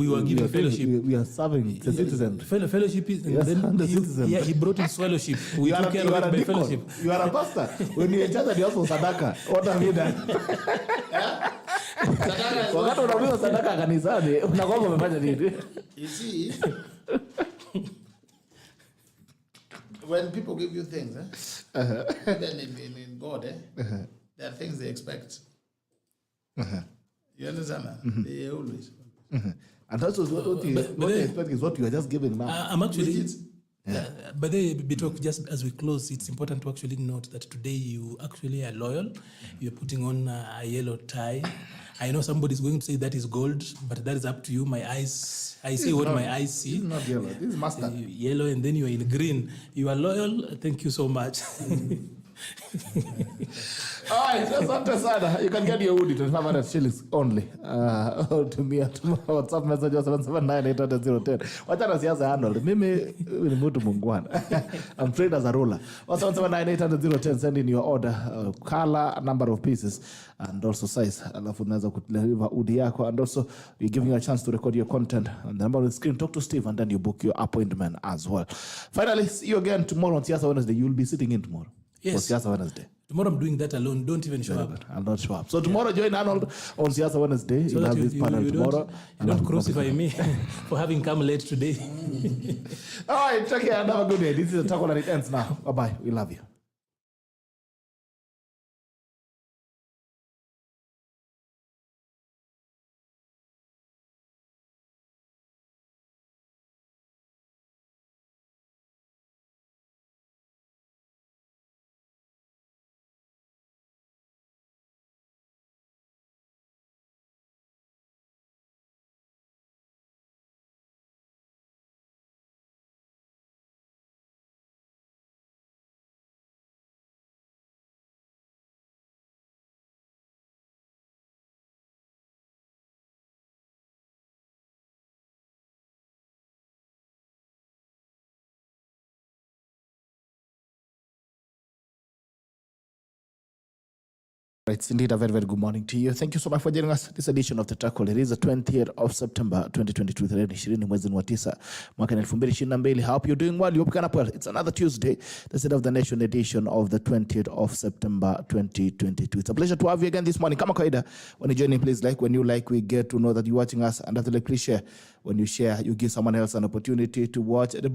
were giving fellowship. We are serving the citizens. Fellowship is, and then he brought in fellowship. We took care of it by fellowship. You are a pastor. When you enter the house for sadaka, what have you done? Wakati unapewa sadaka kanisani, unakuwa umefanya nini? You see, when people give you things, then in God, there are things they expect. You understand that? They always. And that's what you expect is what you are just giving now. I'm actually... but Bitok, just as we close, it's important to actually note that today you actually are loyal. You're putting on a yellow tie. I know somebody's going to say that is gold, but that is up to you. My eyes, I see what my eyes see. This is not yellow. This is mustard. Yellow, and then you are in green. You are loyal. Thank you so much. All right, asante sana. You can get your hoodie 2500 shillings only. To me at WhatsApp message 7798010. Wachana siasa ya Arnold. Mimi ni mtu mungwana. I'm trained as a ruler. 7798010. Send in your order, color, number of pieces, and also size. Alafu unaweza kudeliver hoodie yako, and also we're giving you a chance to record your content on the number on the screen. Talk to Steve, and then you book your appointment as well. Finally, see you again tomorrow on Siasa Wednesday. You'll be sitting in tomorrow. Yes. For Siasa Wednesday. Tomorrow I'm doing that alone. Don't even show up. I'll not show up. So tomorrow join Arnold on Siasa Wednesday. So You'll have this panel tomorrow. You don't crucify me for having come late today. All right, take care and have a good day. This is the Tackle and it ends now. Bye-bye. We love you. It's indeed a very, very good morning to you. Thank you so much for joining us this edition of the Tackle. It is the 20th of September 2022, tarehe 20 mwezi wa 9 mwaka 2022. Hope you're doing well. You're well. It's another Tuesday, the State of the Nation edition of the 20th of September 2022. It's a pleasure to have you again this morning. Kama kawaida, when you join in, please like. When you like, we get to know that you're watching us. And definitely please share. When you share, you give someone else an opportunity to watch.